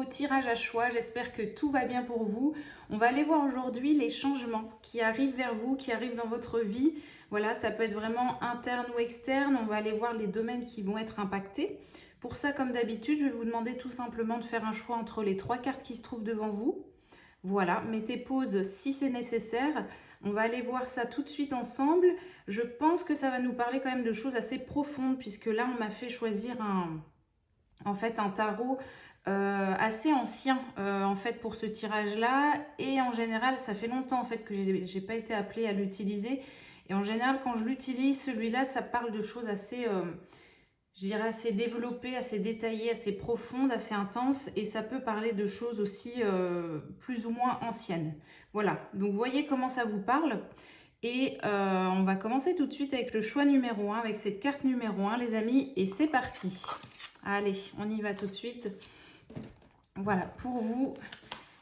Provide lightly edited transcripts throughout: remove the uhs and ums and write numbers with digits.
tirage à choix. J'espère que tout va bien pour vous. On va aller voir aujourd'hui les changements qui arrivent vers vous, qui arrivent dans votre vie. Voilà, ça peut être vraiment interne ou externe. On va aller voir les domaines qui vont être impactés. Pour ça, comme d'habitude, je vais vous demander tout simplement de faire un choix entre les 3 cartes qui se trouvent devant vous. Voilà, mettez pause si c'est nécessaire. On va aller voir ça tout de suite ensemble. Je pense que ça va nous parler quand même de choses assez profondes, puisque là, on m'a fait choisir un tarot assez ancien en fait pour ce tirage-là. Et en général, ça fait longtemps en fait que j'ai pas été appelée à l'utiliser. Et en général, quand je l'utilise, celui-là, ça parle de choses assez... je dirais assez développée, assez détaillée, assez profonde, assez intense, et ça peut parler de choses aussi plus ou moins anciennes. Voilà, donc voyez comment ça vous parle. Et on va commencer tout de suite avec le choix numéro 1, avec cette carte numéro 1, les amis, et c'est parti. Allez, on y va tout de suite. Voilà, pour vous,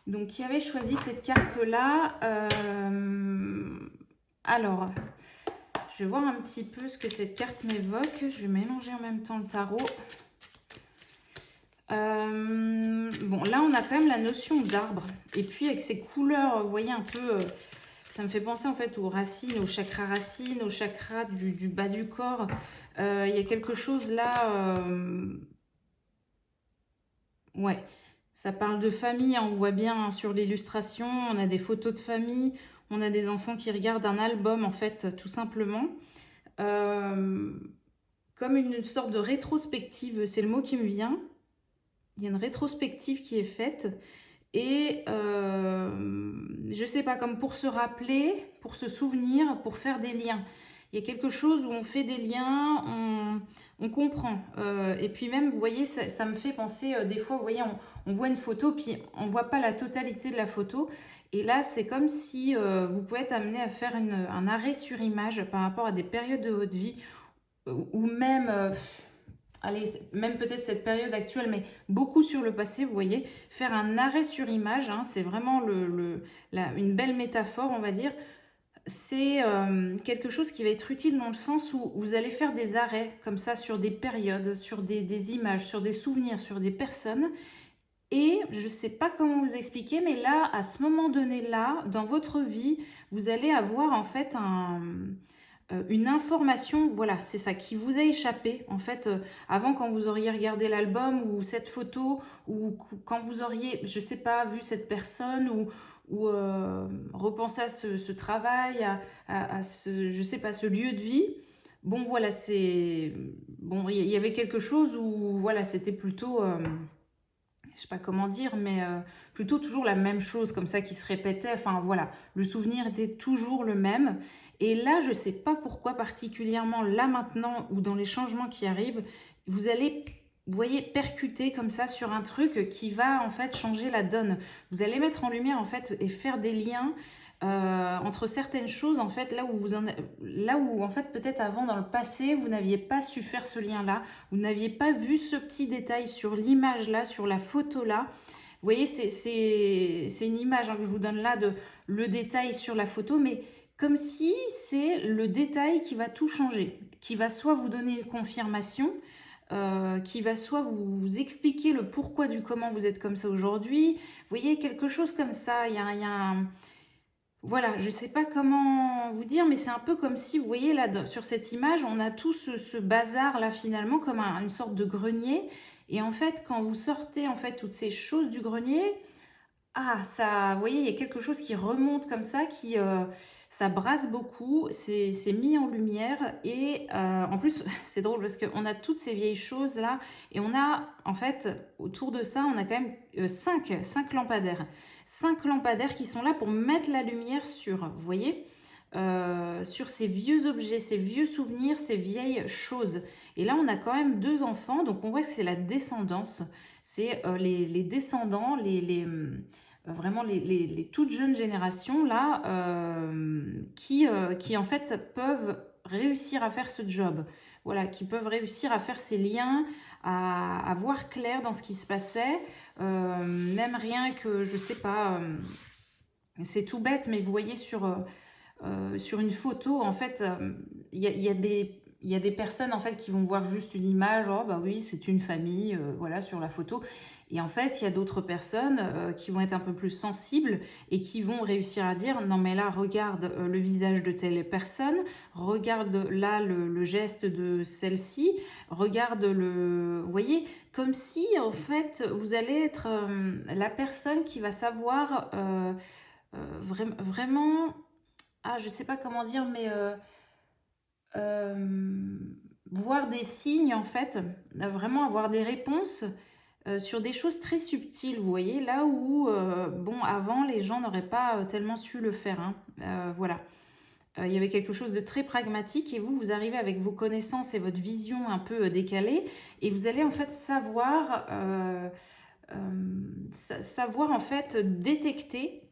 donc qui avez choisi cette carte-là, alors... je vais voir un petit peu ce que cette carte m'évoque. Je vais mélanger en même temps le tarot. Bon, là, on a quand même la notion d'arbre. Et puis, avec ces couleurs, vous voyez, un peu... ça me fait penser, en fait, aux racines, aux chakras racines, aux chakras du bas du corps. Il y a quelque chose là... ouais, ça parle de famille. On voit bien hein, sur l'illustration. On a des photos de famille. On a des enfants qui regardent un album, en fait, tout simplement. Comme une sorte de rétrospective, c'est le mot qui me vient. Il y a une rétrospective qui est faite. Et je sais pas, comme pour se rappeler, pour se souvenir, pour faire des liens. Il y a quelque chose où on fait des liens, on comprend. Et puis même, vous voyez, ça me fait penser, des fois, vous voyez, on voit une photo, puis on voit pas la totalité de la photo. Et là, c'est comme si vous pouvez être amené à faire un arrêt sur image par rapport à des périodes de votre vie, ou même... allez, même peut-être cette période actuelle, mais beaucoup sur le passé, vous voyez, faire un arrêt sur image, hein, c'est vraiment une belle métaphore, on va dire. C'est quelque chose qui va être utile dans le sens où vous allez faire des arrêts comme ça sur des périodes, sur des images, sur des souvenirs, sur des personnes. Et je ne sais pas comment vous expliquer, mais là, à ce moment donné-là, dans votre vie, vous allez avoir en fait une information, voilà, c'est ça, qui vous a échappé. En fait, avant, quand vous auriez regardé l'album ou cette photo, ou quand vous auriez, je sais pas, vu cette personne, ou repensé à ce travail, à ce, je sais pas, ce lieu de vie. Bon, voilà, c'est... Bon, il y avait quelque chose où, voilà, c'était plutôt... je sais pas comment dire, mais plutôt toujours la même chose comme ça qui se répétait. Enfin voilà, le souvenir était toujours le même. Et là, je sais pas pourquoi particulièrement là maintenant ou dans les changements qui arrivent, vous allez, vous voyez, percuter comme ça sur un truc qui va en fait changer la donne. Vous allez mettre en lumière en fait et faire des liens entre certaines choses en fait là où en fait peut-être avant dans le passé vous n'aviez pas su faire ce lien là, vous n'aviez pas vu ce petit détail sur l'image là, sur la photo là. Vous voyez, c'est une image hein, que je vous donne là de le détail sur la photo, mais comme si c'est le détail qui va tout changer, qui va soit vous donner une confirmation, qui va soit vous expliquer le pourquoi du comment vous êtes comme ça aujourd'hui. Vous voyez, quelque chose comme ça, il y a un... Voilà, je ne sais pas comment vous dire, mais c'est un peu comme si, vous voyez là, sur cette image, on a tout ce bazar là finalement, comme une sorte de grenier. Et en fait, quand vous sortez en fait toutes ces choses du grenier, ah, ça, vous voyez, il y a quelque chose qui remonte comme ça, ça brasse beaucoup, c'est mis en lumière. Et en plus, c'est drôle parce qu'on a toutes ces vieilles choses là, et on a, en fait, autour de ça, on a quand même 5 lampadaires. 5 lampadaires qui sont là pour mettre la lumière sur, vous voyez, sur ces vieux objets, ces vieux souvenirs, ces vieilles choses. Et là, on a quand même 2 enfants, donc on voit que c'est la descendance. C'est les descendants, vraiment les toutes jeunes générations là, qui en fait peuvent réussir à faire ce job. Voilà, qui peuvent réussir à faire ces liens, à voir clair dans ce qui se passait. Même rien que, je sais pas, c'est tout bête, mais vous voyez sur une photo, en fait, il y a des personnes en fait qui vont voir juste une image, oh bah oui, c'est une famille, voilà, sur la photo. Et en fait, il y a d'autres personnes qui vont être un peu plus sensibles et qui vont réussir à dire non mais là regarde le visage de telle personne, regarde là le geste de celle-ci, regarde vous voyez, comme si en fait vous allez être la personne qui va savoir vraiment, ah je sais pas comment dire, mais voir des signes en fait, vraiment avoir des réponses sur des choses très subtiles, vous voyez, là où, bon, avant, les gens n'auraient pas tellement su le faire, hein, voilà. Il y avait quelque chose de très pragmatique et vous, vous arrivez avec vos connaissances et votre vision un peu décalée et vous allez en fait savoir en fait détecter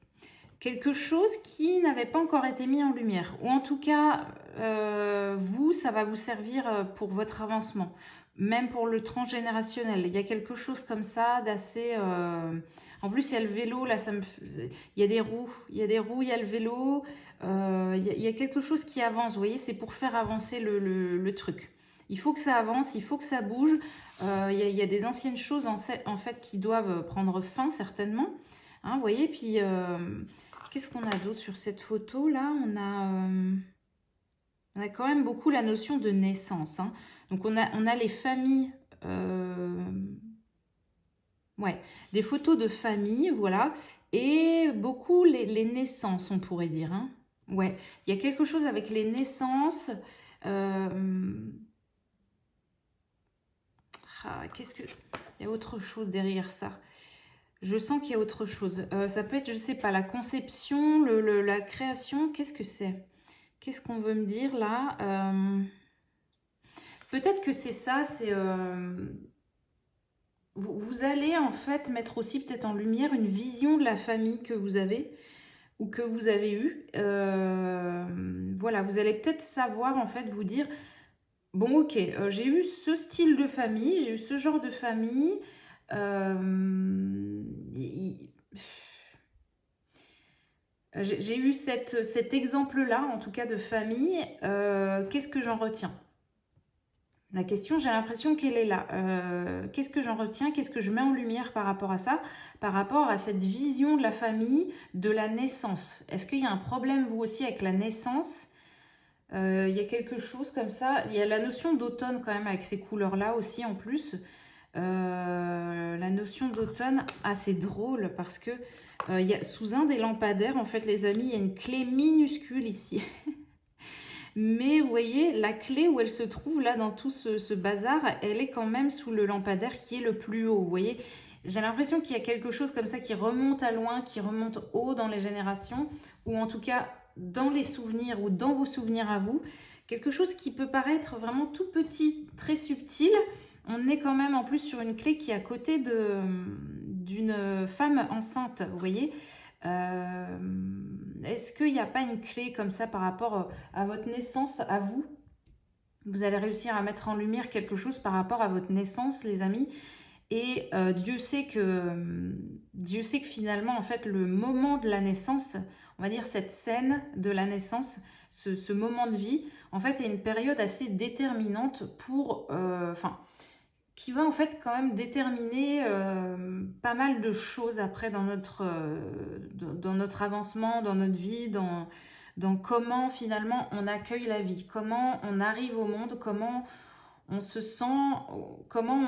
quelque chose qui n'avait pas encore été mis en lumière. Ou en tout cas, vous, ça va vous servir pour votre avancement. Même pour le transgénérationnel. Il y a quelque chose comme ça d'assez... En plus, il y a le vélo, là, il y a des roues. Il y a des roues, il y a le vélo. Il y a quelque chose qui avance, vous voyez, c'est pour faire avancer le truc. Il faut que ça avance, il faut que ça bouge. Il y a des anciennes choses, en fait, qui doivent prendre fin, certainement. Hein, vous voyez, puis... qu'est-ce qu'on a d'autre sur cette photo là? On a quand même beaucoup la notion de naissance. Hein. Donc on a les familles, ouais, des photos de famille, voilà, et beaucoup les naissances, on pourrait dire. Hein. Ouais, il y a quelque chose avec les naissances. Qu'est-ce que... Il y a autre chose derrière ça. Je sens qu'il y a autre chose. Ça peut être, je sais pas, la conception, la création. Qu'est-ce que c'est? Qu'est-ce qu'on veut me dire là? Peut-être que c'est ça, c'est... vous allez en fait mettre aussi peut-être en lumière une vision de la famille que vous avez ou que vous avez eue. Voilà, vous allez peut-être savoir en fait vous dire, bon ok, j'ai eu ce style de famille, j'ai eu ce genre de famille. J'ai eu cet exemple-là, en tout cas de famille. Qu'est-ce que j'en retiens? La question, j'ai l'impression qu'elle est là. Qu'est-ce que j'en retiens? Qu'est-ce que je mets en lumière par rapport à ça? Par rapport à cette vision de la famille, de la naissance. Est-ce qu'il y a un problème, vous aussi, avec la naissance? Il y a quelque chose comme ça. Il y a la notion d'automne quand même, avec ces couleurs-là aussi, en plus. La notion d'automne, ah, c'est drôle, parce que sous un des lampadaires, en fait, les amis, il y a une clé minuscule ici. Mais vous voyez, la clé où elle se trouve là dans tout ce bazar, elle est quand même sous le lampadaire qui est le plus haut. Vous voyez, j'ai l'impression qu'il y a quelque chose comme ça qui remonte à loin, qui remonte haut dans les générations, ou en tout cas dans les souvenirs ou dans vos souvenirs à vous. Quelque chose qui peut paraître vraiment tout petit, très subtil. On est quand même en plus sur une clé qui est à côté d'une femme enceinte, vous voyez. Est-ce qu'il n'y a pas une clé comme ça par rapport à votre naissance, à vous? Vous allez réussir à mettre en lumière quelque chose par rapport à votre naissance, les amis. Et Dieu sait que finalement, en fait, le moment de la naissance, on va dire cette scène de la naissance, ce moment de vie, en fait, est une période assez déterminante pour... qui va en fait quand même déterminer pas mal de choses après dans notre avancement, dans notre vie, dans comment finalement on accueille la vie, comment on arrive au monde, comment on se sent, comment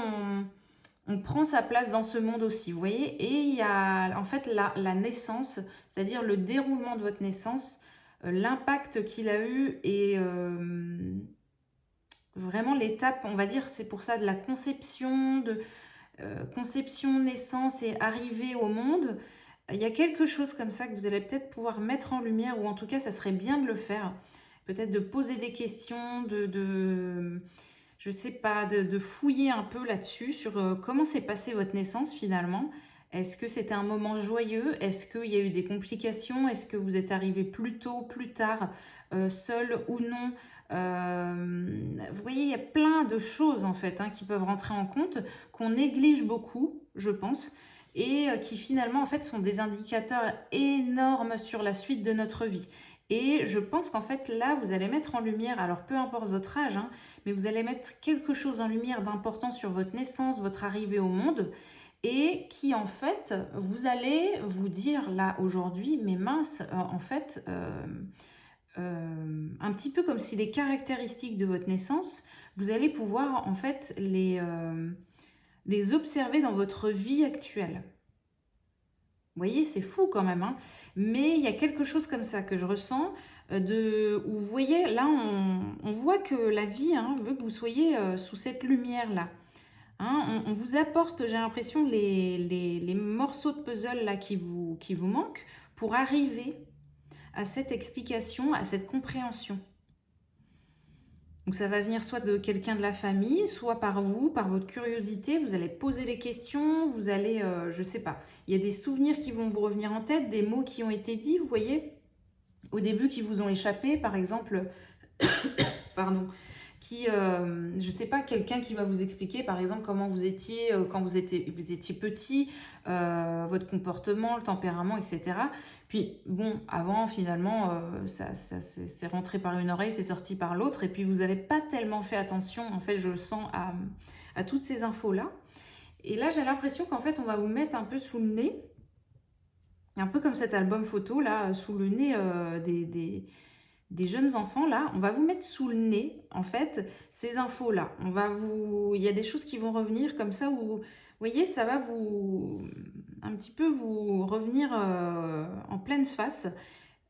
on prend sa place dans ce monde aussi, vous voyez. Et il y a en fait la naissance, c'est-à-dire le déroulement de votre naissance, l'impact qu'il a eu et... vraiment l'étape, on va dire, c'est pour ça de la conception, conception, naissance et arrivée au monde. Il y a quelque chose comme ça que vous allez peut-être pouvoir mettre en lumière, ou en tout cas, ça serait bien de le faire. Peut-être de poser des questions, je sais pas, de fouiller un peu là-dessus, sur comment s'est passée votre naissance finalement. Est-ce que c'était un moment joyeux? Est-ce qu'il y a eu des complications? Est-ce que vous êtes arrivé plus tôt, plus tard, seul ou non? Vous voyez, il y a plein de choses en fait qui peuvent rentrer en compte, qu'on néglige beaucoup, je pense, et qui finalement en fait sont des indicateurs énormes sur la suite de notre vie. Et je pense qu'en fait là, vous allez mettre en lumière, alors peu importe votre âge, mais vous allez mettre quelque chose en lumière d'important sur votre naissance, votre arrivée au monde. et qui en fait, vous allez vous dire là aujourd'hui, mais mince, en fait, un petit peu comme si les caractéristiques de votre naissance, vous allez pouvoir en fait les observer dans votre vie actuelle. Vous voyez, c'est fou quand même, hein. Mais il y a quelque chose comme ça que je ressens, où vous voyez, là, on voit que la vie hein, veut que vous soyez sous cette lumière-là. Hein. On vous apporte, j'ai l'impression, les morceaux de puzzle là qui vous manquent pour arriver à cette explication, à cette compréhension. Donc ça va venir soit de quelqu'un de la famille, soit par vous, par votre curiosité. Vous allez poser des questions, vous allez, je sais pas, il y a des souvenirs qui vont vous revenir en tête, des mots qui ont été dits, vous voyez, au début qui vous ont échappé, par exemple, pardon, je sais pas, quelqu'un qui va vous expliquer, par exemple, comment vous étiez quand vous étiez petit, votre comportement, le tempérament, etc. Puis, bon, avant, finalement, c'est rentré par une oreille, c'est sorti par l'autre, et puis vous n'avez pas tellement fait attention, en fait, je le sens, à toutes ces infos-là. Et là, j'ai l'impression qu'en fait, on va vous mettre un peu sous le nez, un peu comme cet album photo, là, sous le nez des jeunes enfants, là, on va vous mettre sous le nez, en fait, ces infos-là. Il y a des choses qui vont revenir comme ça, où, vous voyez, ça va un petit peu vous revenir en pleine face.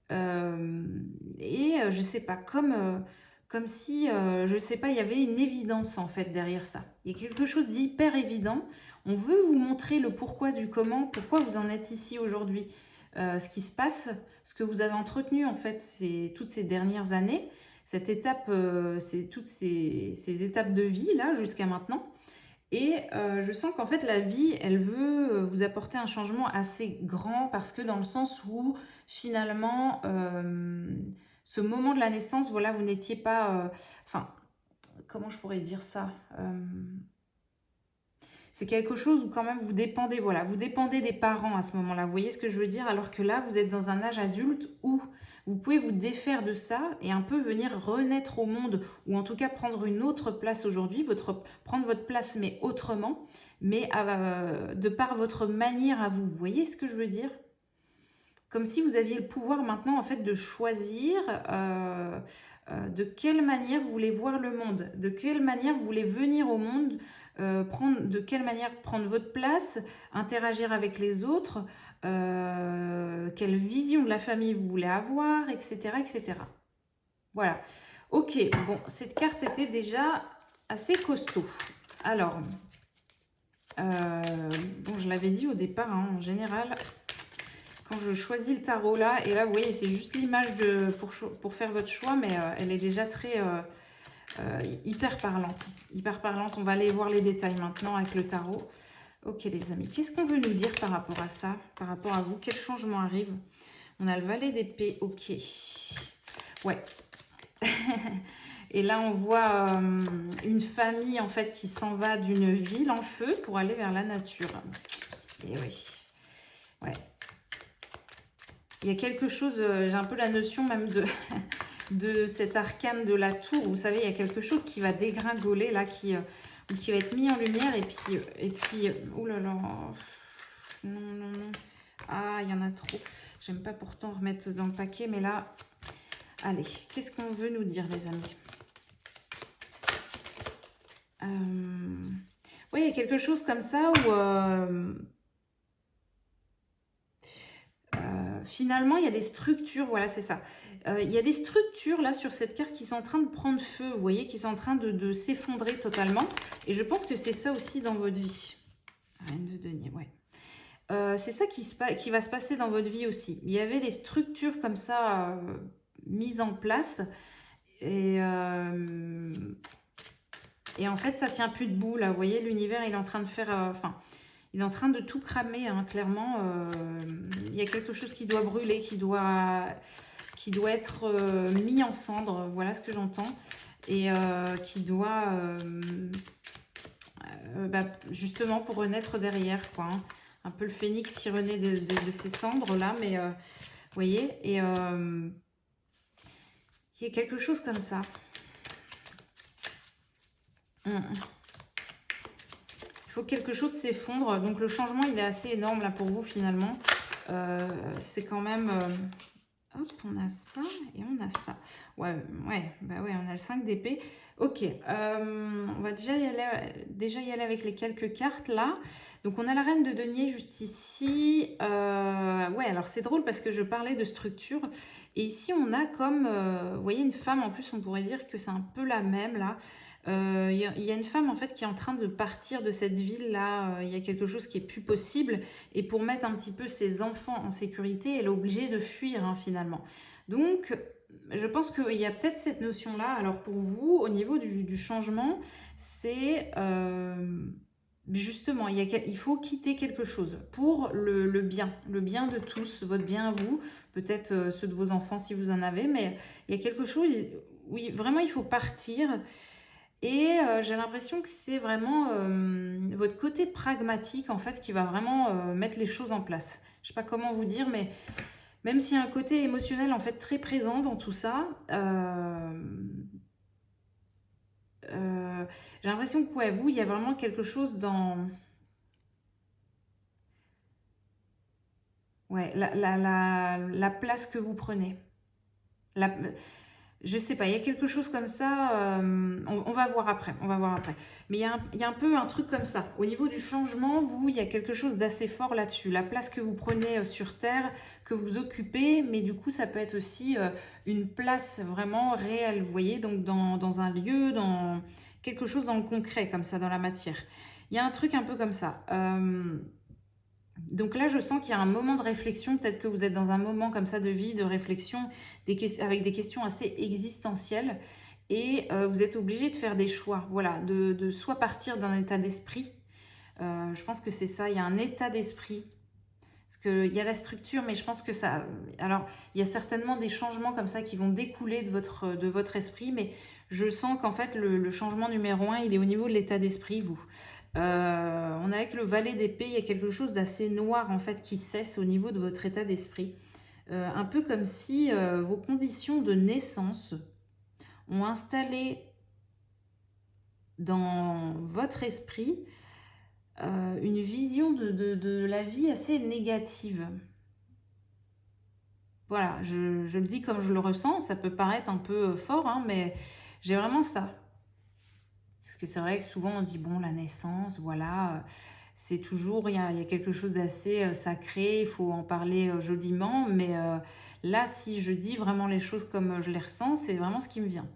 Je sais pas, comme si, je sais pas, il y avait une évidence, en fait, derrière ça. Il y a quelque chose d'hyper évident. On veut vous montrer le pourquoi du comment, pourquoi vous en êtes ici aujourd'hui. Ce qui se passe, ce que vous avez entretenu en fait toutes ces dernières années, cette étape, c'est toutes ces étapes de vie là jusqu'à maintenant. Et je sens qu'en fait la vie, elle veut vous apporter un changement assez grand parce que dans le sens où finalement, ce moment de la naissance, voilà, vous n'étiez pas... Enfin, comment je pourrais dire ça c'est quelque chose où quand même vous dépendez, voilà, vous dépendez des parents à ce moment-là. Vous voyez ce que je veux dire? Alors que là, vous êtes dans un âge adulte où vous pouvez vous défaire de ça et un peu venir renaître au monde, ou en tout cas prendre une autre place aujourd'hui, prendre votre place mais autrement, mais de par votre manière à vous. Vous voyez ce que je veux dire? Comme si vous aviez le pouvoir maintenant en fait de choisir de quelle manière vous voulez voir le monde, de quelle manière vous voulez venir au monde, de quelle manière prendre votre place, interagir avec les autres, quelle vision de la famille vous voulez avoir, etc. etc. Voilà. Ok, bon, cette carte était déjà assez costaud. Alors, bon, je l'avais dit au départ, hein, en général, quand je choisis le tarot là, et là, vous voyez, c'est juste l'image pour faire votre choix, mais elle est déjà très... hyper parlante. Hyper parlante. On va aller voir les détails maintenant avec le tarot. Ok les amis, qu'est-ce qu'on veut nous dire par rapport à ça? Par rapport à vous, quel changement arrive? On a le valet d'épée, ok. Ouais. Et là on voit une famille en fait qui s'en va d'une ville en feu pour aller vers la nature. Et oui. Ouais. Il y a quelque chose, j'ai un peu la notion même de cet arcane de la tour. Vous savez, il y a quelque chose qui va dégringoler là, qui va être mis en lumière. Et puis oh là là, non, non, non. Ah, il y en a trop. J'aime pas pourtant remettre dans le paquet, mais là, allez, qu'est-ce qu'on veut nous dire, les amis? Oui, il y a quelque chose comme ça où... finalement, il y a des structures, voilà, c'est ça. Il y a des structures, là, sur cette carte qui sont en train de prendre feu, vous voyez, qui sont en train de s'effondrer totalement. Et je pense que c'est ça aussi dans votre vie. Reine de denier, ouais. C'est ça qui va se passer dans votre vie aussi. Il y avait des structures comme ça mises en place. Et en fait, ça tient plus debout, là. Vous voyez, l'univers, il est en train de faire... il est en train de tout cramer, hein, clairement. Il y a quelque chose qui doit brûler, qui doit être mis en cendres. Voilà ce que j'entends. Et qui doit, justement, pour renaître derrière, quoi. Hein. Un peu le phénix qui renaît de ses cendres, là. Mais, vous voyez, et il y a quelque chose comme ça. faut que quelque chose s'effondre. Donc le changement, il est assez énorme là pour vous finalement. C'est quand même... hop, on a ça et on a ça. Ouais, bah ouais, on a le 5 d'épée. Ok, on va déjà y aller avec les quelques cartes là. Donc on a la reine de denier juste ici. Ouais, alors c'est drôle parce que je parlais de structure. Et ici on a comme, vous voyez, une femme, en plus on pourrait dire que c'est un peu la même là. Il y a une femme en fait qui est en train de partir de cette ville là, il y a quelque chose qui est plus possible et pour mettre un petit peu ses enfants en sécurité, elle est obligée de fuir hein, finalement. Donc je pense qu'il y a peut-être cette notion là. Alors pour vous au niveau du changement, c'est justement il faut quitter quelque chose pour le bien de tous, votre bien à vous, peut-être ceux de vos enfants si vous en avez, mais il y a quelque chose, oui vraiment il faut partir. Et j'ai l'impression que c'est vraiment votre côté pragmatique en fait qui va vraiment mettre les choses en place. Je sais pas comment vous dire, mais même s'il y a un côté émotionnel en fait très présent dans tout ça, j'ai l'impression que ouais, vous, il y a vraiment quelque chose dans... Ouais, la place que vous prenez. Je sais pas, il y a quelque chose comme ça, on va voir après, on va voir après. Mais il y a un peu un truc comme ça. Au niveau du changement, vous, il y a quelque chose d'assez fort là-dessus. La place que vous prenez sur Terre, que vous occupez, mais du coup, ça peut être aussi une place vraiment réelle, vous voyez, donc dans un lieu, dans quelque chose dans le concret, comme ça, dans la matière. Il y a un truc un peu comme ça. Donc là, je sens qu'il y a un moment de réflexion. Peut-être que vous êtes dans un moment comme ça de vie, de réflexion, avec des questions assez existentielles. Et vous êtes obligé de faire des choix. Voilà, de soit partir d'un état d'esprit. Je pense que c'est ça, il y a un état d'esprit. Parce qu'il y a la structure, mais je pense que ça... Alors, il y a certainement des changements comme ça qui vont découler de votre esprit. Mais je sens qu'en fait, le changement numéro 1, il est au niveau de l'état d'esprit, vous. On a avec le valet d'épée, il y a quelque chose d'assez noir en fait qui cesse au niveau de votre état d'esprit. Un peu comme si vos conditions de naissance ont installé dans votre esprit une vision de la vie assez négative. Voilà, je le dis comme je le ressens, ça peut paraître un peu fort, hein, mais j'ai vraiment ça. Parce que c'est vrai que souvent on dit, bon, la naissance, voilà, c'est toujours, il y a quelque chose d'assez sacré, il faut en parler joliment, mais là, si je dis vraiment les choses comme je les ressens, c'est vraiment ce qui me vient.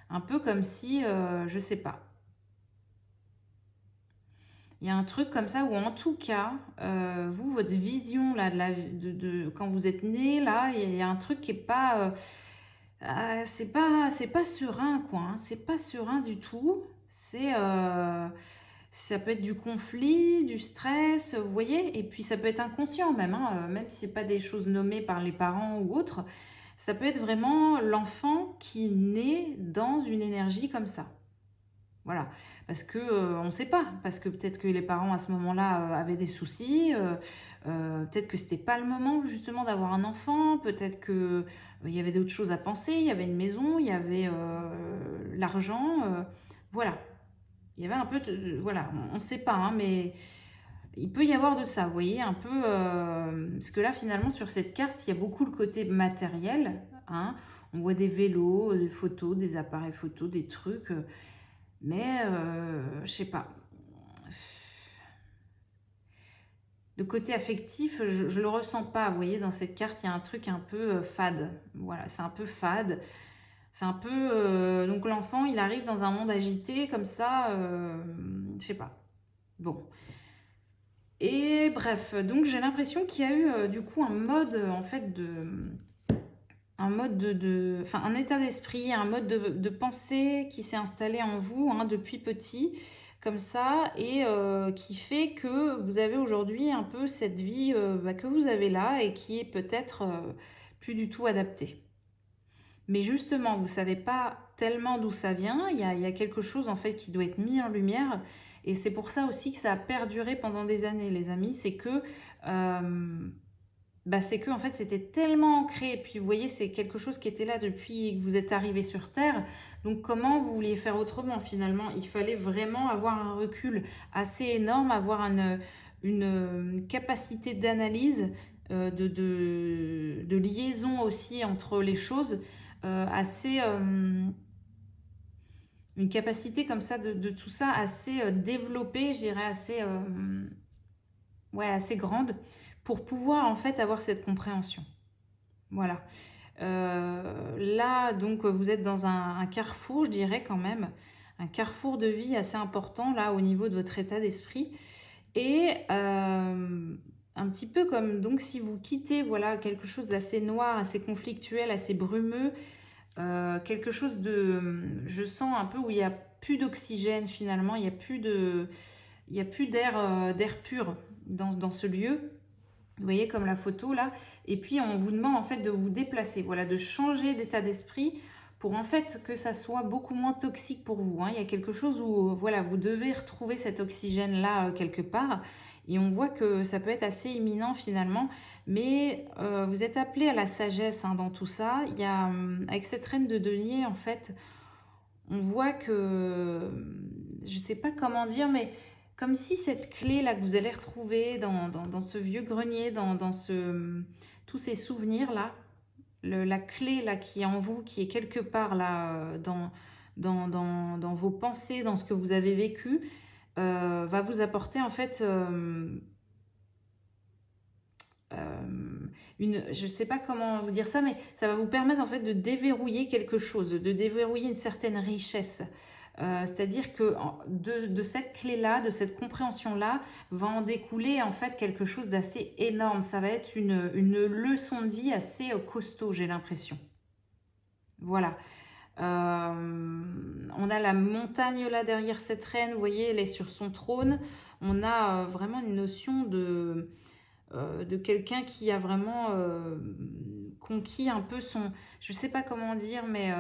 Un peu comme si, je sais pas, il y a un truc comme ça où en tout cas, vous, votre vision là, quand vous êtes né, là, il y a un truc qui est pas... c'est pas serein, quoi. Hein. C'est pas serein du tout. Ça peut être du conflit, du stress, vous voyez. Et puis ça peut être inconscient même, hein, même si c'est pas des choses nommées par les parents ou autres. Ça peut être vraiment l'enfant qui naît dans une énergie comme ça. Voilà, parce que on ne sait pas, parce que peut-être que les parents à ce moment-là avaient des soucis, peut-être que c'était pas le moment justement d'avoir un enfant, peut-être que il y avait d'autres choses à penser, il y avait une maison, il y avait l'argent, voilà. Il y avait un peu, voilà, on ne sait pas, hein, mais il peut y avoir de ça, vous voyez, un peu, parce que là finalement sur cette carte, il y a beaucoup le côté matériel, hein, on voit des vélos, des photos, des appareils photos, des trucs. Mais, je sais pas. Le côté affectif, je le ressens pas. Vous voyez, dans cette carte, il y a un truc un peu fade. Voilà, c'est un peu fade. C'est un peu... donc l'enfant, il arrive dans un monde agité, comme ça, je sais pas. Bon. Et bref, donc j'ai l'impression qu'il y a eu du coup un mode, en fait, enfin, un état d'esprit, un mode de pensée qui s'est installé en vous hein, depuis petit, comme ça, et qui fait que vous avez aujourd'hui un peu cette vie que vous avez là et qui est peut-être plus du tout adaptée. Mais justement, vous ne savez pas tellement d'où ça vient, il y a quelque chose en fait qui doit être mis en lumière, et c'est pour ça aussi que ça a perduré pendant des années, les amis, c'est que bah, c'est que en fait, c'était tellement ancré. Et puis, vous voyez, c'est quelque chose qui était là depuis que vous êtes arrivé sur Terre. Donc, comment vous vouliez faire autrement finalement? Il fallait vraiment avoir un recul assez énorme, avoir une capacité d'analyse, de liaison aussi entre les choses, assez... une capacité comme ça de tout ça assez développée, je dirais assez, ouais, assez grande, pour pouvoir en fait avoir cette compréhension. Voilà. Là, donc, vous êtes dans un carrefour, je dirais quand même, un carrefour de vie assez important, là, au niveau de votre état d'esprit. Et un petit peu comme, donc, si vous quittez, voilà, quelque chose d'assez noir, assez conflictuel, assez brumeux, quelque chose de, je sens un peu où il n'y a plus d'oxygène finalement, il y a plus d'air d'air pur dans ce lieu. Vous voyez comme la photo là. Et puis on vous demande en fait de vous déplacer, voilà, de changer d'état d'esprit pour en fait que ça soit beaucoup moins toxique pour vous, hein. Il y a quelque chose où voilà, vous devez retrouver cet oxygène là quelque part. Et on voit que ça peut être assez imminent finalement, mais vous êtes appelé à la sagesse, hein, dans tout ça. Il y a, avec cette reine de denier, en fait, on voit que, je ne sais pas comment dire, mais comme si cette clé-là que vous allez retrouver dans ce vieux grenier, tous ces souvenirs-là, la clé là qui est en vous, qui est quelque part là dans vos pensées, dans ce que vous avez vécu, va vous apporter en fait je ne sais pas comment vous dire ça, mais ça va vous permettre en fait de déverrouiller quelque chose, de déverrouiller une certaine richesse. C'est-à-dire que de cette clé-là, de cette compréhension-là, va en découler en fait quelque chose d'assez énorme. Ça va être une leçon de vie assez costaud, j'ai l'impression. Voilà. On a la montagne là derrière cette reine, vous voyez, elle est sur son trône. On a vraiment une notion de quelqu'un qui a vraiment conquis un peu son... Je ne sais pas comment dire, mais...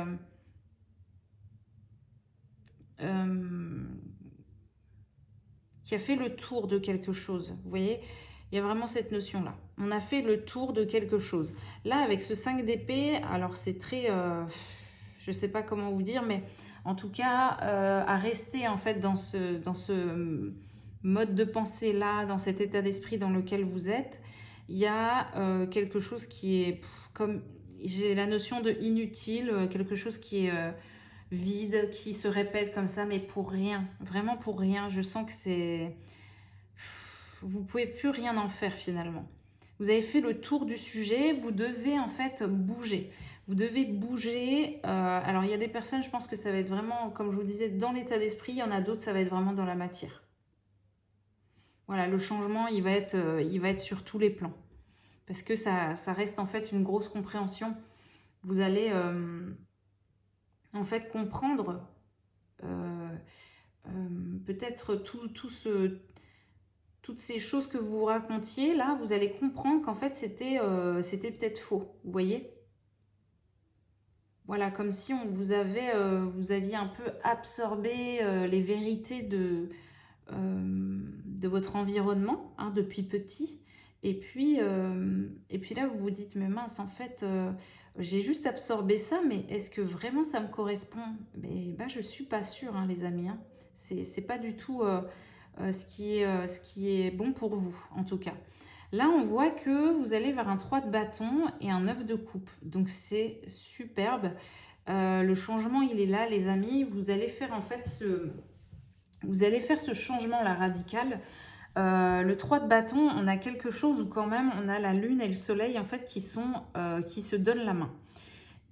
qui a fait le tour de quelque chose. Vous voyez, il y a vraiment cette notion-là. On a fait le tour de quelque chose. Là, avec ce 5 d'épée, alors c'est très... je ne sais pas comment vous dire, mais en tout cas, à rester en fait dans ce mode de pensée-là, dans cet état d'esprit dans lequel vous êtes, il y a quelque chose qui est comme... J'ai la notion de inutile, quelque chose qui est vide, qui se répète comme ça, mais pour rien, vraiment pour rien. Je sens que c'est... Vous pouvez plus rien en faire finalement. Vous avez fait le tour du sujet, vous devez en fait bouger. Vous devez bouger. Alors il y a des personnes, je pense que ça va être vraiment, comme je vous disais, dans l'état d'esprit. Il y en a d'autres, ça va être vraiment dans la matière. Voilà, le changement, il va être sur tous les plans. Parce que ça reste en fait une grosse compréhension. Vous allez en fait comprendre peut-être toutes ces choses que vous vous racontiez, là, vous allez comprendre qu'en fait, c'était peut-être faux, vous voyez? Voilà, comme si on vous aviez un peu absorbé les vérités de votre environnement, hein, depuis petit. Et puis là, vous vous dites, mais mince, en fait, j'ai juste absorbé ça, mais est-ce que vraiment ça me correspond? Mais bah, je ne suis pas sûre, hein, les amis, hein. C'est pas du tout ce qui est bon pour vous, en tout cas. Là, on voit que vous allez vers un 3 de bâton et un 9 de coupe. Donc, c'est superbe. Le changement, il est là, les amis. Vous allez faire en fait ce changement-là radical. Le 3 de bâton, on a quelque chose où quand même, on a la lune et le soleil en fait qui se donnent la main.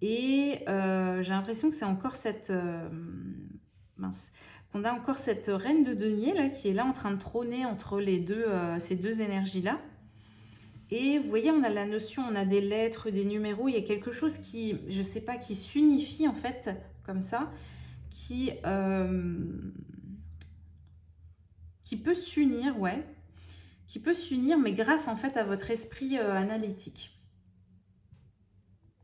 Et j'ai l'impression que c'est encore qu'on a encore cette reine de denier là qui est là en train de trôner entre ces deux énergies-là. Et vous voyez, on a la notion, on a des lettres, des numéros, il y a quelque chose qui, je sais pas, qui s'unifie en fait, comme ça, qui peut s'unir, ouais, qui peut s'unir, mais grâce en fait à votre esprit analytique.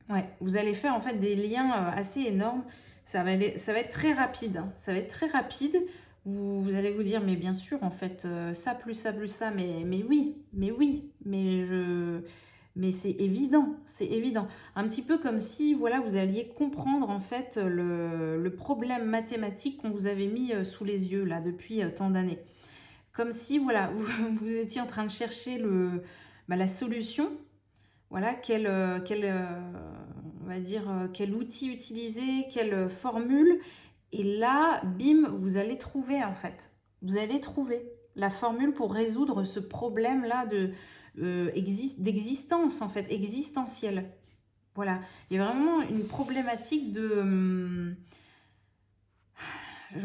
Ouais, vous allez faire en fait des liens assez énormes. Ça va être très rapide, hein. Ça va être très rapide. Vous allez vous dire, mais bien sûr, en fait, ça plus ça plus ça, mais oui, mais Mais c'est évident, c'est évident. Un petit peu comme si, voilà, vous alliez comprendre en fait le problème mathématique qu'on vous avait mis sous les yeux là depuis tant d'années. Comme si, voilà, vous étiez en train de chercher la solution, voilà, on va dire, quel outil utiliser, quelle formule. Et là, bim, vous allez trouver en fait. Vous allez trouver la formule pour résoudre ce problème-là d'existence en fait, existentielle. Voilà, il y a vraiment une problématique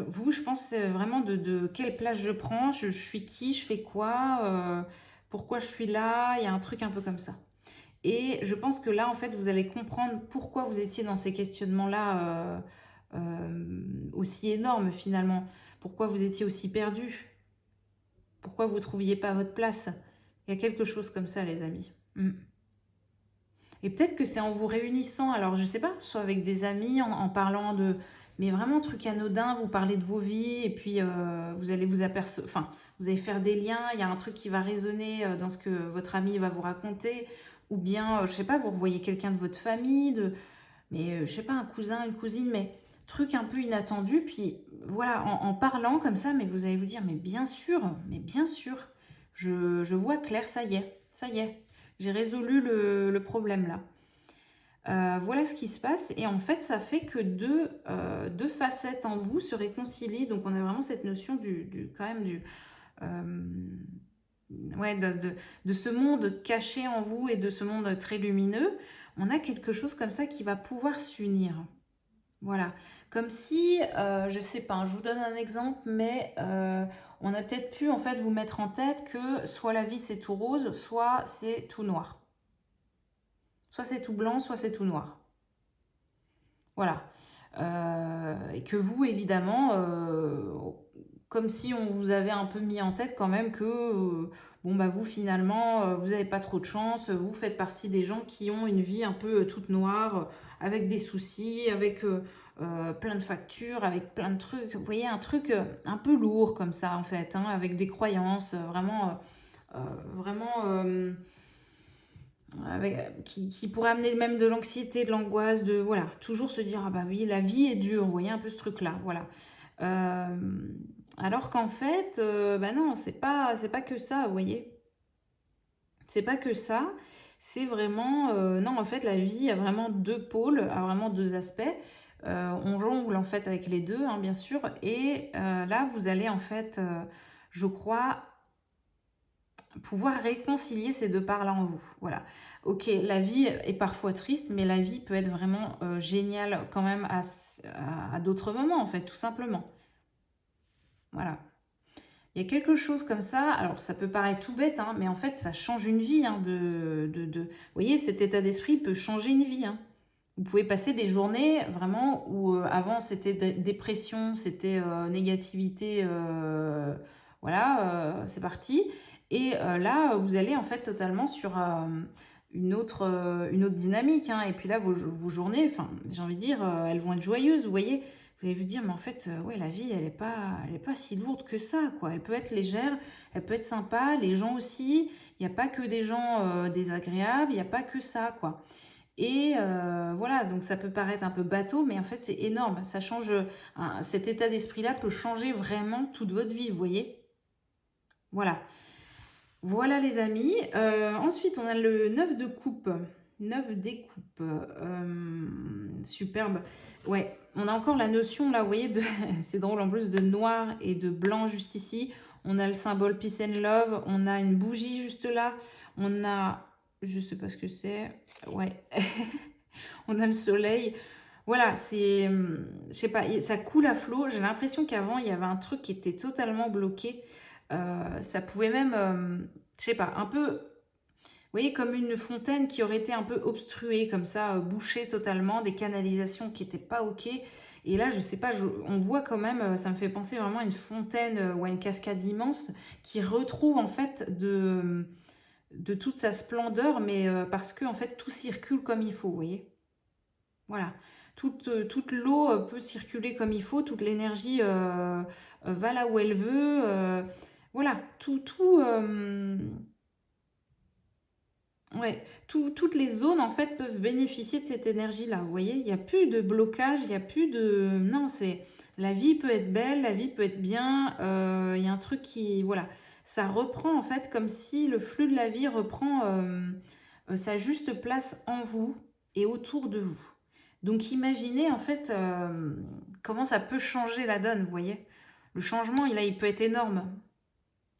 vous, je pense vraiment de quelle place je prends, je suis qui, je fais quoi, pourquoi je suis là, il y a un truc un peu comme ça. Et je pense que là, en fait, vous allez comprendre pourquoi vous étiez dans ces questionnements-là aussi énormes finalement. Pourquoi vous étiez aussi perdu. Pourquoi vous ne trouviez pas votre place. Il y a quelque chose comme ça, les amis. Et peut-être que c'est en vous réunissant, alors je sais pas, soit avec des amis, en parlant de... Mais vraiment, truc anodin, vous parlez de vos vies, et puis vous allez vous apercevoir... Enfin, vous allez faire des liens, il y a un truc qui va résonner dans ce que votre ami va vous raconter, ou bien, je sais pas, vous revoyez quelqu'un de votre famille, mais je sais pas, un cousin, une cousine, mais truc un peu inattendu, puis voilà, en parlant comme ça, mais vous allez vous dire, mais bien sûr, je vois clair, ça y est, j'ai résolu le problème là. Voilà ce qui se passe, et en fait, ça fait que deux facettes en vous se réconcilient, donc on a vraiment cette notion quand même euh, ouais, de ce monde caché en vous et de ce monde très lumineux. On a quelque chose comme ça qui va pouvoir s'unir. Voilà, comme si, je sais pas, je vous donne un exemple, mais on a peut-être pu en fait vous mettre en tête que soit la vie c'est tout rose, soit c'est tout noir. Soit c'est tout blanc, soit c'est tout noir. Voilà. Et que vous, évidemment, comme si on vous avait un peu mis en tête quand même que, bon, bah vous, finalement, vous n'avez pas trop de chance, vous faites partie des gens qui ont une vie un peu toute noire, avec des soucis, avec plein de factures, avec plein de trucs. Vous voyez, un truc un peu lourd comme ça, en fait, hein, avec des croyances vraiment qui pourrait amener même de l'anxiété, de l'angoisse, de voilà, toujours se dire ah bah oui, la vie est dure, vous voyez un peu ce truc-là, voilà. Alors qu'en fait, bah non, c'est pas que ça, vous voyez. C'est pas que ça, c'est vraiment non, en fait, la vie a vraiment deux pôles, a vraiment deux aspects. On jongle en fait avec les deux, hein, bien sûr, et là, vous allez en fait, je crois, pouvoir réconcilier ces deux parts-là en vous. Voilà. Ok, la vie est parfois triste, mais la vie peut être vraiment géniale quand même à d'autres moments, en fait, tout simplement. Voilà. Il y a quelque chose comme ça, alors ça peut paraître tout bête, hein, mais en fait, ça change une vie. Hein, Vous voyez, cet état d'esprit peut changer une vie. Hein. Vous pouvez passer des journées vraiment où avant c'était dépression, c'était négativité, voilà, c'est parti. Et là, vous allez en fait totalement sur une autre dynamique. Hein. Et puis là, vos journées, enfin, j'ai envie de dire, elles vont être joyeuses, vous voyez. Vous allez vous dire, mais en fait, ouais, la vie, elle est pas si lourde que ça, quoi. Elle peut être légère, elle peut être sympa, les gens aussi. Il n'y a pas que des gens désagréables, il n'y a pas que ça, quoi. Et voilà, donc ça peut paraître un peu bateau, mais en fait c'est énorme. Ça change, cet état d'esprit-là peut changer vraiment toute votre vie, vous voyez. Voilà. Voilà les amis. Ensuite, on a le 9 de coupe. 9 des coupes. Superbe. Ouais, on a encore la notion là, vous voyez, c'est drôle en plus, de noir et de blanc juste ici. On a le symbole Peace and Love. On a une bougie juste là. On a... Je sais pas ce que c'est. Ouais. On a le soleil. Voilà, c'est... Je sais pas, ça coule à flot. J'ai l'impression qu'avant, il y avait un truc qui était totalement bloqué. Ça pouvait même, je sais pas, un peu, vous voyez, comme une fontaine qui aurait été un peu obstruée, comme ça, bouchée totalement, des canalisations qui n'étaient pas OK. Et là, je sais pas, on voit quand même, ça me fait penser vraiment à une fontaine ou à une cascade immense qui retrouve en fait de toute sa splendeur, mais parce que en fait tout circule comme il faut, vous voyez. Voilà. Toute l'eau peut circuler comme il faut, toute l'énergie va là où elle veut. Voilà, tout Ouais, toutes les zones en fait peuvent bénéficier de cette énergie-là. Vous voyez, il n'y a plus de blocage, il n'y a plus de... Non, c'est... La vie peut être belle, la vie peut être bien. Il y a un truc qui... Voilà, ça reprend en fait comme si le flux de la vie reprend sa juste place en vous et autour de vous. Donc imaginez en fait comment ça peut changer la donne, vous voyez. Le changement, il peut être énorme.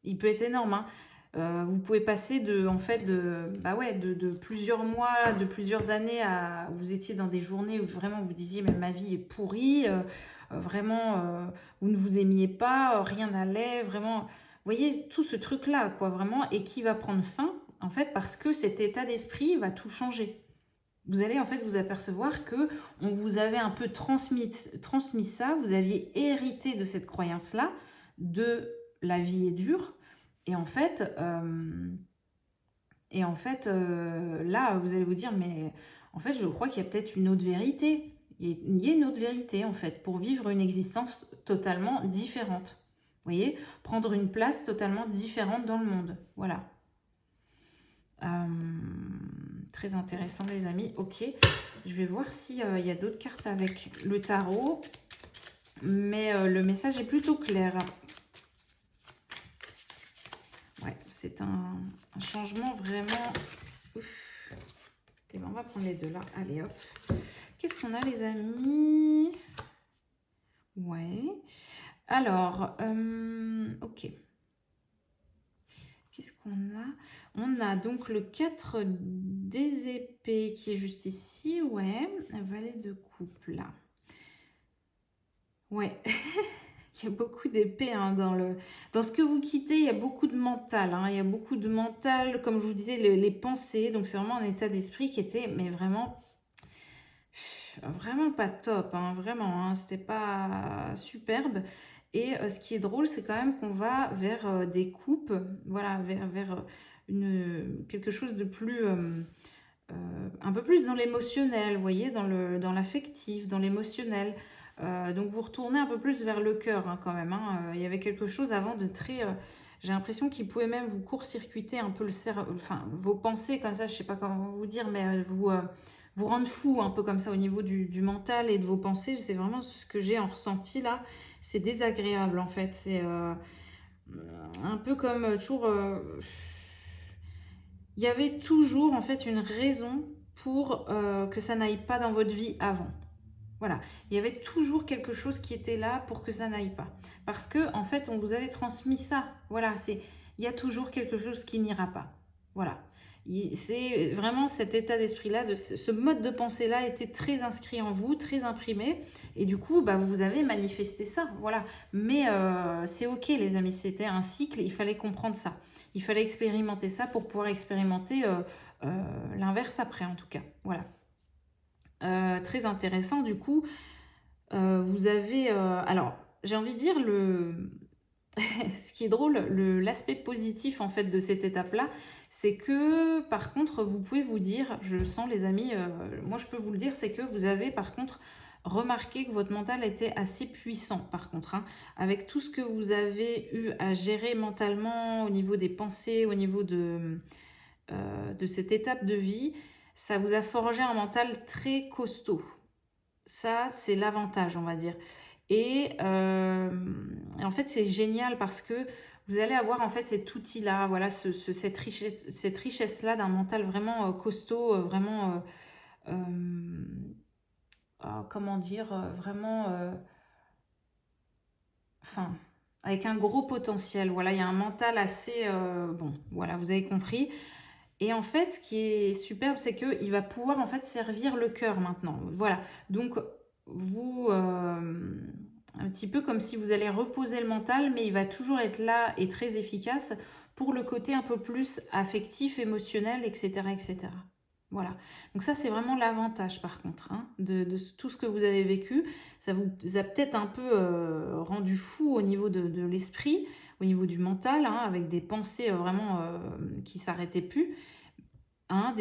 Il peut être énorme, hein. Vous pouvez passer en fait, bah ouais, de plusieurs mois, de plusieurs années à... Vous étiez dans des journées où vraiment vous disiez, mais ma vie est pourrie, vraiment, vous ne vous aimiez pas, rien n'allait, vraiment... Vous voyez, tout ce truc-là, quoi, vraiment, et qui va prendre fin, en fait, parce que cet état d'esprit va tout changer. Vous allez en fait vous apercevoir que on vous avait un peu transmis ça, vous aviez hérité de cette croyance-là, de la vie est dure, et en fait, là, vous allez vous dire, mais en fait, je crois qu'il y a peut-être une autre vérité. Il y a une autre vérité, en fait, pour vivre une existence totalement différente. Vous voyez, prendre une place totalement différente dans le monde. Voilà. Très intéressant, les amis. Ok, je vais voir s'il y a d'autres cartes avec le tarot. Mais le message est plutôt clair. Ouais, c'est un changement vraiment... Ouf. Et ben, on va prendre les deux là. Allez, hop. Qu'est-ce qu'on a, les amis? Ouais. Alors, ok. Qu'est-ce qu'on a? On a donc le 4 des épées qui est juste ici. Ouais, la valet de coupe là. Ouais. Il y a beaucoup d'épées hein, dans ce que vous quittez, il y a beaucoup de mental. Hein, il y a beaucoup de mental, comme je vous disais, les pensées. Donc c'est vraiment un état d'esprit qui était, mais vraiment pas top. Hein, vraiment, hein, c'était pas superbe. Et ce qui est drôle, c'est quand même qu'on va vers des coupes, voilà, vers quelque chose de plus... un peu plus dans l'émotionnel, vous voyez, dans l'affectif, dans l'émotionnel. Donc vous retournez un peu plus vers le cœur hein, quand même. Hein. Il y avait quelque chose avant de très... j'ai l'impression qu'il pouvait même vous court-circuiter un peu le cerveau, enfin vos pensées comme ça, je sais pas comment vous dire, mais vous rendre fou un peu comme ça au niveau du mental et de vos pensées. C'est vraiment ce que j'ai en ressenti là. C'est désagréable en fait. C'est un peu comme toujours... il y avait toujours en fait une raison pour que ça n'aille pas dans votre vie avant. Voilà, il y avait toujours quelque chose qui était là pour que ça n'aille pas. Parce que en fait, on vous avait transmis ça. Voilà, il y a toujours quelque chose qui n'ira pas. Voilà. C'est vraiment cet état d'esprit-là, ce mode de pensée-là était très inscrit en vous, très imprimé. Et du coup, bah, vous avez manifesté ça. Voilà. Mais c'est ok, les amis, c'était un cycle, il fallait comprendre ça. Il fallait expérimenter ça pour pouvoir expérimenter l'inverse après, en tout cas. Voilà. Très intéressant, du coup. Vous avez... alors, j'ai envie de dire, ce qui est drôle, l'aspect positif, en fait, de cette étape-là, c'est que, par contre, vous pouvez vous dire, je sens, les amis, moi, je peux vous le dire, c'est que vous avez, par contre, remarqué que votre mental était assez puissant, par contre, hein, avec tout ce que vous avez eu à gérer mentalement au niveau des pensées, au niveau de cette étape de vie, ça vous a forgé un mental très costaud. Ça, c'est l'avantage, on va dire. Et en fait, c'est génial parce que vous allez avoir en fait cet outil-là, voilà, cette richesse-là d'un mental vraiment costaud, vraiment, comment dire, vraiment, enfin, avec un gros potentiel. Voilà, il y a un mental assez, bon, voilà, vous avez compris. Et en fait, ce qui est superbe, c'est qu'il va pouvoir en fait servir le cœur maintenant. Voilà, donc vous, un petit peu comme si vous allez reposer le mental, mais il va toujours être là et très efficace pour le côté un peu plus affectif, émotionnel, etc. etc. Voilà, donc ça c'est vraiment l'avantage par contre hein, de tout ce que vous avez vécu. Ça vous a peut-être un peu rendu fou au niveau de l'esprit, au niveau du mental, hein, avec des pensées vraiment qui ne s'arrêtaient plus. Hein,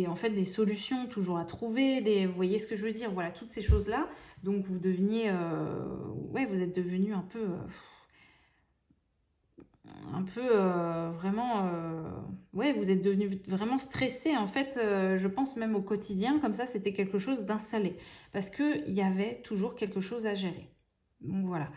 en fait, des solutions toujours à trouver, vous voyez ce que je veux dire, voilà, toutes ces choses-là. Donc vous deveniez, ouais, vous êtes devenu un peu un peu vraiment, ouais, vous êtes devenu vraiment stressé en fait, je pense même au quotidien, comme ça c'était quelque chose d'installé. Parce qu'il y avait toujours quelque chose à gérer. Donc voilà.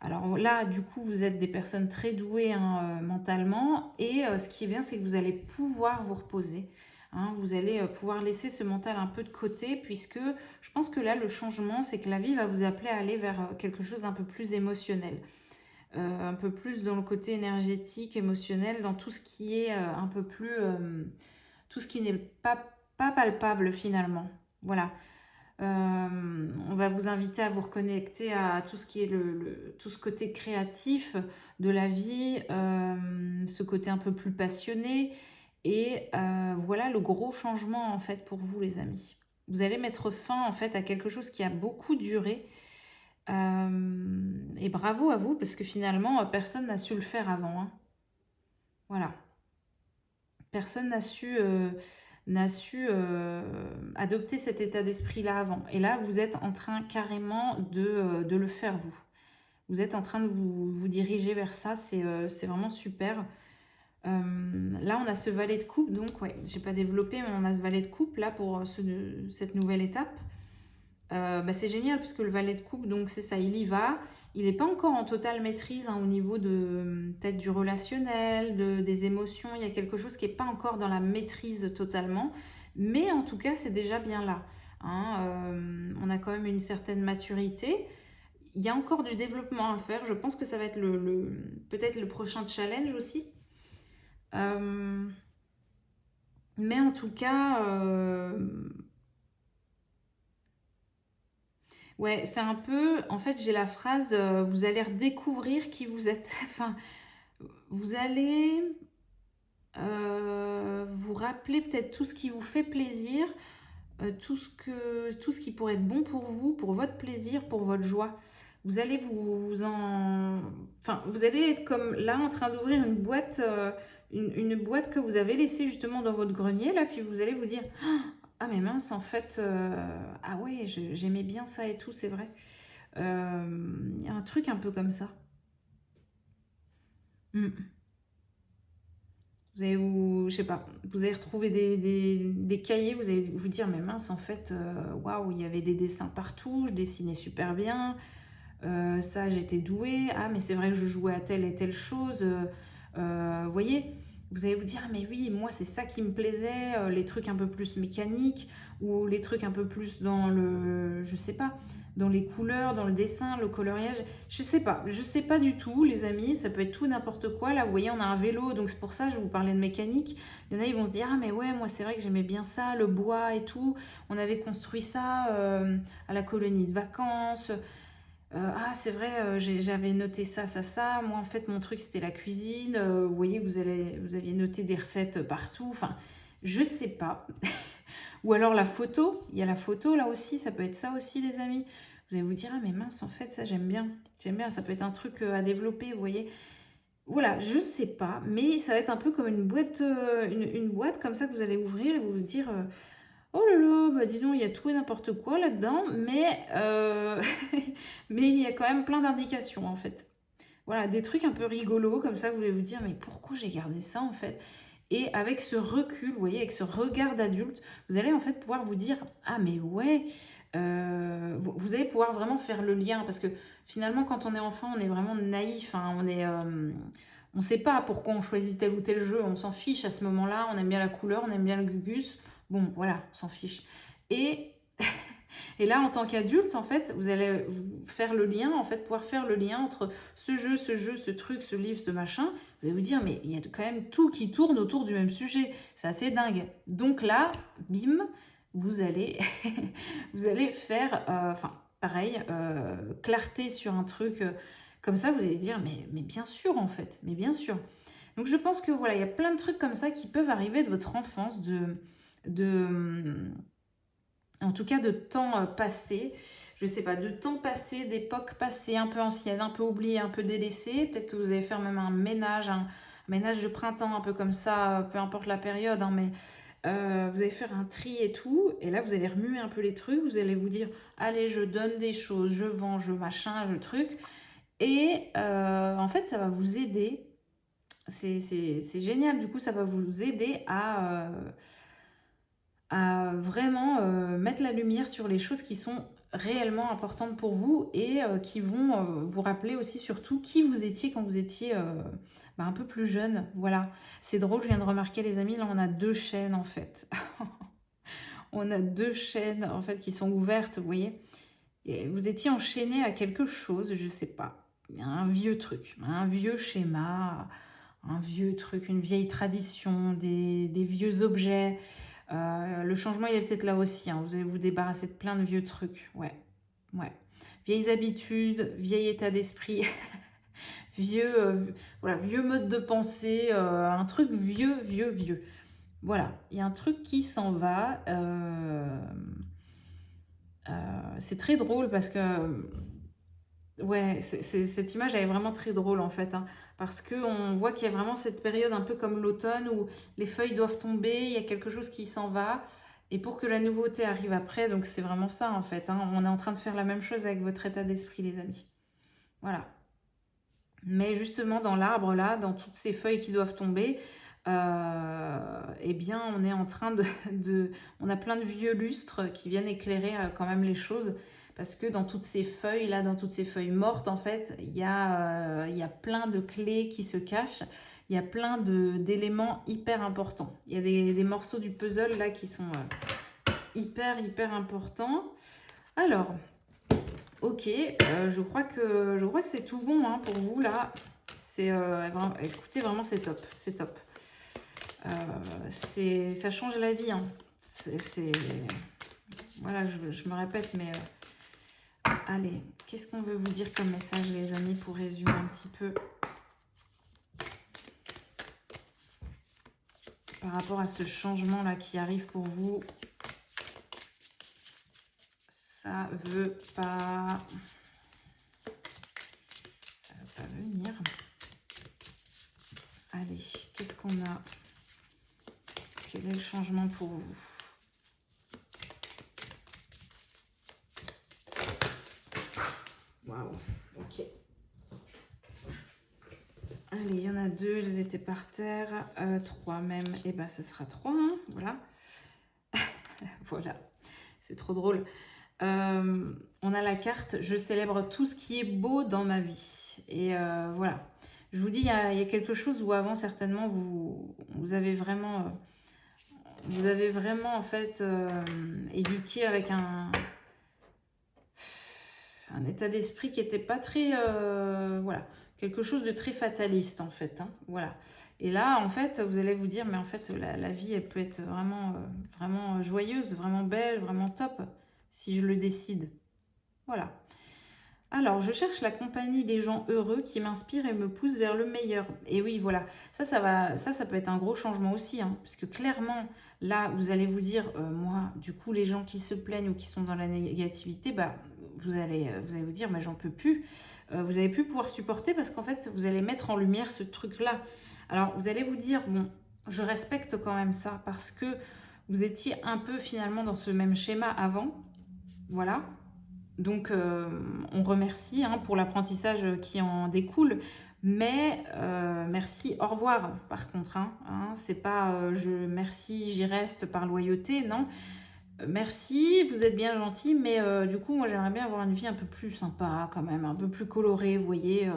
Alors là, du coup, vous êtes des personnes très douées hein, mentalement et ce qui est bien, c'est que vous allez pouvoir vous reposer. Hein, vous allez pouvoir laisser ce mental un peu de côté puisque je pense que là, le changement, c'est que la vie va vous appeler à aller vers quelque chose d'un peu plus émotionnel. Un peu plus dans le côté énergétique, émotionnel, dans tout ce qui est un peu plus... tout ce qui n'est pas palpable finalement. Voilà. On va vous inviter à vous reconnecter à tout ce qui est tout ce côté créatif de la vie, ce côté un peu plus passionné. Et voilà le gros changement en fait pour vous les amis. Vous allez mettre fin en fait à quelque chose qui a beaucoup duré. Et bravo à vous parce que finalement personne n'a su le faire avant. Hein. Voilà. Personne n'a su adopter cet état d'esprit-là avant. Et là, vous êtes en train carrément de le faire, vous. Vous êtes en train de vous diriger vers ça, c'est vraiment super. Là, on a ce valet de coupe, donc, ouais, j'ai pas développé, mais on a ce valet de coupe, là, pour cette nouvelle étape. Bah, c'est génial, parce que le valet de coupe, donc, c'est ça, il y va. Il n'est pas encore en totale maîtrise hein, au niveau de peut-être du relationnel, des émotions. Il y a quelque chose qui n'est pas encore dans la maîtrise totalement. Mais en tout cas, c'est déjà bien là. Hein. On a quand même une certaine maturité. Il y a encore du développement à faire. Je pense que ça va être peut-être le prochain challenge aussi. Mais en tout cas, ouais, c'est un peu... En fait, j'ai la phrase vous allez redécouvrir qui vous êtes. Enfin, vous allez vous rappeler peut-être tout ce qui vous fait plaisir, tout ce qui pourrait être bon pour vous, pour votre plaisir, pour votre joie. Vous allez Enfin, vous allez être comme là en train d'ouvrir une boîte, une boîte que vous avez laissée justement dans votre grenier, là, puis vous allez vous dire ah mais mince, en fait, ah ouais, j'aimais bien ça et tout, c'est vrai. Il y a un truc un peu comme ça. Mm. Vous allez je sais pas, vous allez retrouver des cahiers, vous allez vous dire, mais mince, en fait, waouh, il y avait des dessins partout, je dessinais super bien, ça, j'étais douée, ah, mais c'est vrai que je jouais à telle et telle chose, vous voyez, vous allez vous dire, ah, mais oui, moi, c'est ça qui me plaisait, les trucs un peu plus mécaniques, ou les trucs un peu plus dans je sais pas, dans les couleurs, dans le dessin, le coloriage, je sais pas du tout, les amis, ça peut être tout n'importe quoi. Là, vous voyez, on a un vélo, donc c'est pour ça que je vous parlais de mécanique. Il y en a, ils vont se dire, ah mais ouais, moi c'est vrai que j'aimais bien ça, le bois et tout. On avait construit ça à la colonie de vacances. Ah, c'est vrai, j'avais noté ça, ça, ça. Moi, en fait, mon truc, c'était la cuisine. Vous voyez, vous aviez noté des recettes partout. Enfin, je sais pas. Ou alors la photo, il y a la photo là aussi, ça peut être ça aussi les amis. Vous allez vous dire, ah mais mince, en fait, ça j'aime bien, ça peut être un truc à développer, vous voyez. Voilà, je sais pas, mais ça va être un peu comme une boîte, une boîte comme ça que vous allez ouvrir et vous vous dire, oh là là, bah dis donc, il y a tout et n'importe quoi là-dedans, mais, mais il y a quand même plein d'indications en fait. Voilà, des trucs un peu rigolos comme ça, vous allez vous dire, mais pourquoi j'ai gardé ça en fait? Et avec ce recul, vous voyez, avec ce regard d'adulte, vous allez en fait pouvoir vous dire, ah mais ouais, vous allez pouvoir vraiment faire le lien, parce que finalement quand on est enfant, on est vraiment naïf, hein, on sait pas pourquoi on choisit tel ou tel jeu, on s'en fiche à ce moment-là, on aime bien la couleur, on aime bien le gugus, bon voilà, on s'en fiche. Et et là, en tant qu'adulte, en fait, vous allez faire le lien, en fait, pouvoir faire le lien entre ce jeu, ce truc, ce livre, ce machin. Vous allez vous dire, mais il y a quand même tout qui tourne autour du même sujet. C'est assez dingue. Donc là, bim, vous allez, vous allez faire, enfin, pareil, clarté sur un truc. Comme ça, vous allez dire, mais bien sûr, en fait, mais bien sûr. Donc je pense que voilà, il y a plein de trucs comme ça qui peuvent arriver de votre enfance, de en tout cas de temps passé, je sais pas, de temps passé, d'époque passée, un peu ancienne, un peu oubliée, un peu délaissée. Peut-être que vous allez faire même un ménage de printemps, un peu comme ça, peu importe la période, hein, mais vous allez faire un tri et tout. Et là, vous allez remuer un peu les trucs, vous allez vous dire, allez, je donne des choses, je vends, je machin, je truc. Et en fait, ça va vous aider C'est génial. Du coup, ça va vous aider à vraiment mettre la lumière sur les choses qui sont réellement importantes pour vous et qui vont vous rappeler aussi surtout qui vous étiez quand vous étiez un peu plus jeune. Voilà, c'est drôle, je viens de remarquer les amis, là on a 2 chaînes en fait. On a 2 chaînes en fait qui sont ouvertes, vous voyez. Et vous étiez enchaîné à quelque chose, je sais pas. Il y a un vieux truc, un vieux schéma, un vieux truc, une vieille tradition, des vieux objets. Le changement, il est peut-être là aussi. Hein. Vous allez vous débarrasser de plein de vieux trucs. Ouais, ouais. Vieilles habitudes, vieil état d'esprit, voilà, vieux mode de pensée, un truc vieux, vieux, vieux. Voilà, il y a un truc qui s'en va. C'est très drôle parce que ouais, cette image, elle est vraiment très drôle en fait, hein, parce qu'on voit qu'il y a vraiment cette période un peu comme l'automne où les feuilles doivent tomber, il y a quelque chose qui s'en va, et pour que la nouveauté arrive après, donc c'est vraiment ça en fait, hein, on est en train de faire la même chose avec votre état d'esprit les amis. Voilà. Mais justement dans l'arbre là, dans toutes ces feuilles qui doivent tomber, eh bien on est en train on a plein de vieux lustres qui viennent éclairer quand même les choses. Parce que dans toutes ces feuilles là, dans toutes ces feuilles mortes en fait, il y a plein de clés qui se cachent. Il y a plein d'éléments hyper importants. Il y a des morceaux du puzzle là qui sont hyper importants. Alors, ok, je crois que c'est tout bon hein, pour vous là. Écoutez, vraiment c'est top, c'est top. Ça change la vie. Hein. Voilà, je me répète, mais allez, qu'est-ce qu'on veut vous dire comme message, les amis, pour résumer un petit peu par rapport à ce changement-là qui arrive pour vous. Ça veut pas venir. Allez, qu'est-ce qu'on a? Quel est le changement pour vous? Waouh, ok. Allez, il y en a 2, elles étaient par terre. 3 même, et ben ce sera 3, hein, voilà. Voilà, c'est trop drôle. On a la carte « Je célèbre tout ce qui est beau dans ma vie ». Et voilà, je vous dis, il y a quelque chose où avant, certainement, vous avez vraiment en fait éduqué avec un état d'esprit qui n'était pas très... voilà, quelque chose de très fataliste en fait. Hein, voilà. Et là, en fait, vous allez vous dire, mais en fait, la vie, elle peut être vraiment joyeuse, vraiment belle, vraiment top, si je le décide. Voilà. Alors, je cherche la compagnie des gens heureux qui m'inspirent et me poussent vers le meilleur. Et oui, voilà, ça peut être un gros changement aussi, hein, parce que clairement, là, vous allez vous dire, moi, du coup, les gens qui se plaignent ou qui sont dans la négativité, bah, vous allez vous dire, mais j'en peux plus. Vous allez plus pouvoir supporter parce qu'en fait, vous allez mettre en lumière ce truc-là. Alors, vous allez vous dire, bon, je respecte quand même ça parce que vous étiez un peu finalement dans ce même schéma avant. Voilà. Donc, on remercie hein, pour l'apprentissage qui en découle. Mais merci, au revoir, par contre. Hein, c'est pas merci, j'y reste par loyauté, non. Merci, vous êtes bien gentil, mais du coup, moi, j'aimerais bien avoir une vie un peu plus sympa, quand même, un peu plus colorée, vous voyez.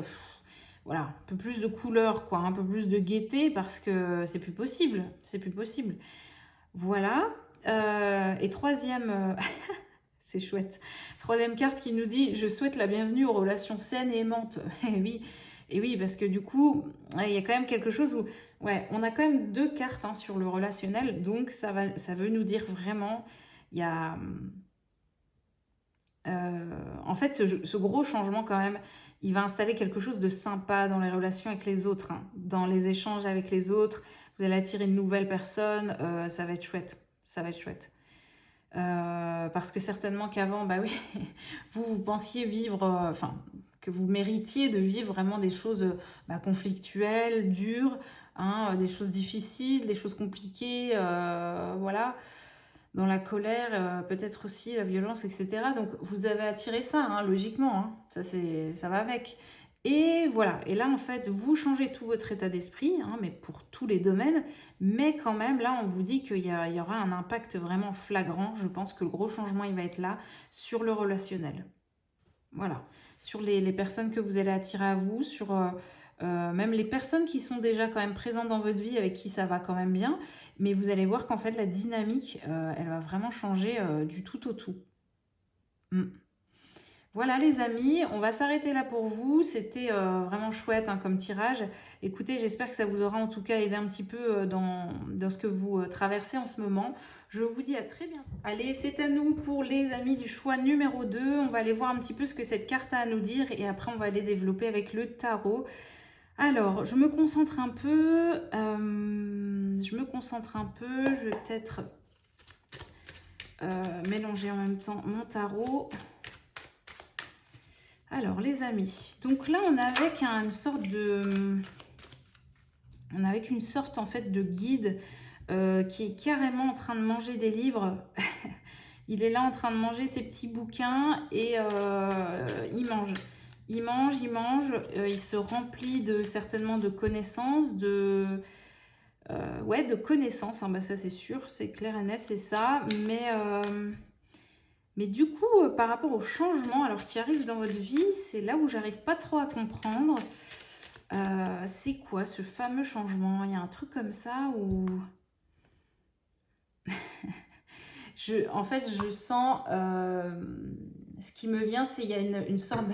Voilà, un peu plus de couleurs, quoi, un peu plus de gaieté, parce que c'est plus possible, c'est plus possible. Voilà. Et troisième... c'est chouette. Troisième carte qui nous dit « Je souhaite la bienvenue aux relations saines et aimantes ». Et oui, parce que du coup, il y a quand même quelque chose où... Ouais, on a quand même 2 cartes hein, sur le relationnel, donc ça veut nous dire vraiment... Il y a... en fait, ce gros changement quand même, il va installer quelque chose de sympa dans les relations avec les autres, hein, dans les échanges avec les autres. Vous allez attirer une nouvelle personne, ça va être chouette. Ça va être chouette. Parce que certainement qu'avant, bah oui, vous pensiez vivre, enfin, que vous méritiez de vivre vraiment des choses conflictuelles, dures, hein, des choses difficiles, des choses compliquées, voilà, dans la colère, peut-être aussi la violence, etc. Donc vous avez attiré ça, hein, logiquement, hein, ça va avec. Et voilà, et là en fait vous changez tout votre état d'esprit, hein, mais pour tous les domaines, mais quand même là on vous dit qu'il y aura un impact vraiment flagrant. Je pense que le gros changement il va être là sur le relationnel. Voilà, sur les personnes que vous allez attirer à vous, sur même les personnes qui sont déjà quand même présentes dans votre vie, avec qui ça va quand même bien, mais vous allez voir qu'en fait la dynamique, elle va vraiment changer du tout au tout. Mm. Voilà les amis, on va s'arrêter là pour vous. C'était vraiment chouette hein, comme tirage. Écoutez, j'espère que ça vous aura en tout cas aidé un petit peu dans ce que vous traversez en ce moment. Je vous dis à très bientôt. Allez, c'est à nous pour les amis du choix numéro 2. On va aller voir un petit peu ce que cette carte a à nous dire et après on va aller développer avec le tarot. Alors, je me concentre un peu. Je vais peut-être mélanger en même temps mon tarot. Alors les amis, donc là on est avec une sorte en fait de guide qui est carrément en train de manger des livres. Il est là en train de manger ses petits bouquins et il mange. Il mange, il se remplit certainement de connaissances, ouais, de connaissances, hein, bah ça c'est sûr, c'est clair et net, c'est ça, mais du coup, par rapport au changement alors qui arrive dans votre vie, c'est là où j'arrive pas trop à comprendre. C'est quoi ce fameux changement? Il y a un truc comme ça où... en fait, je sens... ce qui me vient, c'est qu'il y a une sorte de...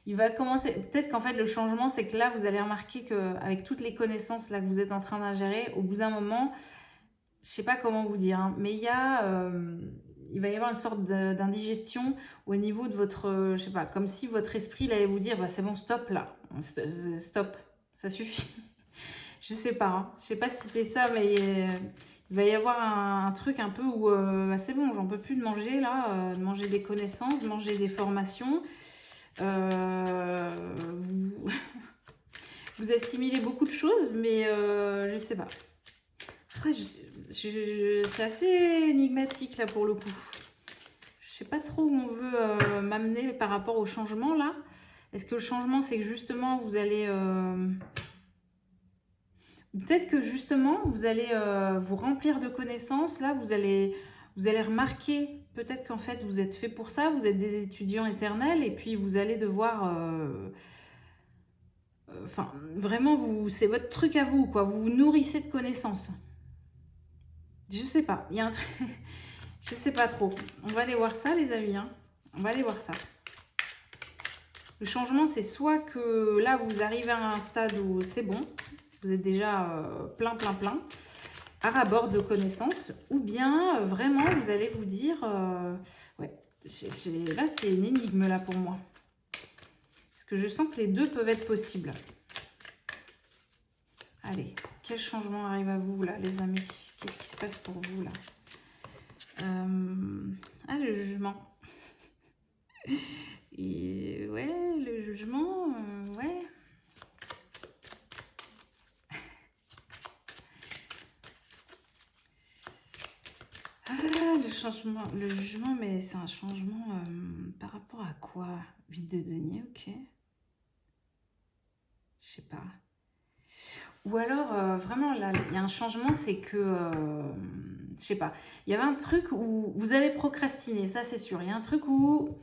Il va commencer... Peut-être qu'en fait, le changement, c'est que là, vous allez remarquer qu'avec toutes les connaissances là, que vous êtes en train d'ingérer, au bout d'un moment, je sais pas comment vous dire, hein, mais il va y avoir une sorte d'indigestion au niveau de votre, je sais pas, comme si votre esprit il allait vous dire, bah c'est bon, stop là, stop, ça suffit. Je sais pas, hein. Je sais pas si c'est ça, mais il va y avoir un truc un peu où bah, c'est bon, j'en peux plus de manger là, de manger des connaissances, de manger des formations. Vous, vous assimilez beaucoup de choses, mais je sais pas. Après, c'est assez énigmatique là pour le coup. Je sais pas trop où on veut m'amener par rapport au changement là. Est-ce que le changement c'est que justement vous allez... Peut-être que justement vous allez vous remplir de connaissances. Là vous allez remarquer peut-être qu'en fait vous êtes fait pour ça. Vous êtes des étudiants éternels et puis vous allez devoir... Enfin vraiment c'est votre truc à vous quoi. Vous vous nourrissez de connaissances. Je sais pas, il y a un truc... Je sais pas trop. On va aller voir ça, les amis. Hein. On va aller voir ça. Le changement, c'est soit que là, vous arrivez à un stade où c'est bon, vous êtes déjà plein, à ras-bord de connaissances, ou bien vraiment, vous allez vous dire... ouais, là, c'est une énigme, là, pour moi. Parce que je sens que les deux peuvent être possibles. Allez, quel changement arrive à vous, là, les amis? Qu'est-ce qui se passe pour vous, là? Ah, le jugement. Et ouais, le jugement, ouais. Ah, le changement, le jugement, mais c'est un changement par rapport à quoi? Vide de denier, ok. Je sais pas. Ou alors, vraiment, là, il y a un changement, c'est que, je sais pas, il y avait un truc où vous avez procrastiné, ça c'est sûr. Il y a un truc où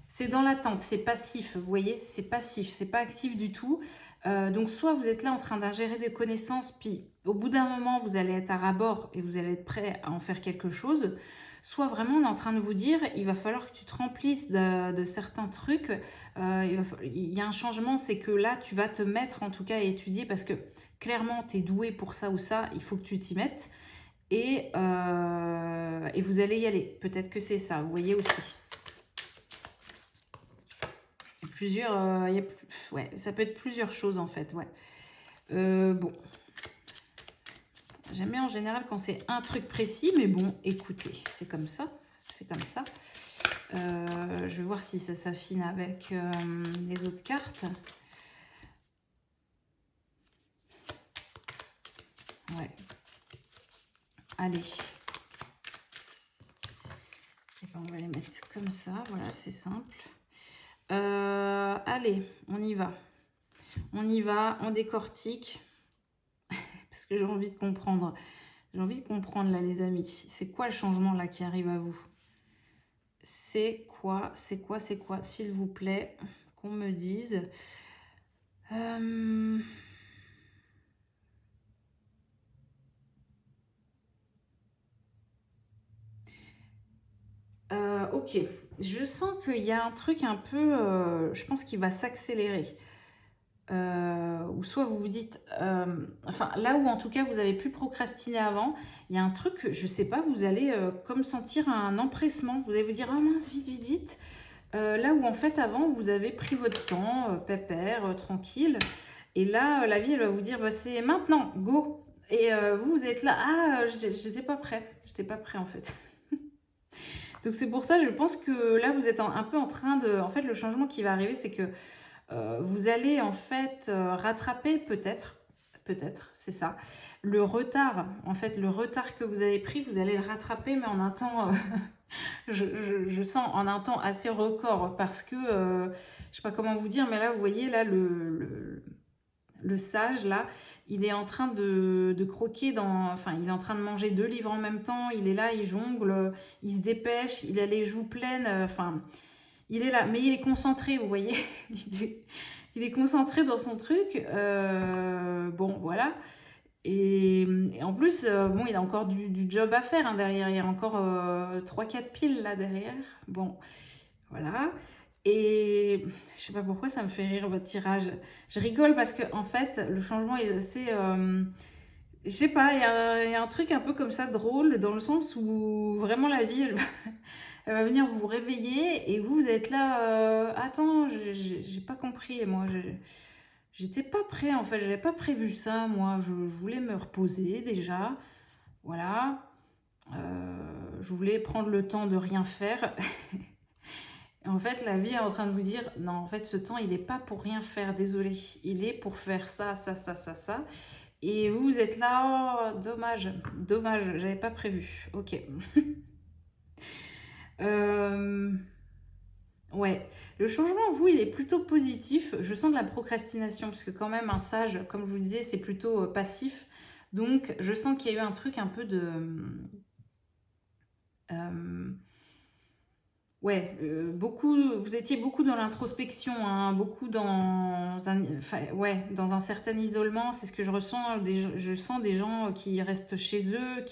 c'est dans l'attente, c'est passif, vous voyez, c'est passif, c'est pas actif du tout. Donc soit vous êtes là en train d'ingérer des connaissances, puis au bout d'un moment, vous allez être à ras-bord et vous allez être prêt à en faire quelque chose. Soit vraiment, on est en train de vous dire, il va falloir que tu te remplisses de certains trucs. Il y a un changement, c'est que là, tu vas te mettre en tout cas à étudier parce que clairement, tu es doué pour ça ou ça, il faut que tu t'y mettes. Et vous allez y aller. Peut-être que c'est ça, vous voyez aussi. Plusieurs, ouais, ça peut être plusieurs choses en fait, ouais. Bon, j'aime bien en général quand c'est un truc précis, mais bon, écoutez, c'est comme ça, c'est comme ça. Je vais voir si ça s'affine avec les autres cartes. Ouais. Allez. Et ben, on va les mettre comme ça, voilà, c'est simple. Allez, on y va. On y va, on décortique. Parce que j'ai envie de comprendre. J'ai envie de comprendre là, les amis. C'est quoi le changement là qui arrive à vous? C'est quoi? C'est quoi? C'est quoi? S'il vous plaît, qu'on me dise. Euh, ok, je sens qu'il y a un truc un peu, je pense qu'il va s'accélérer. Ou soit vous vous dites, enfin là où en tout cas vous avez pu procrastiner avant, il y a un truc, je sais pas, vous allez comme sentir un empressement, vous allez vous dire, ah mince, vite, vite, vite. Là où en fait avant vous avez pris votre temps, pépère, tranquille, et là la vie elle va vous dire, bah, c'est maintenant, go. Et vous, vous êtes là, ah, j'étais pas prêt en fait. Donc c'est pour ça, je pense que là, vous êtes un peu en train de... En fait, le changement qui va arriver, c'est que vous allez en fait rattraper peut-être, c'est ça, le retard. En fait, le retard que vous avez pris, vous allez le rattraper, mais en un temps, je sens en un temps assez record, parce que, je sais pas comment vous dire, mais là, vous voyez, là, le sage, là, il est en train de croquer dans... Enfin, il est en train de manger 2 livres en même temps. Il est là, il jongle, il se dépêche, il a les joues pleines. Enfin, il est là, mais il est concentré, vous voyez. Il est concentré dans son truc. Bon, voilà. Et en plus, bon, il a encore du job à faire hein, derrière. Il y a encore 3-4 piles là derrière. Bon, voilà. Et je sais pas pourquoi ça me fait rire votre tirage. Je rigole parce que en fait, le changement est assez... je sais pas, il y a un truc un peu comme ça drôle dans le sens où vraiment la vie, elle va venir vous réveiller et vous êtes là, attends, j'ai pas compris, moi, j'étais pas prêt en fait, j'avais pas prévu ça, moi, je voulais me reposer déjà, voilà, je voulais prendre le temps de rien faire. Et en fait, la vie est en train de vous dire, non, en fait, ce temps, il n'est pas pour rien faire, désolé, il est pour faire ça, ça, ça, ça, ça. Et vous êtes là, oh, dommage, dommage, j'avais pas prévu, ok. Euh, Ouais, le changement, vous, il est plutôt positif. Je sens de la procrastination, parce que quand même, un sage, comme je vous le disais, c'est plutôt passif. Donc, je sens qu'il y a eu un truc un peu de... euh, ouais, beaucoup, vous étiez beaucoup dans l'introspection, hein, beaucoup dans un, enfin, ouais, dans un certain isolement. C'est ce que je ressens. Je sens des gens qui restent chez eux,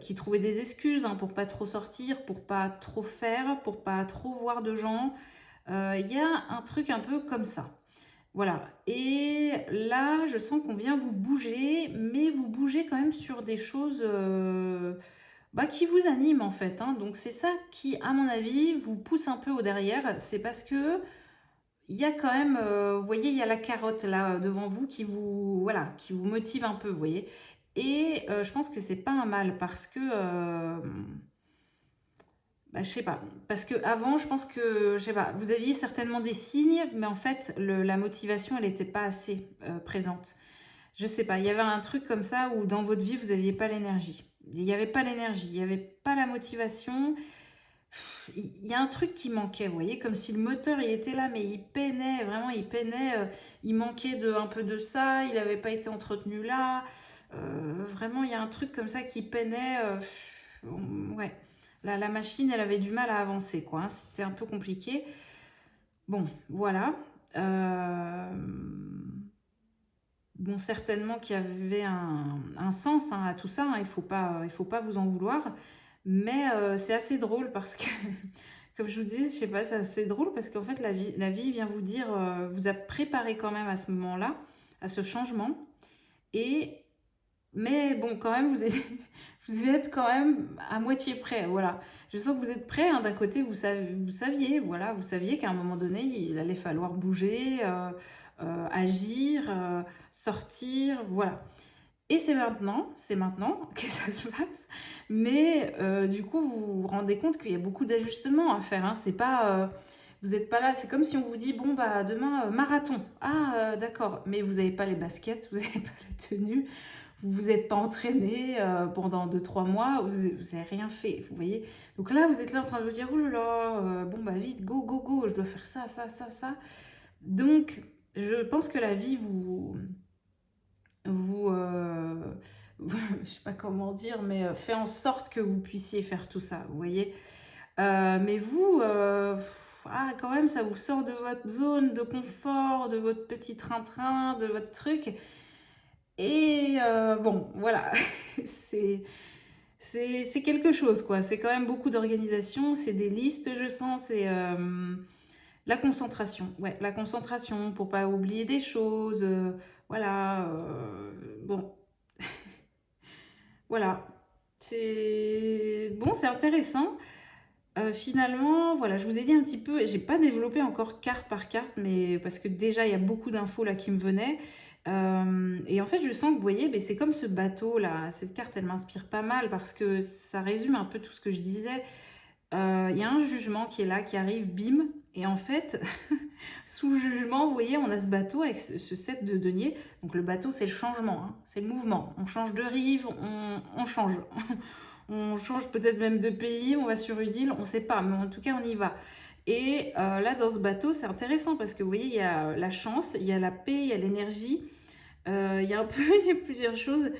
qui trouvaient des excuses hein, pour pas trop sortir, pour pas trop faire, pour pas trop voir de gens. Il y a un truc un peu comme ça. Voilà. Et là, je sens qu'on vient vous bouger, mais vous bougez quand même sur des choses bah, qui vous animent en fait. Hein. Donc c'est ça qui, à mon avis, vous pousse un peu au derrière. C'est parce que il y a quand même, vous voyez, il y a la carotte là devant vous qui vous, voilà, qui vous motive un peu, vous voyez. Et je pense que c'est pas un mal parce que bah, je sais pas. Parce que avant, je pense que, je sais pas, vous aviez certainement des signes, mais en fait, la motivation, elle n'était pas assez présente. Je sais pas, il y avait un truc comme ça où dans votre vie, vous n'aviez pas l'énergie. Il n'y avait pas l'énergie, il n'y avait pas la motivation. Il y a un truc qui manquait, vous voyez, comme si le moteur, il était là, mais il peinait, vraiment, il peinait. Il manquait un peu de ça, il n'avait pas été entretenu là. Vraiment, il y a un truc comme ça qui peinait. Ouais. La machine, elle avait du mal à avancer, quoi. Hein. C'était un peu compliqué. Bon, voilà. Bon, certainement qu'il y avait un sens hein, à tout ça. Hein. Il faut pas vous en vouloir. Mais c'est assez drôle parce que, comme je vous disais, je sais pas, c'est assez drôle parce qu'en fait, la vie vient vous dire, vous a préparé quand même à ce moment-là, à ce changement. Et mais bon, quand même, vous êtes quand même à moitié prêt. Voilà. Je sens que vous êtes prêt. Hein. D'un côté, vous saviez, voilà, vous saviez qu'à un moment donné, il allait falloir bouger, agir, sortir, voilà. Et c'est maintenant que ça se passe. Mais du coup, vous vous rendez compte qu'il y a beaucoup d'ajustements à faire. Hein. C'est pas, vous n'êtes pas là. C'est comme si on vous dit, bon, bah, demain, marathon. Ah, d'accord. Mais vous n'avez pas les baskets, vous n'avez pas la tenue. vous êtes pas entraîné pendant 2-3 mois, vous n'avez rien fait, vous voyez. Donc là, vous êtes là en train de vous dire, oh là là, bon bah vite, go, go, go, je dois faire ça, ça, ça, ça. Donc, je pense que la vie vous je sais pas comment dire, mais fait en sorte que vous puissiez faire tout ça, vous voyez. Mais vous, quand même, ça vous sort de votre zone de confort, de votre petit train-train, de votre truc. Et bon, voilà, c'est c'est quelque chose, quoi. C'est quand même beaucoup d'organisation, c'est des listes, je sens, c'est la concentration. Ouais, la concentration pour pas oublier des choses. Voilà, bon, voilà. C'est bon, c'est intéressant. Finalement, voilà, je vous ai dit un petit peu, j'ai pas développé encore carte par carte, mais parce que déjà il y a beaucoup d'infos là qui me venaient. Et en fait, je sens que vous voyez, mais c'est comme ce bateau là. Cette carte, elle m'inspire pas mal parce que ça résume un peu tout ce que je disais. Il y a un jugement qui est là, qui arrive, bim. Et en fait, sous jugement, vous voyez, on a ce bateau avec ce 7 de denier. Donc le bateau, c'est le changement, hein, c'est le mouvement. On change de rive, on change. On change peut-être même de pays, on va sur une île, on ne sait pas, mais en tout cas, on y va. Et là, dans ce bateau, c'est intéressant parce que vous voyez, il y a la chance, il y a la paix, il y a l'énergie, il y a un peu, il y a plusieurs choses.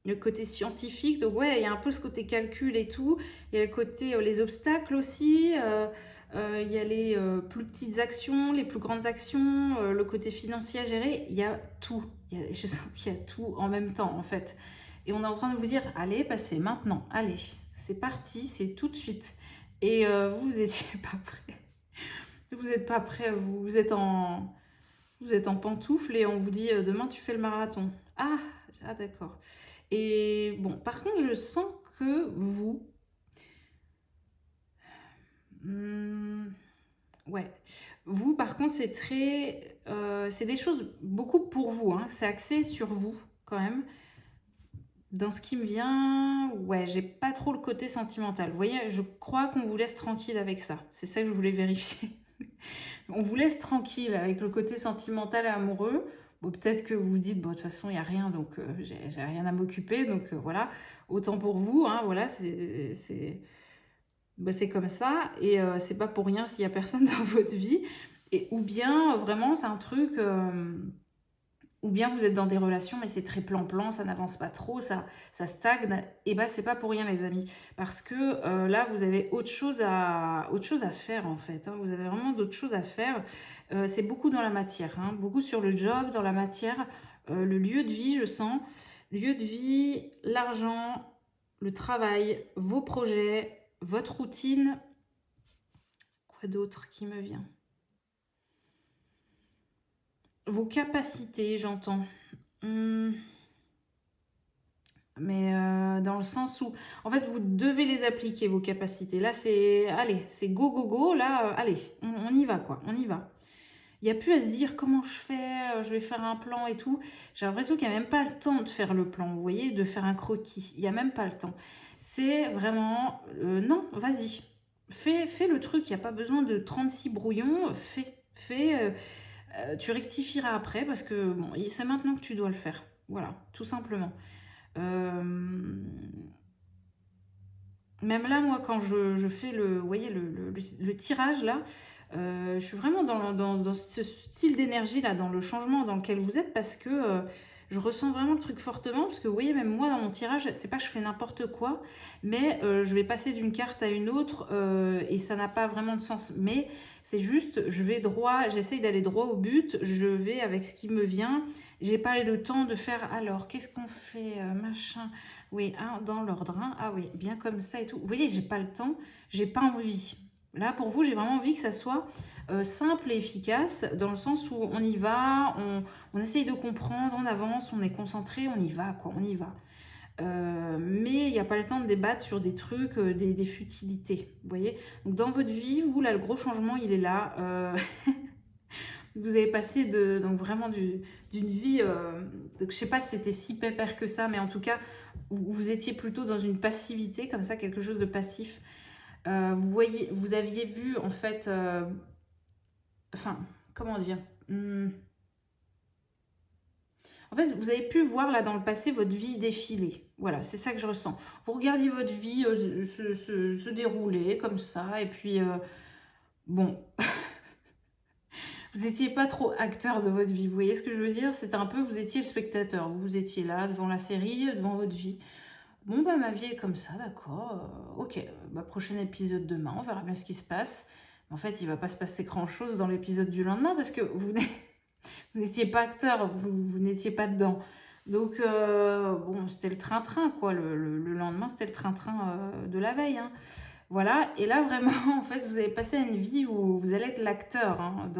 Le côté scientifique, donc ouais, il y a un peu ce côté calcul et tout. Il y a le côté, les obstacles aussi. Il y a les plus petites actions, les plus grandes actions, le côté financier à gérer. Il y a tout. Je sens qu'il y a tout en même temps, en fait. Et on est en train de vous dire, allez, passez maintenant. Allez, c'est parti, c'est tout de suite. Et vous n'étiez pas prêt. Vous n'êtes pas prêt. Vous êtes en pantoufles et on vous dit, demain, tu fais le marathon. Ah, d'accord. Et bon, par contre, je sens que vous... ouais. Vous, par contre, c'est très... c'est des choses beaucoup pour vous. Hein. C'est axé sur vous, quand même. Dans ce qui me vient, ouais, j'ai pas trop le côté sentimental. Vous voyez, je crois qu'on vous laisse tranquille avec ça. C'est ça que je voulais vérifier. On vous laisse tranquille avec le côté sentimental et amoureux. Bon, peut-être que vous vous dites, bon, de toute façon, il n'y a rien, donc j'ai rien à m'occuper. Donc voilà, autant pour vous. Hein, voilà, c'est comme ça. Et c'est pas pour rien s'il n'y a personne dans votre vie. Et, ou bien, vraiment, c'est un truc... ou bien vous êtes dans des relations, mais c'est très plan-plan, ça n'avance pas trop, ça stagne. Et ben c'est pas pour rien, les amis. Parce que là, vous avez autre chose à faire, en fait. Hein. Vous avez vraiment d'autres choses à faire. C'est beaucoup dans la matière, hein. Beaucoup sur le job, dans la matière. Le lieu de vie, je sens. Lieu de vie, l'argent, le travail, vos projets, votre routine. Quoi d'autre qui me vient? Vos capacités, j'entends. Mais dans le sens où, en fait, vous devez les appliquer, vos capacités. Là, c'est, allez, c'est go, go, go. Là, allez, on y va, quoi. On y va. Il n'y a plus à se dire comment je fais, je vais faire un plan et tout. J'ai l'impression qu'il n'y a même pas le temps de faire le plan, vous voyez, de faire un croquis. Il n'y a même pas le temps. C'est vraiment, non, vas-y. Fais le truc, il n'y a pas besoin de 36 brouillons. Fais, tu rectifieras après parce que bon, c'est maintenant que tu dois le faire. Voilà, tout simplement. Même là, moi, quand je fais vous voyez, le tirage là, je suis vraiment dans ce style d'énergie là, dans le changement dans lequel vous êtes parce que je ressens vraiment le truc fortement. Parce que vous voyez, même moi dans mon tirage, c'est pas que je fais n'importe quoi, mais je vais passer d'une carte à une autre et ça n'a pas vraiment de sens. Mais c'est juste, je vais droit, j'essaye d'aller droit au but, je vais avec ce qui me vient. J'ai pas le temps de faire alors, qu'est-ce qu'on fait, machin. Oui, hein, dans l'ordre. Hein. Ah oui, bien comme ça et tout. Vous voyez, j'ai pas le temps, j'ai pas envie. Là, pour vous, j'ai vraiment envie que ça soit simple et efficace, dans le sens où on y va, on essaye de comprendre, on avance, on est concentré, on y va, quoi, on y va. Mais il n'y a pas le temps de débattre sur des trucs, des futilités, vous voyez. Donc dans votre vie, vous, là, le gros changement, il est là. Vous avez passé donc vraiment d'une vie, donc je sais pas si c'était si pépère que ça, mais en tout cas, vous étiez plutôt dans une passivité, comme ça, quelque chose de passif. Vous aviez vu, en fait, enfin, comment dire, En fait, vous avez pu voir là dans le passé votre vie défiler. Voilà, c'est ça que je ressens. Vous regardiez votre vie se dérouler comme ça, et puis bon, vous n'étiez pas trop acteur de votre vie. Vous voyez ce que je veux dire? C'était un peu, vous étiez le spectateur. Vous étiez là devant la série, devant votre vie. Bon, bah ma vie est comme ça, d'accord. Ok, bah, prochain épisode demain, on verra bien ce qui se passe. En fait, il va pas se passer grand-chose dans l'épisode du lendemain parce que vous n'étiez pas acteur, vous n'étiez pas dedans. Donc, bon, c'était le train-train, quoi. Le lendemain, c'était le train-train de la veille, hein. Voilà, et là, vraiment, en fait, vous avez passé à une vie où vous allez être l'acteur, hein,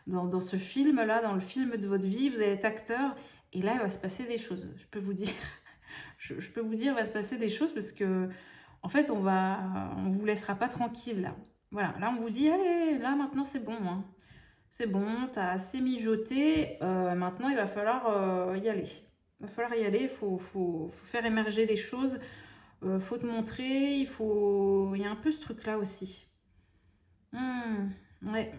dans ce film-là, dans le film de votre vie, vous allez être acteur, et là, il va se passer des choses, je peux vous dire. Je peux vous dire, il va se passer des choses parce que, en fait, on vous laissera pas tranquille, là. Voilà, là, on vous dit, allez, là, maintenant, c'est bon, hein. C'est bon, t'as assez mijoté, maintenant, il va falloir y aller. Il va falloir y aller, faut faire émerger les choses. Faut te montrer, il y a un peu ce truc-là aussi. Ouais,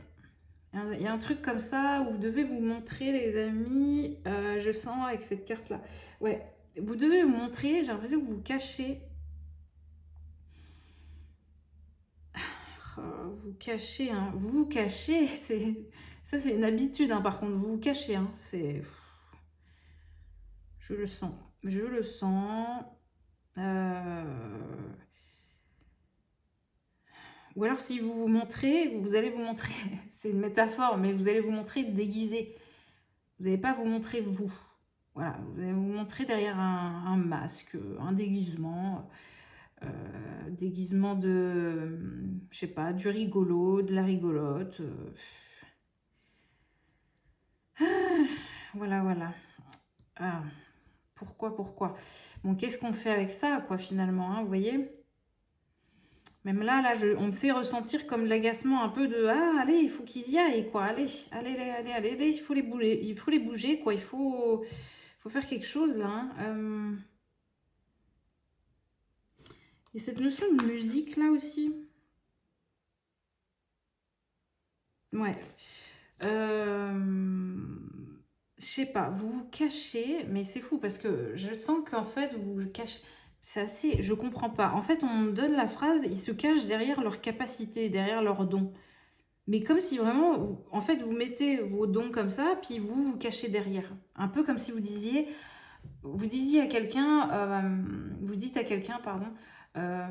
il y a un truc comme ça où vous devez vous montrer, les amis. Je sens avec cette carte-là. Ouais, vous devez vous montrer, j'ai l'impression que vous vous cachez. Vous cachez, hein. Vous vous cachez, ça c'est une habitude, hein, par contre, vous vous cachez, hein. Je le sens, je le sens. Ou alors si vous vous montrez, vous allez vous montrer, c'est une métaphore, mais vous allez vous montrer déguisé. Vous n'allez pas vous montrer vous. Voilà, vous allez vous montrer derrière un masque, un déguisement. Déguisement de, je sais pas, du rigolo, de la rigolote. Voilà, voilà. Ah, pourquoi? Bon, qu'est-ce qu'on fait avec ça, quoi, finalement, hein, vous voyez? Même là, on me fait ressentir comme de l'agacement un peu de ah, allez, il faut qu'ils y aillent, quoi. Allez, il faut les bouger, quoi. Faut faire quelque chose là, hein. Il y a cette notion de musique là aussi. Ouais. Je sais pas, vous vous cachez, mais c'est fou parce que je sens qu'en fait, vous vous cachez. C'est assez. Je comprends pas. En fait, on me donne la phrase, ils se cachent derrière leur capacité, derrière leurs dons. Mais comme si vraiment, en fait, vous mettez vos dons comme ça, puis vous vous cachez derrière. Un peu comme si vous disiez à quelqu'un, vous dites à quelqu'un, pardon, euh,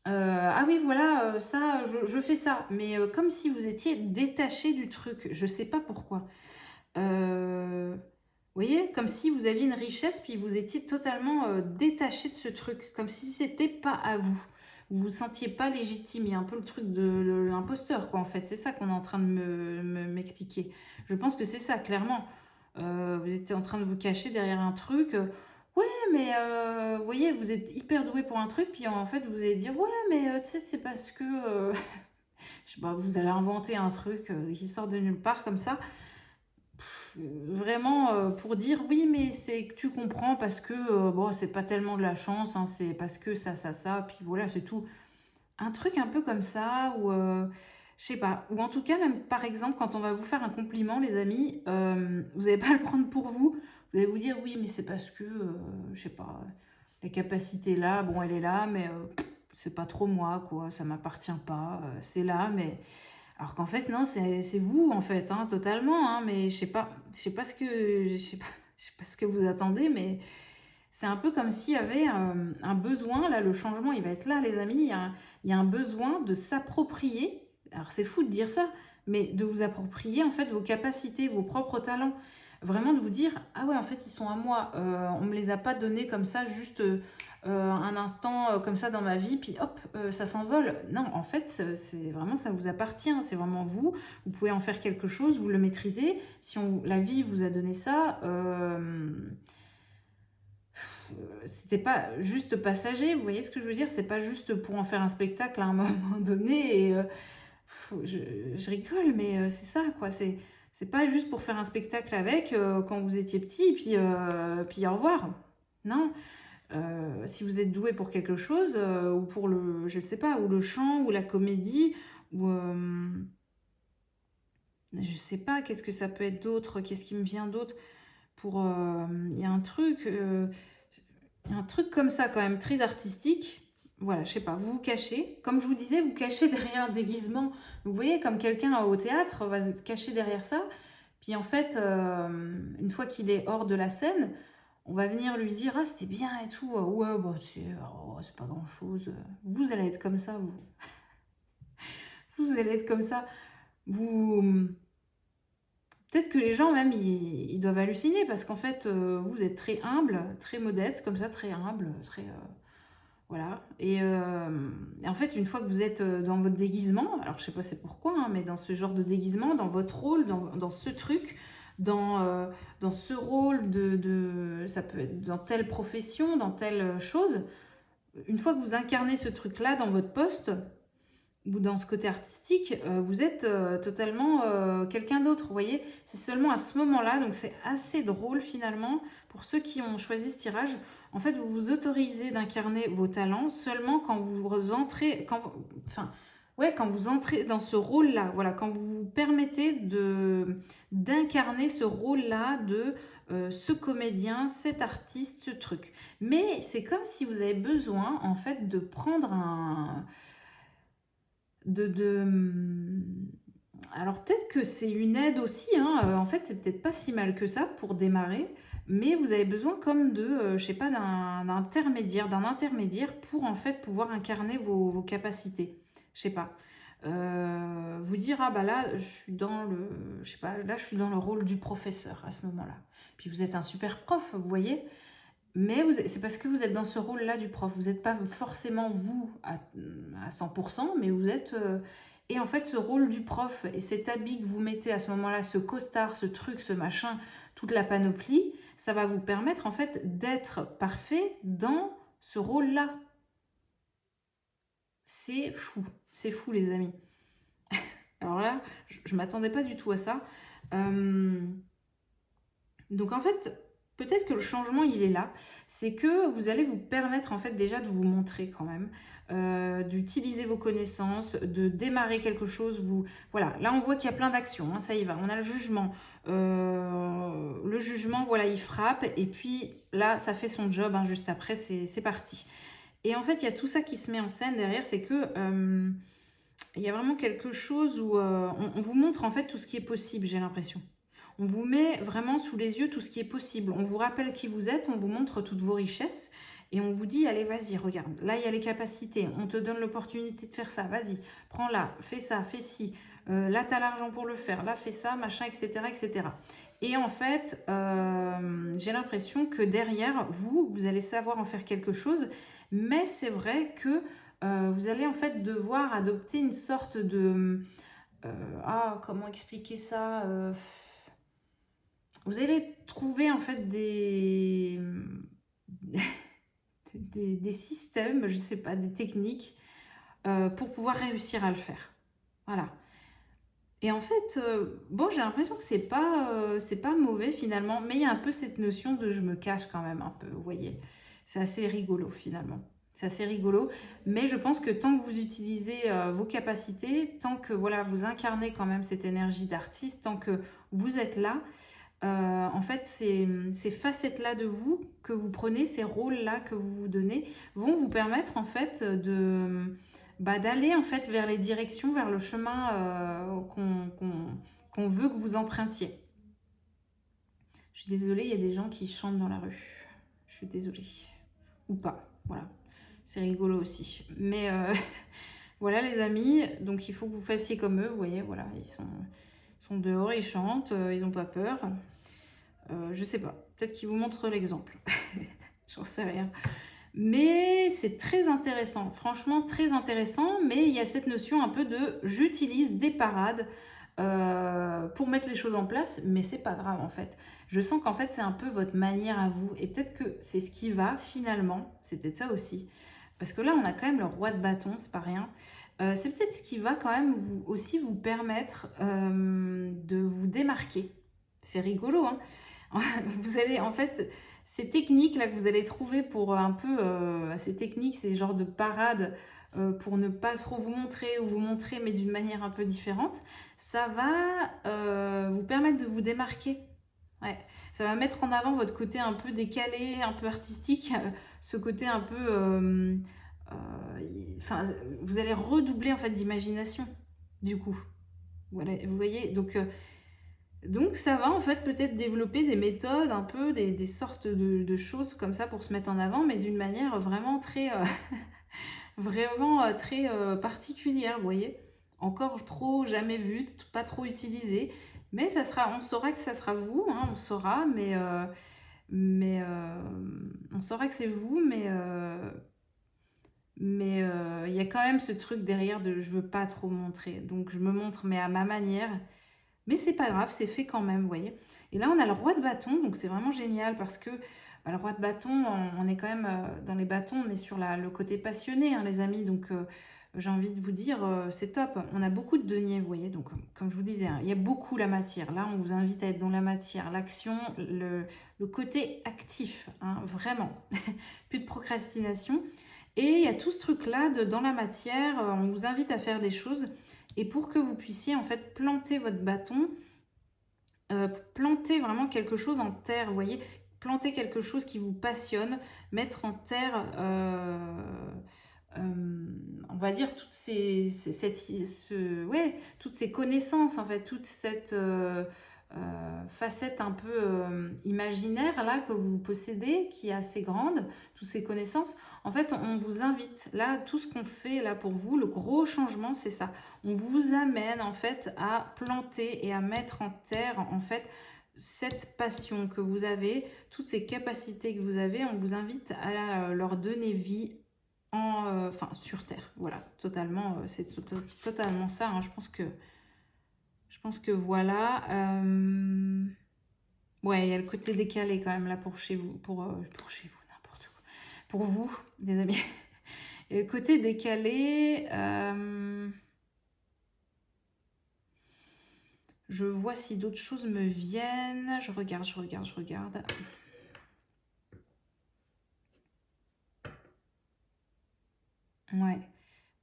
ah oui, voilà, ça, je fais ça. Mais comme si vous étiez détaché du truc. Je sais pas pourquoi. Vous voyez, comme si vous aviez une richesse, puis vous étiez totalement détaché de ce truc. Comme si c'était pas à vous. Vous vous sentiez pas légitime. Il y a un peu le truc de l'imposteur, quoi, en fait. C'est ça qu'on est en train de m'expliquer. Je pense que c'est ça, clairement. Vous étiez en train de vous cacher derrière un truc. Ouais, mais vous voyez, vous êtes hyper doué pour un truc, puis en fait, vous allez dire, ouais, mais tu sais, c'est parce que, je sais pas, vous allez inventer un truc qui sort de nulle part comme ça. Vraiment pour dire, oui, mais c'est que tu comprends parce que, bon, c'est pas tellement de la chance, hein, c'est parce que ça, puis voilà, c'est tout. Un truc un peu comme ça, ou je sais pas, ou en tout cas, même par exemple, quand on va vous faire un compliment, les amis, vous n'allez pas le prendre pour vous. Vous allez vous dire, oui, mais c'est parce que, je sais pas, la capacité là, bon, elle est là, mais c'est pas trop moi, quoi, ça m'appartient pas, c'est là, mais. Alors qu'en fait, non, c'est vous, en fait, hein, totalement, hein, mais je sais pas ce que vous attendez, mais c'est un peu comme s'il y avait un besoin, là, le changement, il va être là, les amis, il y a un besoin de s'approprier, alors c'est fou de dire ça, mais de vous approprier, en fait, vos capacités, vos propres talents, vraiment de vous dire, ah ouais, en fait, ils sont à moi, on me les a pas donnés comme ça, juste un instant comme ça dans ma vie, puis hop, ça s'envole. Non, en fait, c'est vraiment, ça vous appartient, c'est vraiment vous, vous pouvez en faire quelque chose, vous le maîtrisez, si la vie vous a donné ça, c'était pas juste passager, vous voyez ce que je veux dire? C'est pas juste pour en faire un spectacle à un moment donné et je rigole, mais c'est ça, quoi. C'est pas juste pour faire un spectacle avec quand vous étiez petit, puis au revoir. Non. Si vous êtes doué pour quelque chose, ou pour je sais pas, ou le chant, ou la comédie, ou Je sais pas, qu'est-ce que ça peut être d'autre? Qu'est-ce qui me vient d'autre pour... Il y a un truc comme ça quand même, très artistique. Voilà, je sais pas, vous vous cachez. Comme je vous disais, vous cachez derrière un déguisement. Vous voyez, comme quelqu'un au théâtre va se cacher derrière ça. Puis en fait, une fois qu'il est hors de la scène, on va venir lui dire: «Ah, c'était bien et tout. Ouais, bah, c'est pas grand-chose.» Vous allez être comme ça, vous. Vous allez être comme ça. Vous... Peut-être que les gens même, ils doivent halluciner parce qu'en fait, vous êtes très humble, très modeste, comme ça, très humble, très... voilà. Et en fait, une fois que vous êtes dans votre déguisement, alors je sais pas c'est pourquoi, hein, mais dans ce genre de déguisement, dans votre rôle, dans ce truc, dans ce rôle ça peut être dans telle profession, dans telle chose, une fois que vous incarnez ce truc-là dans votre poste, ou dans ce côté artistique, vous êtes totalement quelqu'un d'autre, vous voyez. C'est seulement à ce moment-là, donc c'est assez drôle finalement, pour ceux qui ont choisi ce tirage. En fait, vous vous autorisez d'incarner vos talents seulement quand vous entrez, quand vous entrez dans ce rôle-là, voilà, quand vous vous permettez d'incarner ce rôle-là de ce comédien, cet artiste, ce truc. Mais c'est comme si vous avez besoin, en fait, de prendre un... Alors peut-être que c'est une aide aussi, hein, en fait c'est peut-être pas si mal que ça pour démarrer, mais vous avez besoin comme de, je sais pas, d'un intermédiaire pour en fait pouvoir incarner vos capacités. Je sais pas. Vous dire: ah bah là je suis dans le, je sais pas, là je suis dans le rôle du professeur à ce moment-là. Puis vous êtes un super prof, vous voyez. Mais c'est parce que vous êtes dans ce rôle-là du prof. Vous n'êtes pas forcément vous à 100%, mais vous êtes... et en fait, ce rôle du prof et cet habit que vous mettez à ce moment-là, ce costard, ce truc, ce machin, toute la panoplie, ça va vous permettre en fait d'être parfait dans ce rôle-là. C'est fou les amis. Alors là, je ne m'attendais pas du tout à ça. Donc en fait... Peut-être que le changement, il est là. C'est que vous allez vous permettre, en fait, déjà de vous montrer quand même, d'utiliser vos connaissances, de démarrer quelque chose. Voilà, là, on voit qu'il y a plein d'actions, hein, ça y va. On a le jugement. Le jugement, voilà, il frappe. Et puis, là, ça fait son job, hein, juste après, c'est parti. Et en fait, il y a tout ça qui se met en scène derrière. C'est que... il y a vraiment quelque chose où on vous montre, en fait, tout ce qui est possible, j'ai l'impression. On vous met vraiment sous les yeux tout ce qui est possible. On vous rappelle qui vous êtes, on vous montre toutes vos richesses et on vous dit, allez, vas-y, regarde. Là, il y a les capacités, on te donne l'opportunité de faire ça. Vas-y, prends-la, fais ça, fais ci. Là, tu as l'argent pour le faire. Là, fais ça, machin, etc. etc. Et en fait, j'ai l'impression que derrière, vous allez savoir en faire quelque chose. Mais c'est vrai que vous allez en fait devoir adopter une sorte de... comment expliquer ça vous allez trouver en fait des systèmes, je sais pas, des techniques pour pouvoir réussir à le faire. Voilà. Et en fait, bon, j'ai l'impression que c'est pas mauvais finalement, mais il y a un peu cette notion de je me cache quand même un peu, vous voyez. C'est assez rigolo finalement. C'est assez rigolo, mais je pense que tant que vous utilisez vos capacités, tant que voilà, vous incarnez quand même cette énergie d'artiste, tant que vous êtes là, en fait, ces facettes-là de vous que vous prenez, ces rôles-là que vous vous donnez, vont vous permettre en fait d'aller en fait vers les directions, vers le chemin qu'on veut que vous empruntiez. Je suis désolée, il y a des gens qui chantent dans la rue. Je suis désolée. Ou pas, voilà. C'est rigolo aussi. Mais voilà les amis, donc il faut que vous fassiez comme eux, vous voyez, voilà, ils sont dehors, ils chantent, ils n'ont pas peur. Je sais pas, peut-être qu'ils vous montrent l'exemple. J'en sais rien. Mais c'est très intéressant, franchement très intéressant, mais il y a cette notion un peu de j'utilise des parades pour mettre les choses en place, mais c'est pas grave en fait. Je sens qu'en fait c'est un peu votre manière à vous, et peut-être que c'est ce qui va finalement, c'est peut-être ça aussi, parce que là on a quand même le roi de bâton, c'est pas rien. C'est peut-être ce qui va quand même aussi vous permettre de vous démarquer. C'est rigolo, hein. Vous allez, en fait, ces techniques-là que vous allez trouver pour un peu... ces techniques, ces genres de parades pour ne pas trop vous montrer ou vous montrer mais d'une manière un peu différente, ça va vous permettre de vous démarquer. Ouais. Ça va mettre en avant votre côté un peu décalé, un peu artistique, ce côté un peu... enfin, vous allez redoubler en fait d'imagination, du coup. Voilà, vous voyez, donc ça va en fait peut-être développer des méthodes, un peu des sortes de choses comme ça pour se mettre en avant, mais d'une manière vraiment très, vraiment très particulière, vous voyez. Encore trop jamais vu, pas trop utilisé, mais ça sera, on saura que ça sera vous, hein, on saura, on saura que c'est vous, mais il y a quand même ce truc derrière de je veux pas trop montrer, donc je me montre mais à ma manière. Mais c'est pas grave, c'est fait quand même, vous voyez. Et là, on a le roi de bâton, donc c'est vraiment génial parce que bah, le roi de bâton, on est quand même dans les bâtons, on est sur le côté passionné, hein, les amis. Donc j'ai envie de vous dire, c'est top. On a beaucoup de deniers, vous voyez. Donc comme je vous disais, hein, il y a beaucoup la matière. Là, on vous invite à être dans la matière, l'action, le côté actif, hein, vraiment. Plus de procrastination. Et il y a tout ce truc-là dans la matière, on vous invite à faire des choses. Et pour que vous puissiez en fait planter votre bâton, planter vraiment quelque chose en terre, vous voyez, planter quelque chose qui vous passionne, mettre en terre, on va dire, toutes ces connaissances, en fait, toute cette facette un peu imaginaire là que vous possédez, qui est assez grande, toutes ces connaissances. En fait, on vous invite, là, tout ce qu'on fait là pour vous, le gros changement, c'est ça. On vous amène en fait à planter et à mettre en terre en fait cette passion que vous avez, toutes ces capacités que vous avez, on vous invite à leur donner vie enfin sur terre. Voilà, totalement, c'est totalement ça. Hein. Je pense que voilà. Ouais, il y a le côté décalé quand même là pour chez vous, pour chez vous, n'importe quoi. Pour vous, des amis. Et le côté décalé. Je vois si d'autres choses me viennent. Je regarde. Ouais.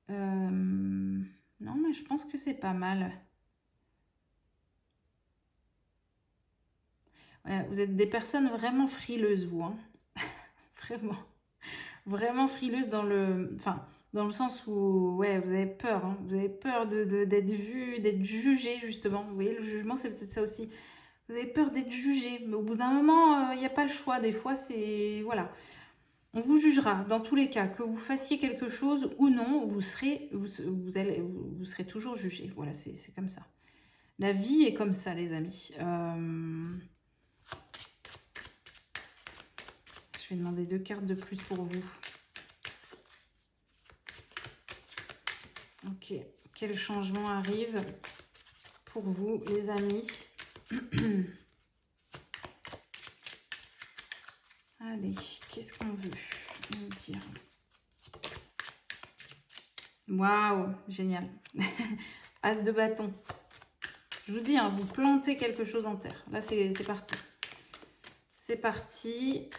Non, mais je pense que c'est pas mal. Ouais, vous êtes des personnes vraiment frileuses, vous. Hein. Vraiment. Vraiment frileuses enfin, dans le sens où, ouais, vous avez peur. Hein. Vous avez peur d'être vu, d'être jugé, justement. Vous voyez, le jugement, c'est peut-être ça aussi. Vous avez peur d'être jugé. Mais au bout d'un moment, il n'y a pas le choix. Des fois, c'est... Voilà. On vous jugera dans tous les cas, que vous fassiez quelque chose ou non, vous serez toujours jugé. Voilà, c'est comme ça. La vie est comme ça, les amis. Je vais demander 2 cartes de plus pour vous. Ok, quel changement arrive pour vous, les amis? Allez, qu'est-ce qu'on veut nous dire? Waouh, génial. As de bâton. Je vous dis, hein, vous plantez quelque chose en terre. Là, c'est parti. C'est parti.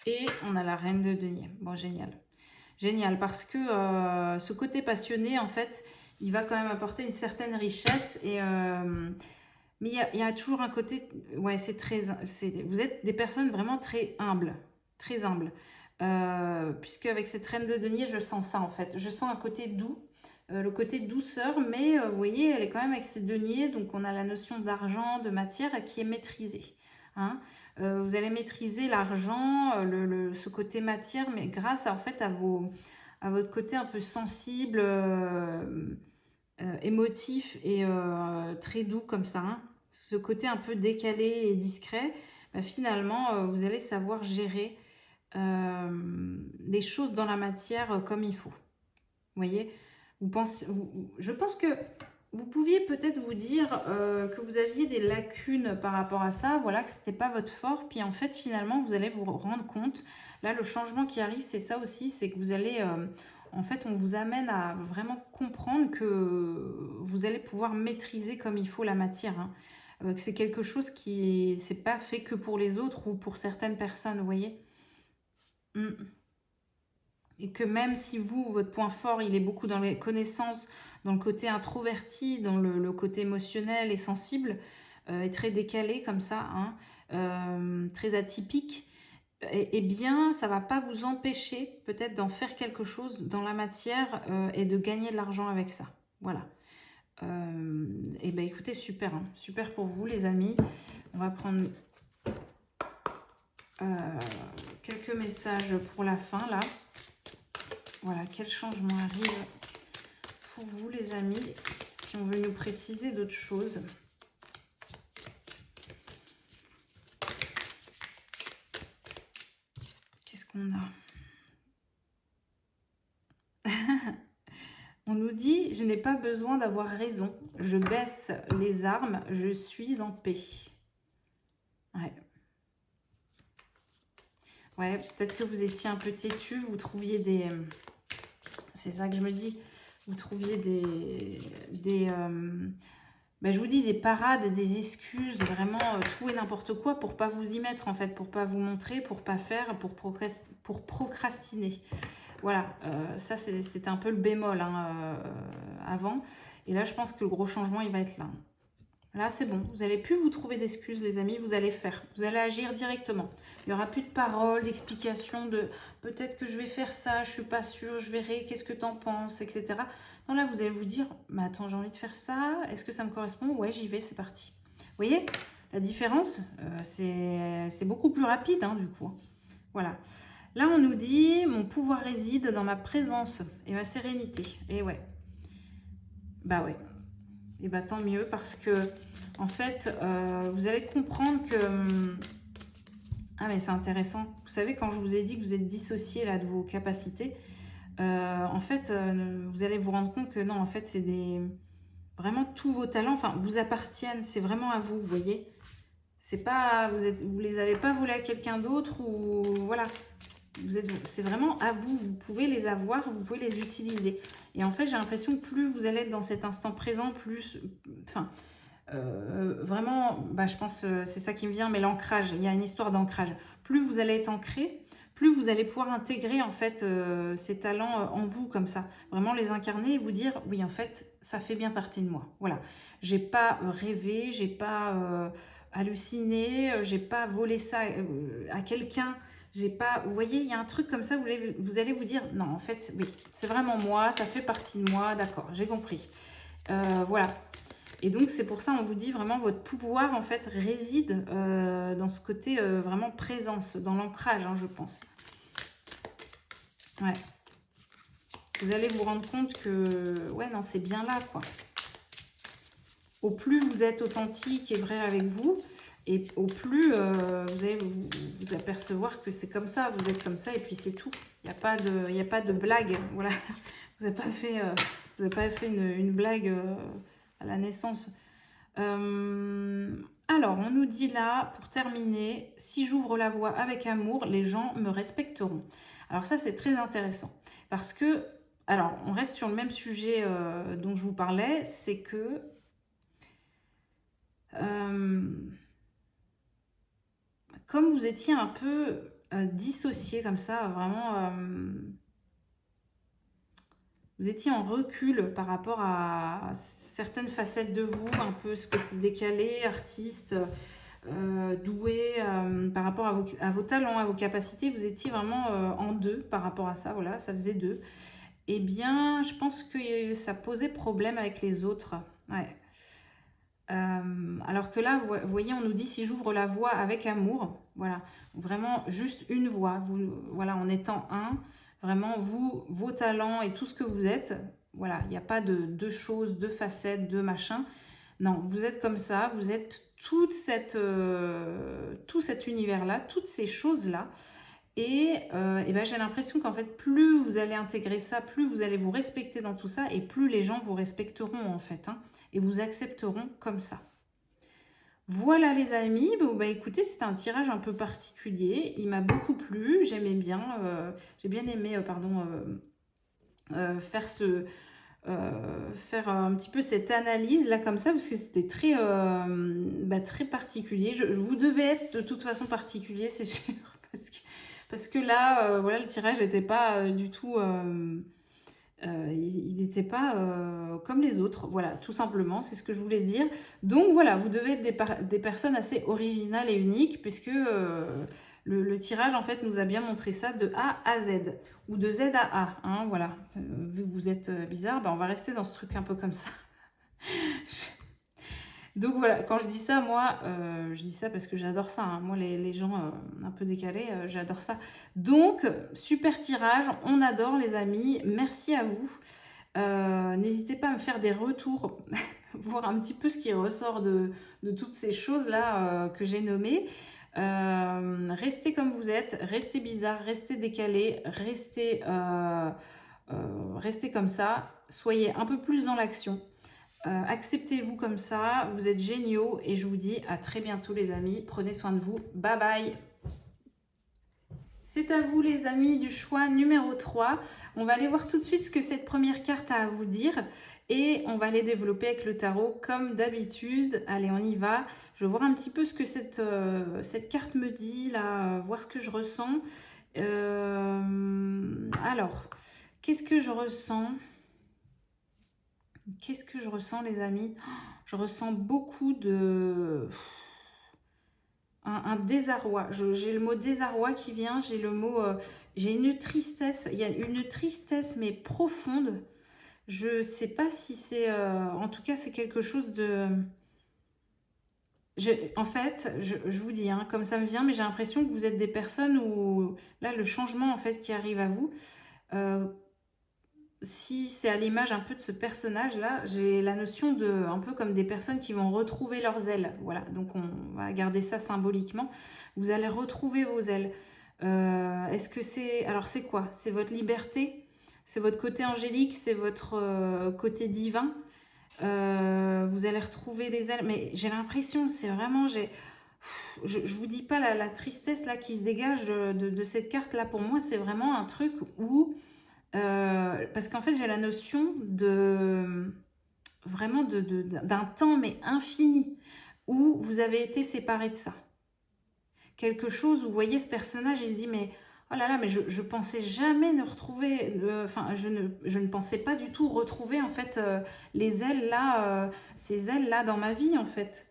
Et on a la reine de denier. Bon, génial. Génial, parce que ce côté passionné, en fait, il va quand même apporter une certaine richesse. Mais il y a toujours un côté... Ouais, vous êtes des personnes vraiment très humbles. Très humbles. Puisque avec cette reine de denier, je sens ça, en fait. Je sens un côté doux. Le côté douceur, mais vous voyez, elle est quand même avec ses deniers. Donc, on a la notion d'argent, de matière qui est maîtrisée. Hein. Vous allez maîtriser l'argent, ce côté matière, mais grâce en fait à votre côté un peu sensible, émotif et très doux comme ça. Hein. Ce côté un peu décalé et discret, bah, finalement, vous allez savoir gérer les choses dans la matière comme il faut. Vous voyez, je pense que vous pouviez peut-être vous dire que vous aviez des lacunes par rapport à ça, voilà, que ce n'était pas votre fort. Puis en fait, finalement, vous allez vous rendre compte. Là, le changement qui arrive, c'est ça aussi, c'est que vous allez... en fait, on vous amène à vraiment comprendre que vous allez pouvoir maîtriser comme il faut la matière. Hein. que c'est quelque chose qui c'est pas fait que pour les autres ou pour certaines personnes, vous voyez? Mmh. Et que même si vous, votre point fort, il est beaucoup dans les connaissances, dans le côté introverti, dans le côté émotionnel et sensible, et très décalé comme ça, hein, très atypique, et bien, ça va pas vous empêcher peut-être d'en faire quelque chose dans la matière, et de gagner de l'argent avec ça. Voilà. Et ben écoutez, super, hein, super pour vous les amis. On va prendre quelques messages pour la fin là. Voilà, quel changement arrive pour vous les amis, si on veut nous préciser d'autres choses. Qu'est-ce qu'on a? On nous dit, je n'ai pas besoin d'avoir raison, je baisse les armes, je suis en paix. Ouais. Ouais, peut-être que vous étiez un peu têtu, vous trouviez des... C'est ça que je me dis. Vous trouviez ben, je vous dis des parades, des excuses, vraiment tout et n'importe quoi pour pas vous y mettre en fait, pour pas vous montrer, pour pas faire, pour procrastiner. Voilà, ça c'était un peu le bémol hein, avant. Et là, je pense que le gros changement, il va être là. Là, c'est bon. Vous n'allez plus vous trouver d'excuses, les amis. Vous allez faire. Vous allez agir directement. Il n'y aura plus de paroles, d'explications, de peut-être que je vais faire ça, je ne suis pas sûre, je verrai, qu'est-ce que tu en penses, etc. Non, là, vous allez vous dire, mais attends, j'ai envie de faire ça. Est-ce que ça me correspond? Ouais, j'y vais, c'est parti. Vous voyez, la différence, c'est beaucoup plus rapide, hein, du coup. Voilà. Là, on nous dit, mon pouvoir réside dans ma présence et ma sérénité. Et ouais. Bah ouais. Et bah tant mieux parce que en fait vous allez comprendre que ah mais c'est intéressant, vous savez quand je vous ai dit que vous êtes dissocié là de vos capacités, en fait vous allez vous rendre compte que non en fait c'est des vraiment tous vos talents enfin vous appartiennent, c'est vraiment à vous, vous voyez, c'est pas vous les avez pas volés à quelqu'un d'autre ou voilà, c'est vraiment à vous, vous pouvez les avoir, vous pouvez les utiliser. Et en fait, j'ai l'impression que plus vous allez être dans cet instant présent, plus, enfin, vraiment, bah, je pense, c'est ça qui me vient, mais l'ancrage, il y a une histoire d'ancrage. Plus vous allez être ancré, plus vous allez pouvoir intégrer en fait ces talents en vous comme ça, vraiment les incarner et vous dire oui en fait ça fait bien partie de moi. Voilà, j'ai pas rêvé, j'ai pas halluciné, j'ai pas volé ça à quelqu'un. J'ai pas, vous voyez, il y a un truc comme ça, vous allez vous dire, non, en fait, oui, c'est vraiment moi, ça fait partie de moi, d'accord, j'ai compris. Voilà. Et donc, c'est pour ça, on vous dit vraiment, votre pouvoir, en fait, réside dans ce côté vraiment présence, dans l'ancrage, hein, je pense. Ouais. Vous allez vous rendre compte que, ouais, non, c'est bien là, quoi. Au plus vous êtes authentique et vrai avec vous, et au plus vous allez vous apercevoir que c'est comme ça, vous êtes comme ça et puis c'est tout. Il n'y a pas de blague. Voilà. Vous n'avez pas fait une blague à la naissance. Alors, on nous dit là, pour terminer, si j'ouvre la voie avec amour, les gens me respecteront. Alors ça, c'est très intéressant. Parce que, alors, on reste sur le même sujet dont je vous parlais, c'est que comme vous étiez un peu dissocié comme ça, vraiment, vous étiez en recul par rapport à certaines facettes de vous, un peu ce côté décalé, artiste, doué, par rapport à vos talents, à vos capacités, vous étiez vraiment en deux par rapport à ça, voilà, ça faisait deux. Eh bien, je pense que ça posait problème avec les autres, ouais. Alors que là, vous voyez, on nous dit si j'ouvre la voie avec amour, voilà, vraiment juste une voie, voilà, en étant un, vraiment vous, vos talents et tout ce que vous êtes, voilà, il n'y a pas de deux choses, deux facettes, deux machins, non, vous êtes comme ça, vous êtes tout cet univers-là, toutes ces choses-là, et ben, j'ai l'impression qu'en fait, plus vous allez intégrer ça, plus vous allez vous respecter dans tout ça, et plus les gens vous respecteront en fait, hein, et vous accepteront comme ça. Voilà les amis, bon, bah, écoutez, c'était un tirage un peu particulier, il m'a beaucoup plu, j'aimais bien, j'ai bien aimé faire faire un petit peu cette analyse là comme ça, parce que c'était très, très particulier. Vous devez être de toute façon particulier, c'est sûr, parce que là, voilà, le tirage n'était pas du tout... il n'était pas comme les autres, voilà, tout simplement, c'est ce que je voulais dire. Donc voilà, vous devez être des personnes assez originales et uniques, puisque le tirage, en fait, nous a bien montré ça de A à Z, ou de Z à A, hein, voilà. Vu que vous êtes bizarre, on va rester dans ce truc un peu comme ça. Donc voilà, quand je dis ça, moi, je dis ça parce que j'adore ça, hein. Moi, les gens un peu décalés, j'adore ça. Donc, super tirage, on adore les amis, merci à vous. N'hésitez pas à me faire des retours, voir un petit peu ce qui ressort de toutes ces choses-là que j'ai nommées. Restez comme vous êtes, restez bizarre, restez décalé, restez comme ça, soyez un peu plus dans l'action. Acceptez-vous comme ça, vous êtes géniaux et je vous dis à très bientôt les amis, prenez soin de vous, bye bye. C'est à vous les amis du choix numéro 3. On va aller voir tout de suite ce que cette première carte a à vous dire et on va aller développer avec le tarot comme d'habitude. Allez, on y va. Je vais voir un petit peu ce que cette carte me dit, là, voir ce que je ressens. Alors, qu'est-ce que je ressens ? Qu'est-ce que je ressens les amis ? Je ressens beaucoup de... Un désarroi. J'ai le mot désarroi qui vient, j'ai le mot... j'ai une tristesse, il y a une tristesse mais profonde. Je sais pas si c'est... en tout cas, c'est quelque chose de... En fait, je vous dis, hein, comme ça me vient, mais j'ai l'impression que vous êtes des personnes où... Là, le changement en fait qui arrive à vous... si c'est à l'image un peu de ce personnage-là, j'ai la notion de un peu comme des personnes qui vont retrouver leurs ailes. Voilà, donc on va garder ça symboliquement. Vous allez retrouver vos ailes. Est-ce que c'est... Alors c'est quoi? C'est votre liberté? C'est votre côté angélique? C'est votre côté divin? Vous allez retrouver des ailes. Mais j'ai l'impression, c'est vraiment... Je vous dis pas la tristesse là qui se dégage de cette carte-là. Pour moi, c'est vraiment un truc où... parce qu'en fait, j'ai la notion de vraiment d'un temps mais infini où vous avez été séparés de ça. Quelque chose où vous voyez ce personnage, il se dit mais oh là là, mais je pensais jamais ne retrouver, enfin je ne pensais pas du tout retrouver en fait les ailes là, ces ailes là dans ma vie en fait.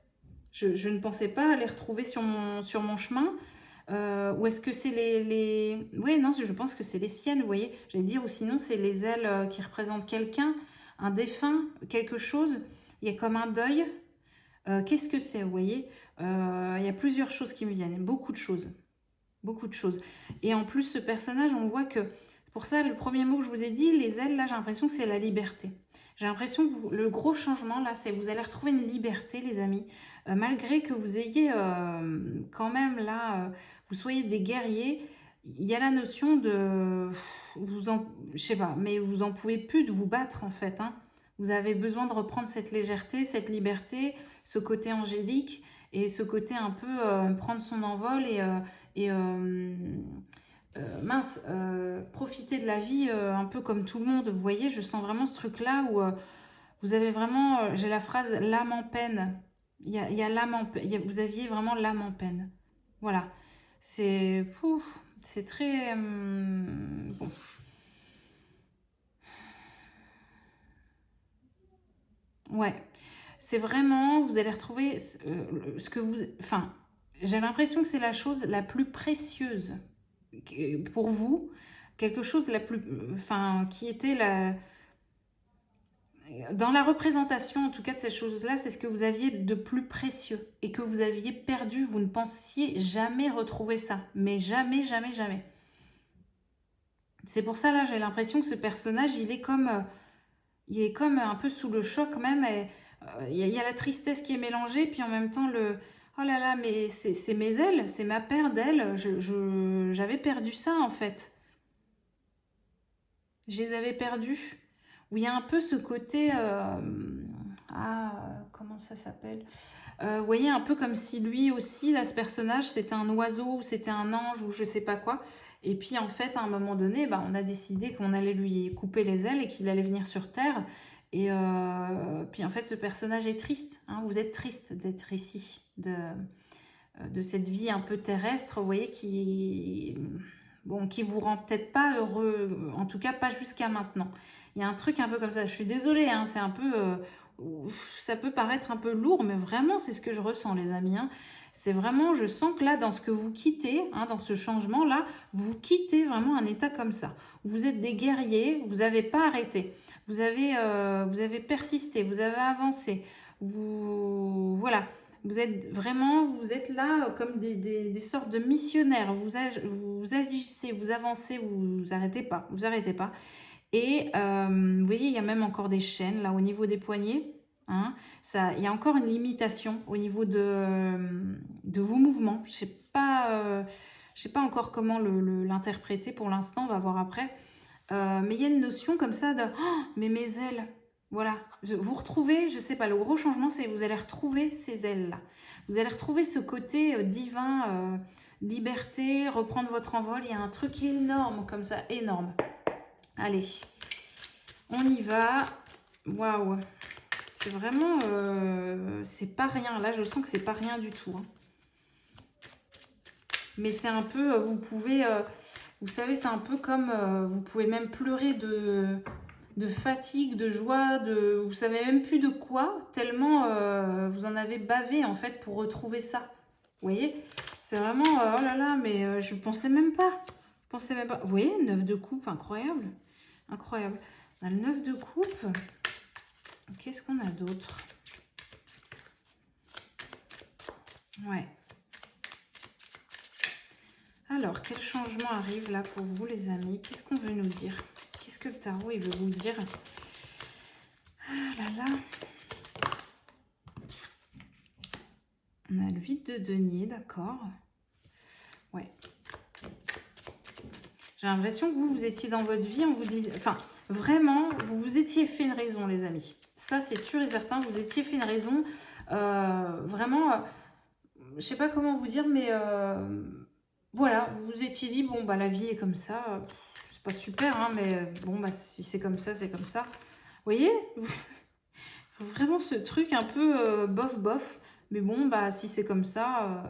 Je ne pensais pas les retrouver sur mon chemin. Ou est-ce que c'est les... Oui, non, je pense que c'est les siennes, vous voyez. J'allais dire, ou sinon, c'est les ailes qui représentent quelqu'un, un défunt, quelque chose. Il y a comme un deuil. Qu'est-ce que c'est, vous voyez. Il y a plusieurs choses qui me viennent, beaucoup de choses. Beaucoup de choses. Et en plus, ce personnage, on voit que... Pour ça, le premier mot que je vous ai dit, les ailes, là, j'ai l'impression que c'est la liberté. J'ai l'impression que le gros changement, là, c'est vous allez retrouver une liberté, les amis. Malgré que vous ayez quand même, là, vous soyez des guerriers, il y a la notion de... je sais pas, mais vous en pouvez plus de vous battre, en fait. Hein. Vous avez besoin de reprendre cette légèreté, cette liberté, ce côté angélique et ce côté un peu prendre son envol et profiter de la vie un peu comme tout le monde. Vous voyez, je sens vraiment ce truc-là où vous avez vraiment, j'ai la phrase l'âme en peine. Il y a l'âme en peine. Vous aviez vraiment l'âme en peine. Voilà. C'est très... bon. Ouais. C'est vraiment, vous allez retrouver ce que vous... Enfin, j'ai l'impression que c'est la chose la plus précieuse pour vous, quelque chose la plus, enfin, qui était dans la représentation en tout cas de ces choses-là, c'est ce que vous aviez de plus précieux et que vous aviez perdu, vous ne pensiez jamais retrouver ça, mais jamais, jamais, jamais. C'est pour ça là, j'ai l'impression que ce personnage, il est comme un peu sous le choc même, et il y a la tristesse qui est mélangée, puis en même temps le... Oh là là, mais c'est mes ailes, c'est ma paire d'ailes, j'avais perdu ça en fait. Je les avais perdues. Où il y a un peu ce côté... comment ça s'appelle vous voyez, un peu comme si lui aussi, là, ce personnage, c'était un oiseau, ou c'était un ange, ou je sais pas quoi. Et puis en fait, à un moment donné, bah, on a décidé qu'on allait lui couper les ailes et qu'il allait venir sur Terre. Et puis en fait, ce personnage est triste, hein. Vous êtes triste d'être ici, de cette vie un peu terrestre, vous voyez, bon, qui vous rend peut-être pas heureux, en tout cas pas jusqu'à maintenant. Il y a un truc un peu comme ça, je suis désolée, hein, c'est un peu... ça peut paraître un peu lourd, mais vraiment c'est ce que je ressens, les amis, hein. C'est vraiment, je sens que là, dans ce que vous quittez, hein, dans ce changement-là, vous quittez vraiment un état comme ça. Vous êtes des guerriers, vous n'avez pas arrêté, vous avez persisté, vous avez avancé, voilà. Vous êtes là comme des sortes de missionnaires. Vous agissez, vous avancez, vous arrêtez pas, vous arrêtez pas. Et vous voyez, il y a même encore des chaînes là au niveau des poignets. Hein, il y a encore une limitation au niveau de vos mouvements. Je sais pas encore comment l'interpréter pour l'instant, on va voir après. Mais il y a une notion comme ça de oh, mais mes ailes, voilà. Vous retrouvez, je sais pas, le gros changement, c'est vous allez retrouver ces ailes-là. Vous allez retrouver ce côté divin, liberté, reprendre votre envol. Il y a un truc énorme comme ça, énorme. Allez, on y va. Waouh, c'est vraiment, c'est pas rien. Là, je sens que c'est pas rien du tout. Hein. Mais c'est un peu, vous pouvez, vous savez, c'est un peu comme, vous pouvez même pleurer de fatigue, de joie, vous savez même plus de quoi, tellement vous en avez bavé en fait pour retrouver ça. Vous voyez, c'est vraiment, oh là là, mais je pensais même pas. Je pensais même pas. Vous voyez, 9 de coupe, incroyable. Incroyable. On a le 9 de coupe. Qu'est-ce qu'on a d'autre? Ouais. Alors, quel changement arrive là pour vous, les amis? Qu'est-ce qu'on veut nous dire? Qu'est-ce que le tarot il veut vous dire? Ah là là. On a le 8 de denier, d'accord. Ouais. J'ai l'impression que vous étiez dans votre vie, on vous dit... Enfin, vraiment, vous vous étiez fait une raison, les amis. Ça, c'est sûr et certain, vous étiez fait une raison. Vraiment, je sais pas comment vous dire, mais... voilà, vous vous étiez dit, bon, bah la vie est comme ça. C'est pas super, hein, mais bon, bah si c'est comme ça, c'est comme ça. Vous voyez? Vraiment ce truc un peu bof bof. Mais bon, bah si c'est comme ça,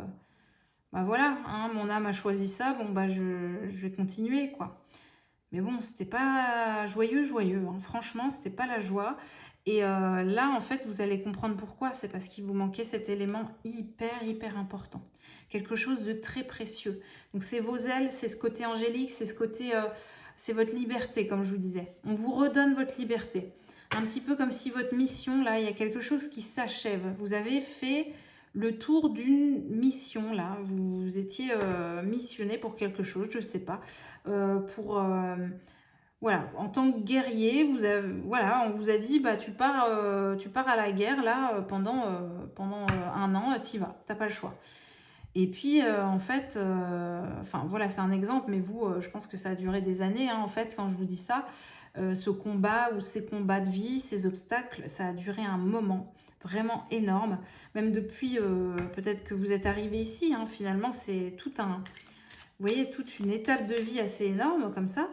bah voilà, hein, mon âme a choisi ça, bon bah je vais continuer, quoi. Mais bon, c'était pas joyeux, hein. Franchement, c'était pas la joie. Et là, en fait, vous allez comprendre pourquoi. C'est parce qu'il vous manquait cet élément hyper important. Quelque chose de très précieux. Donc c'est vos ailes, c'est ce côté angélique, c'est ce côté... c'est votre liberté, comme je vous disais. On vous redonne votre liberté. Un petit peu comme si votre mission, là, il y a quelque chose qui s'achève. Vous avez fait le tour d'une mission, là. Vous étiez missionné pour quelque chose, je ne sais pas. Voilà, en tant que guerrier, voilà, on vous a dit, bah, tu pars à la guerre, là, pendant 1 an, t'y vas, t'as pas le choix. Et puis, en fait, enfin, voilà, c'est un exemple, mais vous, je pense que ça a duré des années, hein, en fait, quand je vous dis ça. Ce combat ou ces combats de vie, ces obstacles, ça a duré un moment vraiment énorme. Même depuis, peut-être que vous êtes arrivé ici, hein, finalement, c'est tout un... Vous voyez, toute une étape de vie assez énorme, comme ça.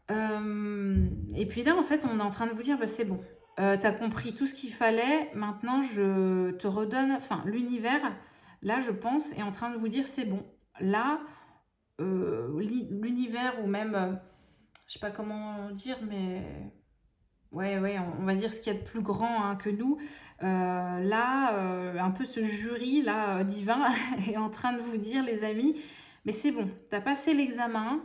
Et puis là, en fait, on est en train de vous dire, bah, c'est bon. T'as compris tout ce qu'il fallait. Maintenant, je te redonne... Enfin, l'univers, là, je pense, est en train de vous dire, c'est bon. Là, l'univers ou même... je sais pas comment dire, mais... Ouais, on va dire ce qu'il y a de plus grand, hein, que nous. Là, un peu ce jury là divin est en train de vous dire, les amis, mais c'est bon, tu as passé l'examen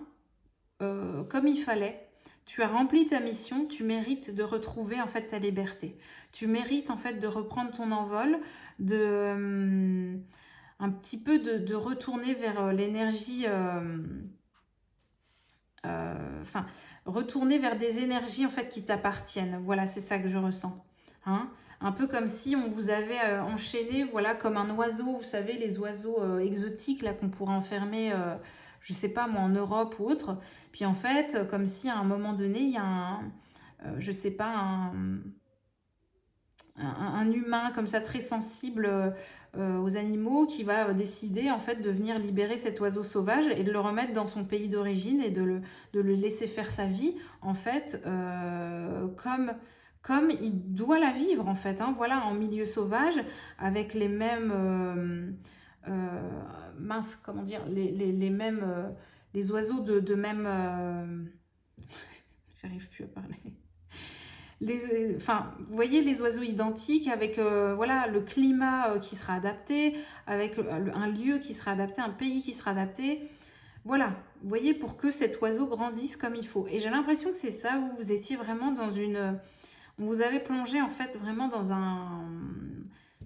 comme il fallait. Tu as rempli ta mission, tu mérites de retrouver en fait ta liberté. Tu mérites en fait de reprendre ton envol, un petit peu de retourner vers l'énergie... enfin, retourner vers des énergies en fait qui t'appartiennent. Voilà, c'est ça que je ressens. Hein, un peu comme si on vous avait enchaîné, voilà, comme un oiseau, vous savez, les oiseaux exotiques là qu'on pourrait enfermer, je sais pas moi, en Europe ou autre. Puis en fait, comme si à un moment donné, il y a je sais pas, un humain comme ça très sensible aux animaux qui va décider en fait de venir libérer cet oiseau sauvage et de le remettre dans son pays d'origine et de le laisser faire sa vie en fait comme il doit la vivre en fait, hein, voilà, en milieu sauvage avec les mêmes mince, comment dire, les mêmes les oiseaux de même j'arrive plus à parler. Enfin, vous voyez les oiseaux identiques avec voilà, le climat qui sera adapté, avec un lieu qui sera adapté, un pays qui sera adapté. Voilà, vous voyez, pour que cet oiseau grandisse comme il faut. Et j'ai l'impression que c'est ça, où vous étiez vraiment dans une... On vous avait plongé en fait vraiment dans un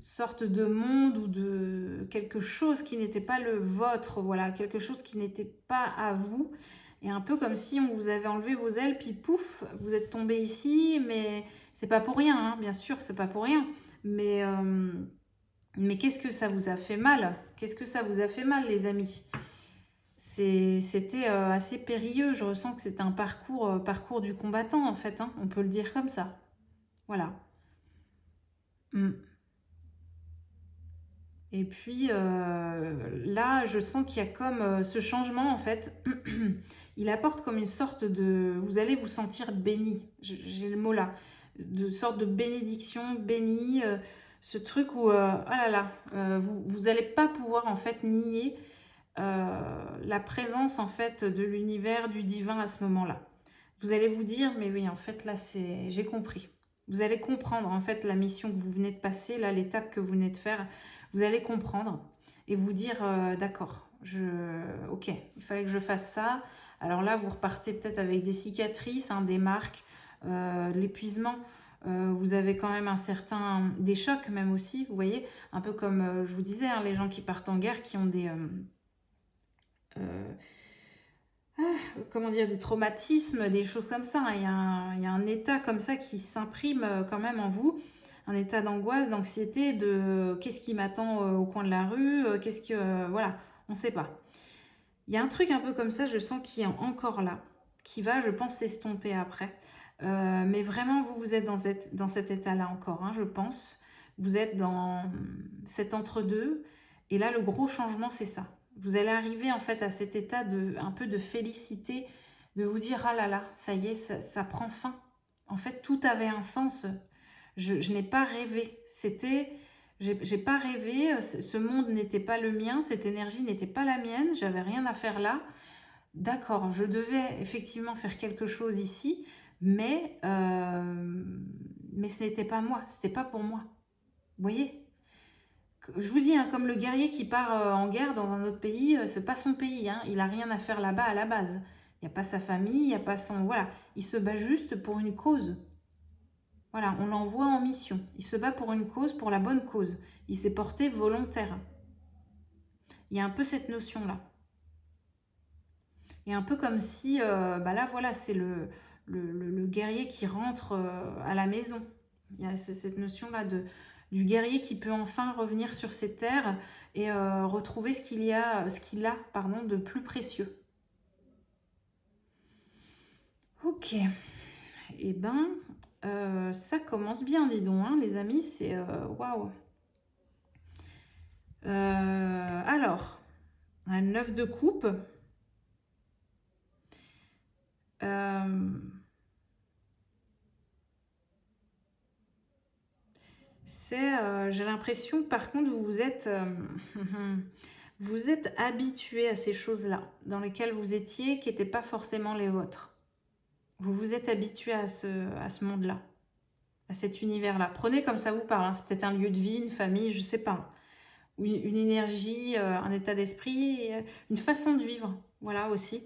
sorte de monde ou de quelque chose qui n'était pas le vôtre, voilà, quelque chose qui n'était pas à vous. Et un peu comme si on vous avait enlevé vos ailes, puis pouf, vous êtes tombé ici, mais c'est pas pour rien, hein, bien sûr, c'est pas pour rien. Mais qu'est-ce que ça vous a fait mal? Qu'est-ce que ça vous a fait mal, les amis? C'était assez périlleux, je ressens que c'est un parcours du combattant, en fait, hein, on peut le dire comme ça. Voilà. Et puis là, je sens qu'il y a comme ce changement, en fait, il apporte comme une sorte de... Vous allez vous sentir béni, j'ai le mot là, de sorte de bénédiction, béni, ce truc où, oh là là, vous n'allez pas pouvoir en fait nier la présence en fait de l'univers, du divin à ce moment-là. Vous allez vous dire, mais oui, en fait là, j'ai compris. Vous allez comprendre en fait la mission que vous venez de passer, là, l'étape que vous venez de faire. Vous allez comprendre et vous dire, d'accord, ok, il fallait que je fasse ça. Alors là, vous repartez peut-être avec des cicatrices, hein, des marques, de l'épuisement. Vous avez quand même des chocs même aussi, vous voyez, un peu comme je vous disais, hein, les gens qui partent en guerre, qui ont comment dire, des traumatismes, des choses comme ça, hein. Il y a un état comme ça qui s'imprime quand même en vous, un état d'angoisse, d'anxiété, de qu'est-ce qui m'attend au coin de la rue, voilà, on ne sait pas. Il y a un truc un peu comme ça, je sens qu'il est encore là, qui va, je pense, s'estomper après. Mais vraiment, vous êtes dans cet état-là encore, hein, je pense. Vous êtes dans cet entre-deux. Et là, le gros changement, c'est ça. Vous allez arriver en fait à cet état un peu de félicité, de vous dire, ah là là, ça y est, ça prend fin. En fait, tout avait un sens. Je n'ai pas rêvé. J'ai pas rêvé, ce monde n'était pas le mien, cette énergie n'était pas la mienne, j'avais rien à faire là. D'accord, je devais effectivement faire quelque chose ici, mais ce n'était pas moi, c'était pas pour moi. Vous voyez? Je vous dis, hein, comme le guerrier qui part en guerre dans un autre pays, c'est pas son pays, hein, il a rien à faire là-bas à la base. Il n'y a pas sa famille, il n'y a pas son... Voilà, il se bat juste pour une cause. Voilà, on l'envoie en mission. Il se bat pour une cause, pour la bonne cause. Il s'est porté volontaire. Il y a un peu cette notion-là. Et un peu comme si, bah là, voilà, c'est le guerrier qui rentre à la maison. Il y a cette notion-là du guerrier qui peut enfin revenir sur ses terres et retrouver ce qu'il a de plus précieux. Ok. Eh ben, ça commence bien, dis donc, hein, les amis, c'est waouh. Alors, un 9 de coupe. J'ai l'impression, par contre, vous êtes habitué à ces choses-là, dans lesquelles vous étiez, qui n'étaient pas forcément les vôtres. Vous vous êtes habitué à ce monde-là, à cet univers-là. Prenez comme ça vous parle, hein. C'est peut-être un lieu de vie, une famille, je ne sais pas. Une énergie, un état d'esprit, une façon de vivre, voilà aussi.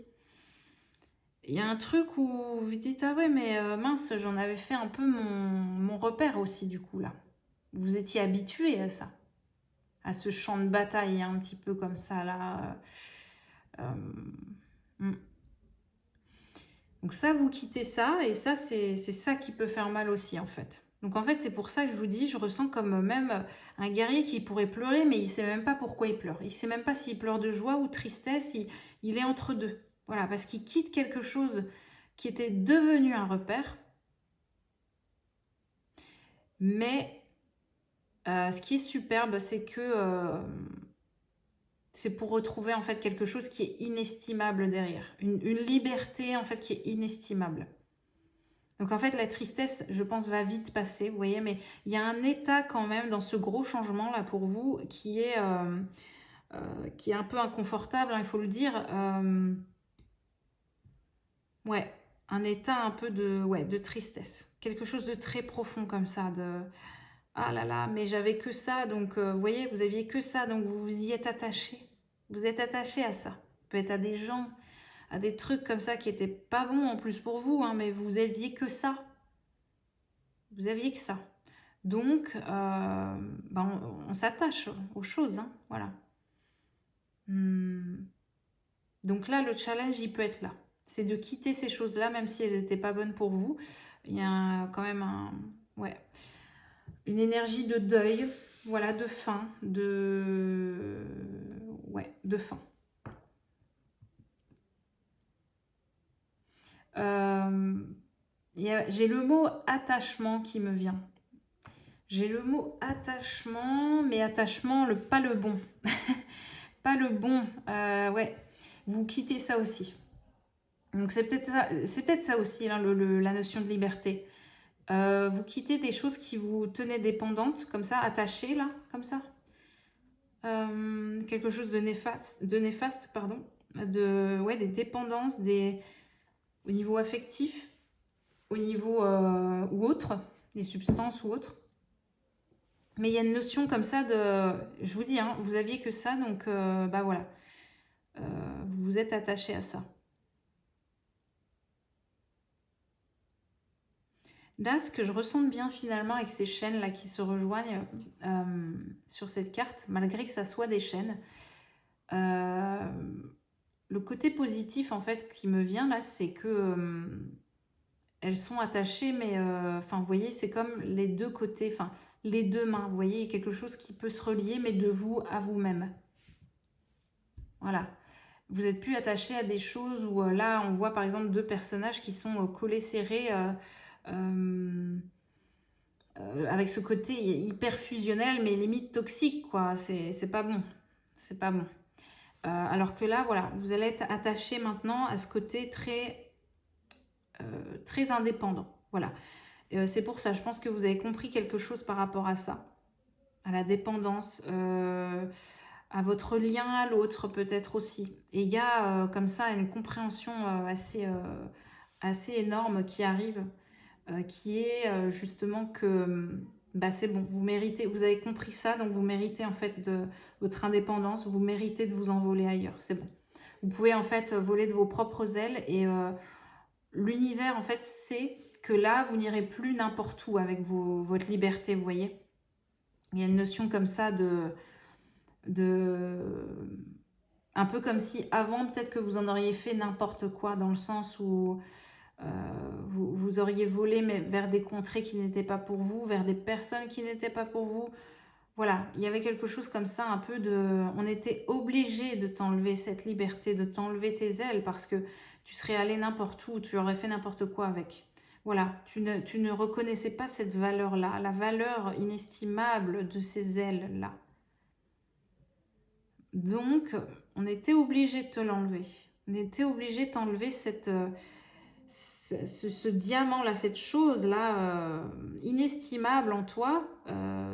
Il y a un truc où vous dites, ah ouais, mais mince, j'en avais fait un peu mon repère aussi, du coup, là. Vous étiez habitué à ça, à ce champ de bataille, un petit peu comme ça, là. Donc ça, vous quittez ça, et ça, c'est ça qui peut faire mal aussi, en fait. Donc en fait, c'est pour ça que je vous dis, je ressens comme même un guerrier qui pourrait pleurer, mais il ne sait même pas pourquoi il pleure. Il ne sait même pas s'il pleure de joie ou de tristesse, il est entre deux. Voilà, parce qu'il quitte quelque chose qui était devenu un repère, mais Ce qui est superbe, c'est que c'est pour retrouver en fait quelque chose qui est inestimable derrière. Une liberté en fait qui est inestimable. Donc en fait la tristesse, je pense, va vite passer, vous voyez, mais il y a un état quand même dans ce gros changement là pour vous qui est un peu inconfortable, hein, il faut le dire. Ouais, un état un peu de tristesse. Quelque chose de très profond comme ça, de ah là là, mais j'avais que ça, donc vous voyez, vous aviez que ça, donc vous vous y êtes attaché. Vous êtes attaché à ça. Peut-être à des gens, à des trucs comme ça qui étaient pas bons en plus pour vous, hein, mais vous aviez que ça. Vous aviez que ça. Donc, ben, on s'attache aux choses, hein, voilà. Donc là, le challenge, il peut être là. C'est de quitter ces choses-là, même si elles n'étaient pas bonnes pour vous. Il y a quand même ouais, une énergie de deuil, voilà, de fin, ouais, de fin. J'ai le mot attachement qui me vient. J'ai le mot attachement, mais attachement, pas le bon. Pas le bon. Ouais, vous quittez ça aussi. Donc c'est peut-être ça aussi, hein, la notion de liberté. Vous quittez des choses qui vous tenaient dépendantes, comme ça, attachées, là, comme ça. Quelque chose de néfaste, pardon. Ouais, des dépendances, au niveau affectif, au niveau ou autre, des substances ou autres. Mais il y a une notion comme ça de... Je vous dis, hein, vous aviez que ça, donc bah voilà. Vous vous êtes attaché à ça. Là, ce que je ressens bien finalement avec ces chaînes-là qui se rejoignent sur cette carte, malgré que ça soit des chaînes, le côté positif en fait qui me vient là, c'est que elles sont attachées, mais enfin, vous voyez, c'est comme les deux côtés, enfin, les deux mains, vous voyez, il y a quelque chose qui peut se relier, mais de vous à vous-même. Voilà. Vous n'êtes plus attaché à des choses où là, on voit par exemple deux personnages qui sont collés serrés avec ce côté hyper fusionnel, mais limite toxique, quoi. C'est pas bon. C'est pas bon. Alors que là, voilà, vous allez être attaché maintenant à ce côté très indépendant. Voilà. C'est pour ça, je pense que vous avez compris quelque chose par rapport à ça. À la dépendance, à votre lien à l'autre peut-être aussi. Et il y a comme ça une compréhension assez énorme qui arrive, qui est justement que bah, c'est bon, vous méritez, vous avez compris ça, donc vous méritez en fait votre indépendance, vous méritez de vous envoler ailleurs, c'est bon. Vous pouvez en fait voler de vos propres ailes et l'univers en fait sait que là, vous n'irez plus n'importe où avec votre liberté, vous voyez. Il y a une notion comme ça un peu comme si avant, peut-être que vous en auriez fait n'importe quoi, dans le sens où vous auriez volé mais vers des contrées qui n'étaient pas pour vous, vers des personnes qui n'étaient pas pour vous. Voilà, il y avait quelque chose comme ça, un peu de... On était obligé de t'enlever cette liberté, de t'enlever tes ailes, parce que tu serais allé n'importe où, tu aurais fait n'importe quoi avec. Voilà, tu ne reconnaissais pas cette valeur-là, la valeur inestimable de ces ailes-là. Donc, on était obligé de te l'enlever. On était obligé de t'enlever ce diamant-là, cette chose-là inestimable en toi,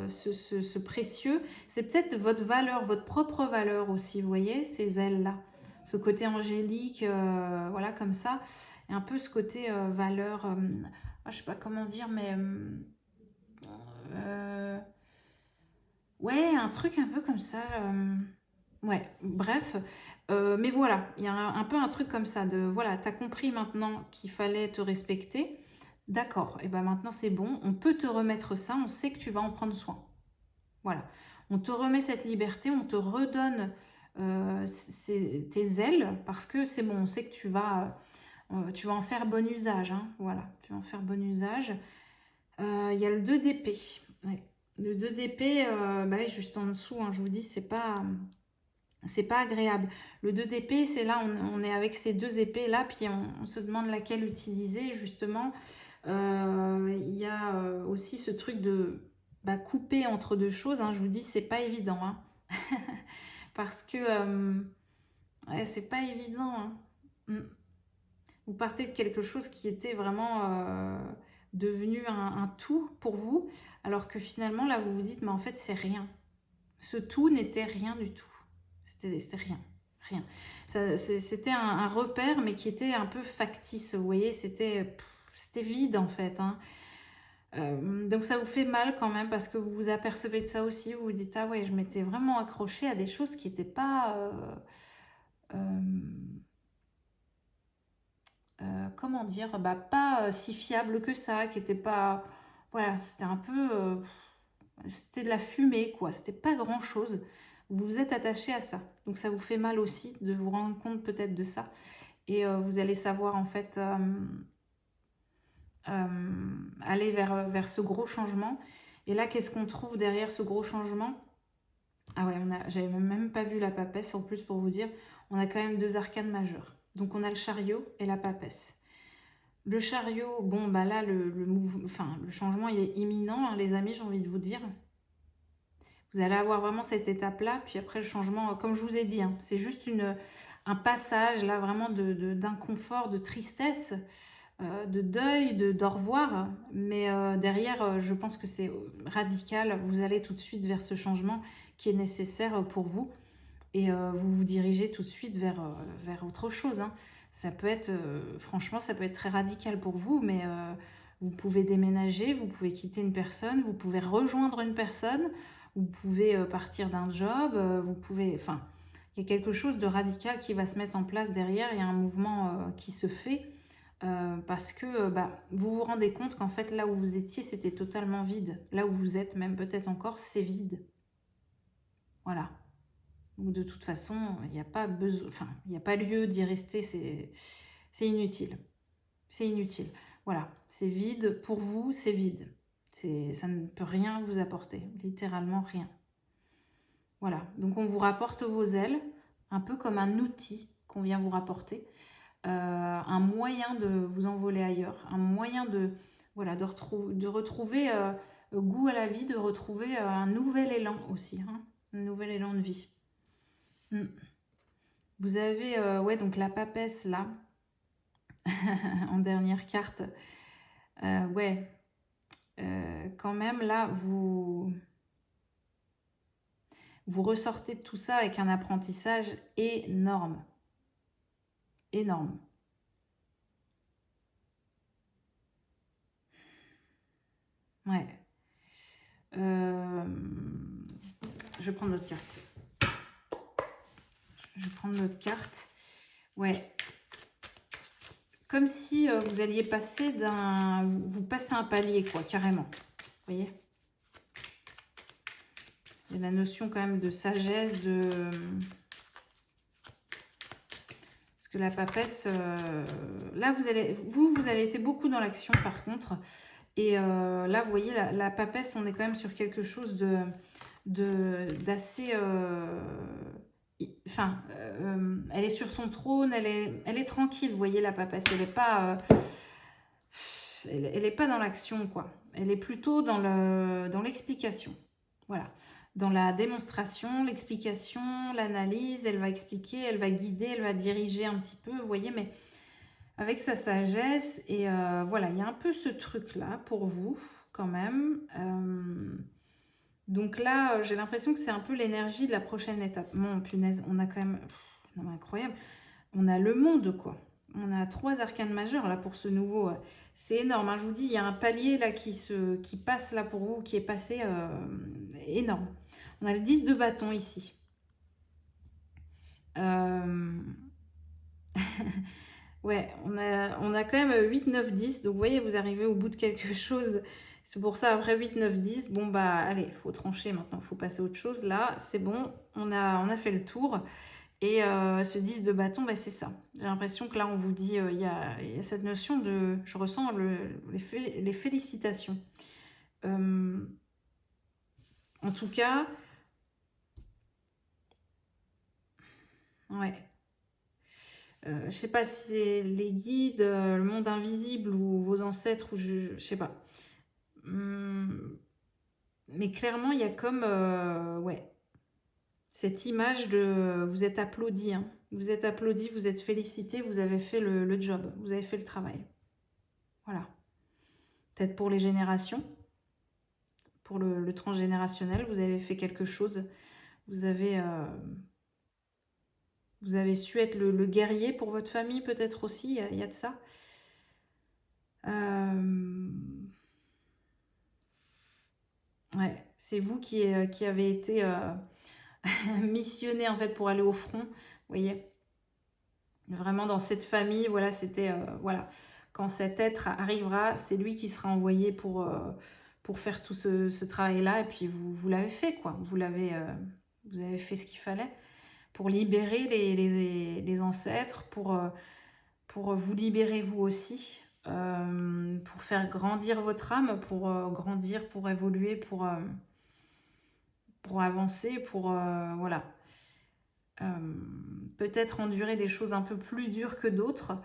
ce précieux. C'est peut-être votre valeur, votre propre valeur aussi, vous voyez, ces ailes-là. Ce côté angélique, voilà, comme ça. Et un peu ce côté valeur, je sais pas comment dire, mais... ouais, un truc un peu comme ça... ouais, bref, mais voilà, il y a un peu un truc comme ça, de voilà, t'as compris maintenant qu'il fallait te respecter, d'accord, et ben maintenant c'est bon, on peut te remettre ça, on sait que tu vas en prendre soin. Voilà, on te remet cette liberté, on te redonne tes ailes, parce que c'est bon, on sait que tu vas en faire bon usage, hein, voilà, tu vas en faire bon usage. Il y a le 2 d'épée, ouais. Le 2 d'épée, bah, juste en dessous, hein, je vous dis, c'est pas agréable. Le 2 d'épée, c'est là, on est avec ces deux épées là, puis on se demande laquelle utiliser justement. Il y a aussi ce truc couper entre deux choses, hein. Je vous dis, c'est pas évident, hein. Parce que ouais, c'est pas évident, hein. Mm. Vous partez de quelque chose qui était vraiment devenu un tout pour vous, alors que finalement, là, vous vous dites, mais en fait, c'est rien. Ce tout n'était rien du tout. C'était rien. Rien. C'était un repère, mais qui était un peu factice, vous voyez, c'était vide en fait, hein. Donc ça vous fait mal quand même parce que vous vous apercevez de ça aussi, vous vous dites ah ouais, je m'étais vraiment accrochée à des choses qui n'étaient pas comment dire, pas si fiables que ça, qui n'étaient pas, voilà, c'était un peu c'était de la fumée quoi, c'était pas grand chose. Vous vous êtes attaché à ça, donc ça vous fait mal aussi de vous rendre compte peut-être de ça, et vous allez savoir en fait aller vers ce gros changement. Et là, qu'est-ce qu'on trouve derrière ce gros changement? Ah ouais, j'avais même pas vu la papesse, en plus pour vous dire, on a quand même deux arcanes majeures. Donc on a le chariot et la papesse. Le chariot, bon bah là, le changement il est imminent, hein, les amis, j'ai envie de vous dire. Vous allez avoir vraiment cette étape-là, puis après le changement, comme je vous ai dit, hein, c'est juste un passage là vraiment d'inconfort, de tristesse, de deuil, d'au revoir. Mais derrière, je pense que c'est radical. Vous allez tout de suite vers ce changement qui est nécessaire pour vous. Et vous vous dirigez tout de suite vers autre chose, hein. Ça peut être, franchement, ça peut être très radical pour vous, mais vous pouvez déménager, vous pouvez quitter une personne, vous pouvez rejoindre une personne, vous pouvez partir d'un job, vous pouvez... Enfin, il y a quelque chose de radical qui va se mettre en place derrière, il y a un mouvement qui se fait, parce que vous vous rendez compte qu'en fait, là où vous étiez, c'était totalement vide. Là où vous êtes, même peut-être encore, c'est vide. Voilà. Donc de toute façon, il n'y a pas besoin, enfin, il n'y a pas lieu d'y rester, c'est inutile. C'est inutile. Voilà, c'est vide pour vous, c'est vide. Ça ne peut rien vous apporter, littéralement rien. Voilà, donc on vous rapporte vos ailes, un peu comme un outil qu'on vient vous rapporter, un moyen de vous envoler ailleurs, un moyen voilà, de retrouver goût à la vie, de retrouver un nouvel élan aussi, hein, un nouvel élan de vie. Vous avez ouais, donc la papesse là, en dernière carte. Ouais, quand même là, vous ressortez de tout ça avec un apprentissage énorme. Énorme. Ouais. Je vais prendre notre carte. Je vais prendre notre carte. Ouais. Comme si vous alliez passer vous passez un palier, quoi, carrément. Vous voyez? Il y a la notion quand même de sagesse, parce que la papesse, là, vous avez été beaucoup dans l'action, par contre. Et là, vous voyez, la papesse, on est quand même sur quelque chose d'assez... Enfin, elle est sur son trône, elle est tranquille, vous voyez, la papesse. Elle n'est pas, elle est pas dans l'action, quoi. Elle est plutôt dans l'explication. Voilà. Dans la démonstration, l'explication, l'analyse, elle va expliquer, elle va guider, elle va diriger un petit peu, vous voyez, mais avec sa sagesse. Et voilà, il y a un peu ce truc-là pour vous, quand même. Donc là, j'ai l'impression que c'est un peu l'énergie de la prochaine étape. Bon, punaise, on a quand même... non, incroyable. On a le monde, quoi. On a 3 arcanes majeures, là, pour ce nouveau... c'est énorme, hein. Je vous dis, il y a un palier, là, qui passe, là, pour vous, qui est passé énorme. On a le 10 de bâton, ici. Ouais, on a quand même 8, 9, 10. Donc, vous voyez, vous arrivez au bout de quelque chose. C'est pour ça, après 8, 9, 10, bon, bah, allez, il faut trancher maintenant. Il faut passer à autre chose. Là, c'est bon, on a fait le tour. Et ce 10 de bâton, bah, c'est ça. J'ai l'impression que là, on vous dit, il y a cette notion de... Je ressens les félicitations. En tout cas... Ouais. Je sais pas si c'est les guides, le monde invisible ou vos ancêtres, ou je sais pas. Mais clairement, il y a comme, ouais, cette image de vous êtes applaudi, hein. Vous êtes applaudi, vous êtes félicité, vous avez fait le job, vous avez fait le travail. Voilà. Peut-être pour les générations, pour le transgénérationnel, vous avez fait quelque chose. Vous avez, vous avez su être le guerrier pour votre famille, peut-être aussi, il y a de ça. Ouais, c'est vous qui avez été missionné en fait pour aller au front, vous voyez. Vraiment dans cette famille, voilà, c'était, voilà, quand cet être arrivera, c'est lui qui sera envoyé pour faire tout ce travail-là, et puis vous l'avez fait, quoi. Vous avez fait ce qu'il fallait pour libérer les ancêtres, pour vous libérer vous aussi, pour faire grandir votre âme, pour grandir, pour évoluer, pour avancer, voilà. Peut-être endurer des choses un peu plus dures que d'autres,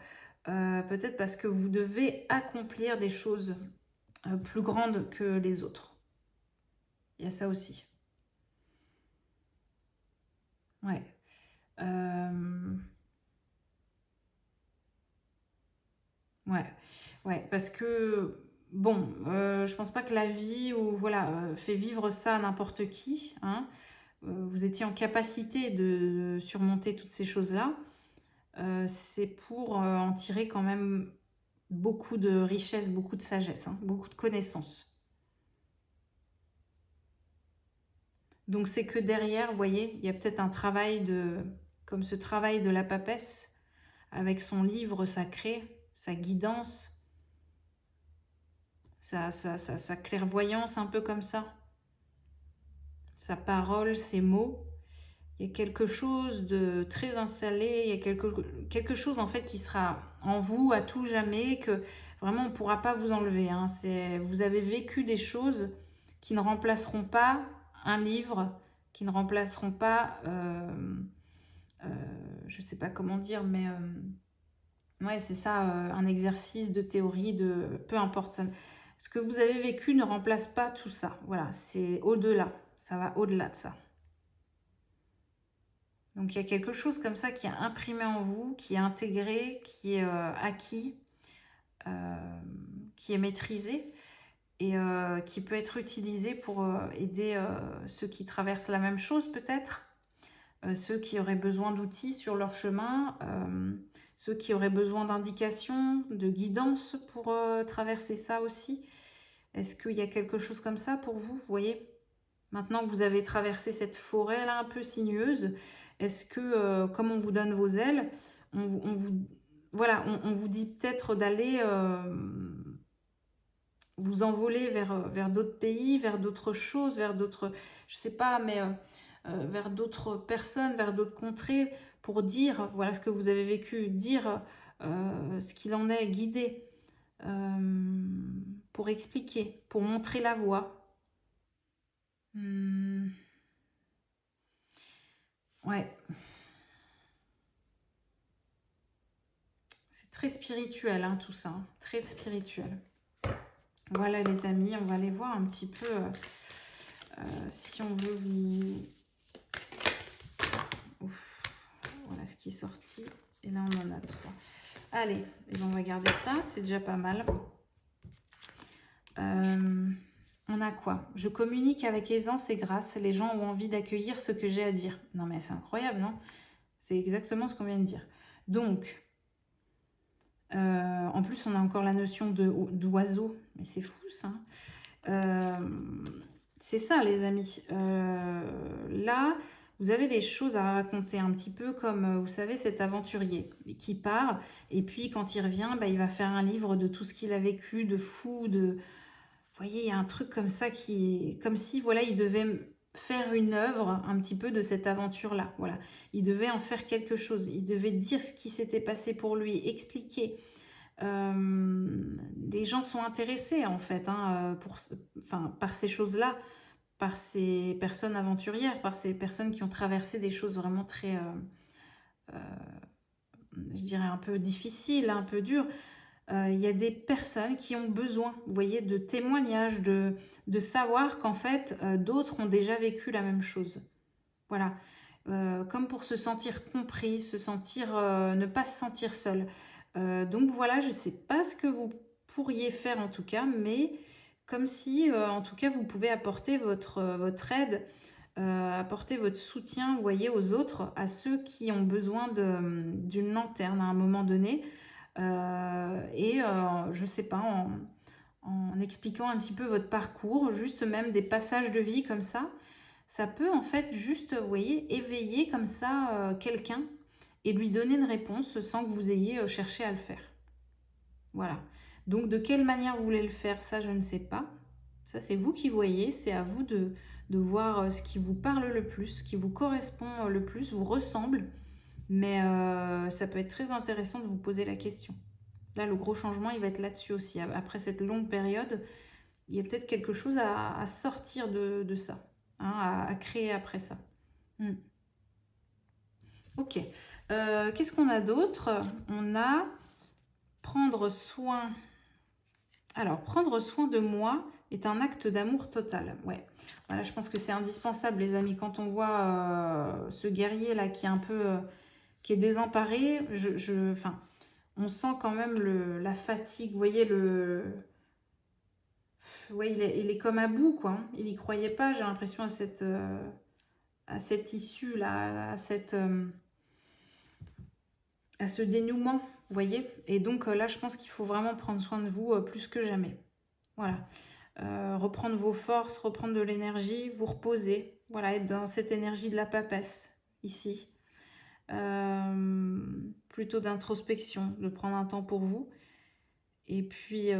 peut-être parce que vous devez accomplir des choses plus grandes que les autres. Il y a ça aussi. Ouais. Ouais, ouais, parce que bon, je pense pas que la vie ou voilà, fait vivre ça à n'importe qui, hein. Vous étiez en capacité de surmonter toutes ces choses-là. C'est pour en tirer quand même beaucoup de richesse, beaucoup de sagesse, hein, beaucoup de connaissances. Donc c'est que derrière, vous voyez, il y a peut-être un travail comme ce travail de la papesse, avec son livre sacré, sa guidance, sa clairvoyance, un peu comme ça, sa parole, ses mots. Il y a quelque chose de très installé, il y a quelque chose en fait qui sera en vous à tout jamais, que vraiment on ne pourra pas vous enlever, hein. Vous avez vécu des choses qui ne remplaceront pas un livre, qui ne remplaceront pas, euh, je ne sais pas comment dire, mais ouais, c'est ça, un exercice de théorie, peu importe. Ce que vous avez vécu ne remplace pas tout ça. Voilà, c'est au-delà, ça va au-delà de ça. Donc il y a quelque chose comme ça qui est imprimé en vous, qui est intégré, qui est acquis, qui est maîtrisé, et qui peut être utilisé pour aider ceux qui traversent la même chose peut-être, ceux qui auraient besoin d'outils sur leur chemin, ceux qui auraient besoin d'indications, de guidance pour traverser ça aussi. Est-ce qu'il y a quelque chose comme ça pour vous, vous voyez? Maintenant que vous avez traversé cette forêt là un peu sinueuse, est-ce que, comme on vous donne vos ailes, on vous, voilà, on vous dit peut-être d'aller vous envoler vers d'autres pays, vers d'autres choses, vers d'autres, je sais pas, mais vers d'autres personnes, vers d'autres contrées, pour dire, voilà ce que vous avez vécu, dire ce qu'il en est, guider, pour expliquer, pour montrer la voie. Hmm, ouais, c'est très spirituel, hein, tout ça, hein, très spirituel. Voilà les amis, on va aller voir un petit peu si on veut vous... Ouf, voilà ce qui est sorti. Et là, on en a 3. Allez, et ben on va garder ça, c'est déjà pas mal. On a quoi? Je communique avec aisance et grâce. Les gens ont envie d'accueillir ce que j'ai à dire. Non mais c'est incroyable, non? C'est exactement ce qu'on vient de dire. Donc, en plus, on a encore la notion d'oiseau. Mais c'est fou, ça. C'est ça, les amis. Là, vous avez des choses à raconter un petit peu comme, vous savez, cet aventurier qui part. Et puis, quand il revient, bah, il va faire un livre de tout ce qu'il a vécu, de fou, de... Vous voyez, il y a un truc comme ça qui est... Comme si, voilà, il devait faire une œuvre un petit peu de cette aventure-là. Voilà. Il devait en faire quelque chose. Il devait dire ce qui s'était passé pour lui, expliquer. Des gens sont intéressés en fait, hein, par ces choses-là, par ces personnes aventurières, par ces personnes qui ont traversé des choses vraiment très, je dirais un peu difficiles, un peu dures. il y a des personnes qui ont besoin, vous voyez, de témoignages, de savoir qu'en fait, d'autres ont déjà vécu la même chose. Voilà. Comme pour se sentir compris, ne pas se sentir seul. Donc voilà, je ne sais pas ce que vous pourriez faire en tout cas, mais comme si, en tout cas, vous pouvez apporter votre aide, apporter votre soutien, vous voyez, aux autres, à ceux qui ont besoin d'une lanterne à un moment donné. Je ne sais pas, en expliquant un petit peu votre parcours, juste même des passages de vie comme ça peut en fait juste, vous voyez, éveiller comme ça quelqu'un et lui donner une réponse sans que vous ayez cherché à le faire. Voilà. Donc de quelle manière vous voulez le faire, ça je ne sais pas. Ça c'est vous qui voyez, c'est à vous de voir ce qui vous parle le plus, ce qui vous correspond le plus, vous ressemble. Mais ça peut être très intéressant de vous poser la question. Là, le gros changement, il va être là-dessus aussi. Après cette longue période, il y a peut-être quelque chose à sortir de ça, hein, à créer après ça. Ok. Qu'est-ce qu'on a d'autre? On a prendre soin. Alors, prendre soin de moi est un acte d'amour total. Ouais. Voilà, je pense que c'est indispensable, les amis. Quand on voit ce guerrier là qui est un peu, qui est désemparé, enfin, on sent quand même la fatigue. Vous voyez ouais, il est comme à bout, quoi. Hein. Il n'y croyait pas, j'ai l'impression, à cette issue là, à ce dénouement, vous voyez. Et donc là, je pense qu'il faut vraiment prendre soin de vous plus que jamais. Voilà. Reprendre vos forces, reprendre de l'énergie, vous reposer. Voilà, être dans cette énergie de la papesse, ici. Plutôt d'introspection, de prendre un temps pour vous. Et puis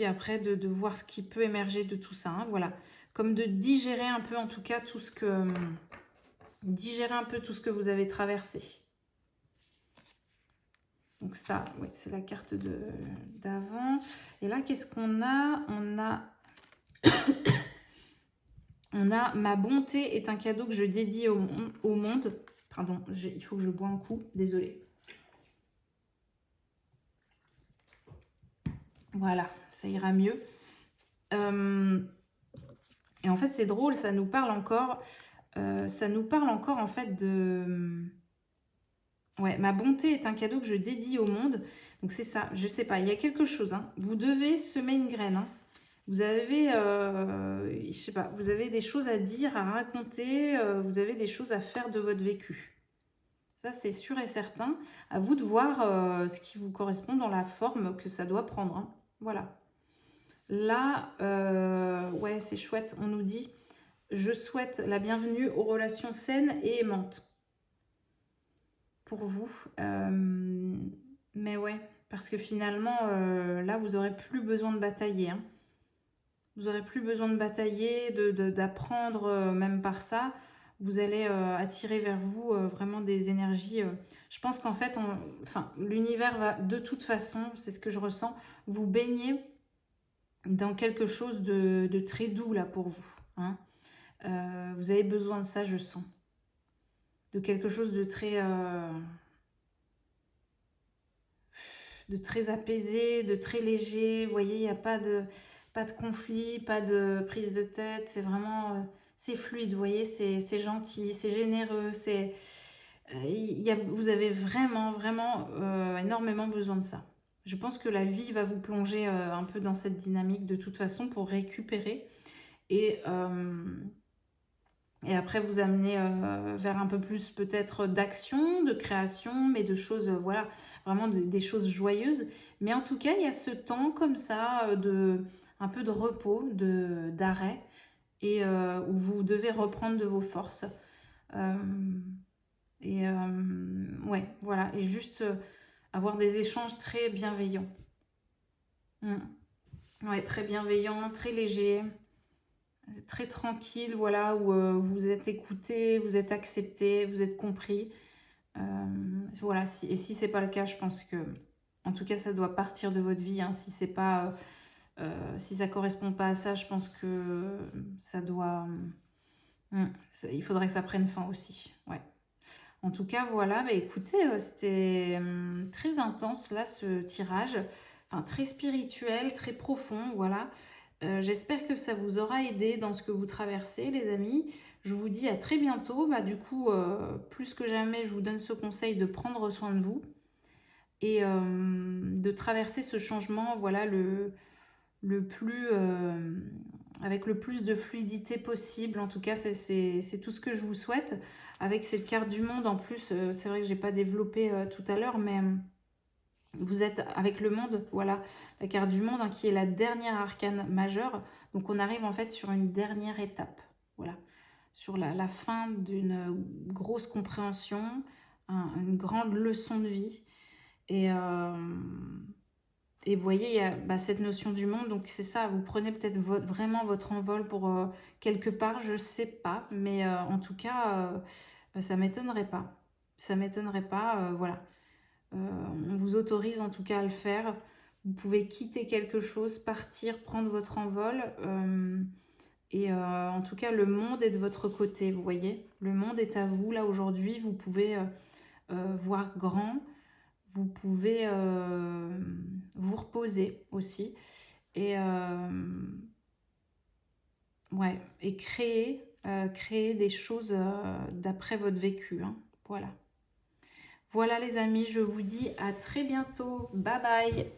après, de voir ce qui peut émerger de tout ça. Hein, voilà. Comme de digérer un peu, en tout cas, digérer un peu tout ce que vous avez traversé. Donc ça, oui, c'est la carte d'avant. Et là, qu'est-ce qu'on a? On a ma bonté est un cadeau que je dédie au monde. Pardon, il faut que je bois un coup. Désolée. Voilà, ça ira mieux. Et en fait, c'est drôle, ça nous parle encore en fait de... Ouais, ma bonté est un cadeau que je dédie au monde. Donc c'est ça, je sais pas, il y a quelque chose. Hein. Vous devez semer une graine. Hein. Vous avez, je sais pas, vous avez des choses à dire, à raconter, vous avez des choses à faire de votre vécu. Ça, c'est sûr et certain. À vous de voir ce qui vous correspond dans la forme que ça doit prendre. Hein. Voilà. Là, ouais, c'est chouette. On nous dit, je souhaite la bienvenue aux relations saines et aimantes. Pour vous. Mais ouais, parce que finalement, là, vous n'aurez plus besoin de batailler. Hein. Vous n'aurez plus besoin de batailler, d'apprendre même par ça. Vous allez attirer vers vous vraiment des énergies. Je pense qu'en fait, l'univers va de toute façon, c'est ce que je ressens, vous baigner dans quelque chose de très doux là pour vous. Hein. Vous avez besoin de ça, je sens. De quelque chose de très apaisé, de très léger. Vous voyez, il n'y a pas de conflit, pas de prise de tête. C'est vraiment, c'est fluide, vous voyez, c'est gentil, c'est généreux. Vous avez vraiment, vraiment énormément besoin de ça. Je pense que la vie va vous plonger un peu dans cette dynamique de toute façon pour récupérer. Et après vous amener vers un peu plus peut-être d'action, de création, mais de choses, voilà, vraiment des choses joyeuses. Mais en tout cas, il y a ce temps comme ça, un peu de repos, d'arrêt, et où vous devez reprendre de vos forces. Ouais, voilà, et juste avoir des échanges très bienveillants. Ouais, très bienveillants, très légers. Très tranquille, voilà, où vous êtes écouté, vous êtes accepté, vous êtes compris. Voilà, et si c'est pas le cas, je pense que, en tout cas, ça doit partir de votre vie. Hein, si c'est pas, si ça correspond pas à ça, je pense que ça doit, il faudrait que ça prenne fin aussi. Ouais. En tout cas, voilà, bah, écoutez, c'était très intense là, ce tirage. Enfin, très spirituel, très profond, voilà. J'espère que ça vous aura aidé dans ce que vous traversez, les amis. Je vous dis à très bientôt. Bah, du coup, plus que jamais, je vous donne ce conseil de prendre soin de vous et de traverser ce changement, voilà, le plus, avec le plus de fluidité possible. En tout cas, c'est tout ce que je vous souhaite. Avec cette carte du monde, en plus, c'est vrai que j'ai pas développé tout à l'heure, mais vous êtes avec le monde, voilà, la carte du monde, hein, qui est la dernière arcane majeure. Donc on arrive en fait sur une dernière étape, voilà, sur la fin d'une grosse compréhension, une grande leçon de vie. Et, et vous voyez, il y a bah, cette notion du monde, donc c'est ça, vous prenez peut-être vraiment votre envol pour quelque part, je sais pas, mais en tout cas, ça m'étonnerait pas. Ça m'étonnerait pas, voilà. On vous autorise en tout cas à le faire. Vous pouvez quitter quelque chose, partir, prendre votre envol. Et en tout cas, le monde est de votre côté, vous voyez. Le monde est à vous, là, aujourd'hui. Vous pouvez voir grand. Vous pouvez vous reposer aussi. Et, ouais, et créer des choses d'après votre vécu, hein. Voilà. Voilà les amis, je vous dis à très bientôt. Bye bye.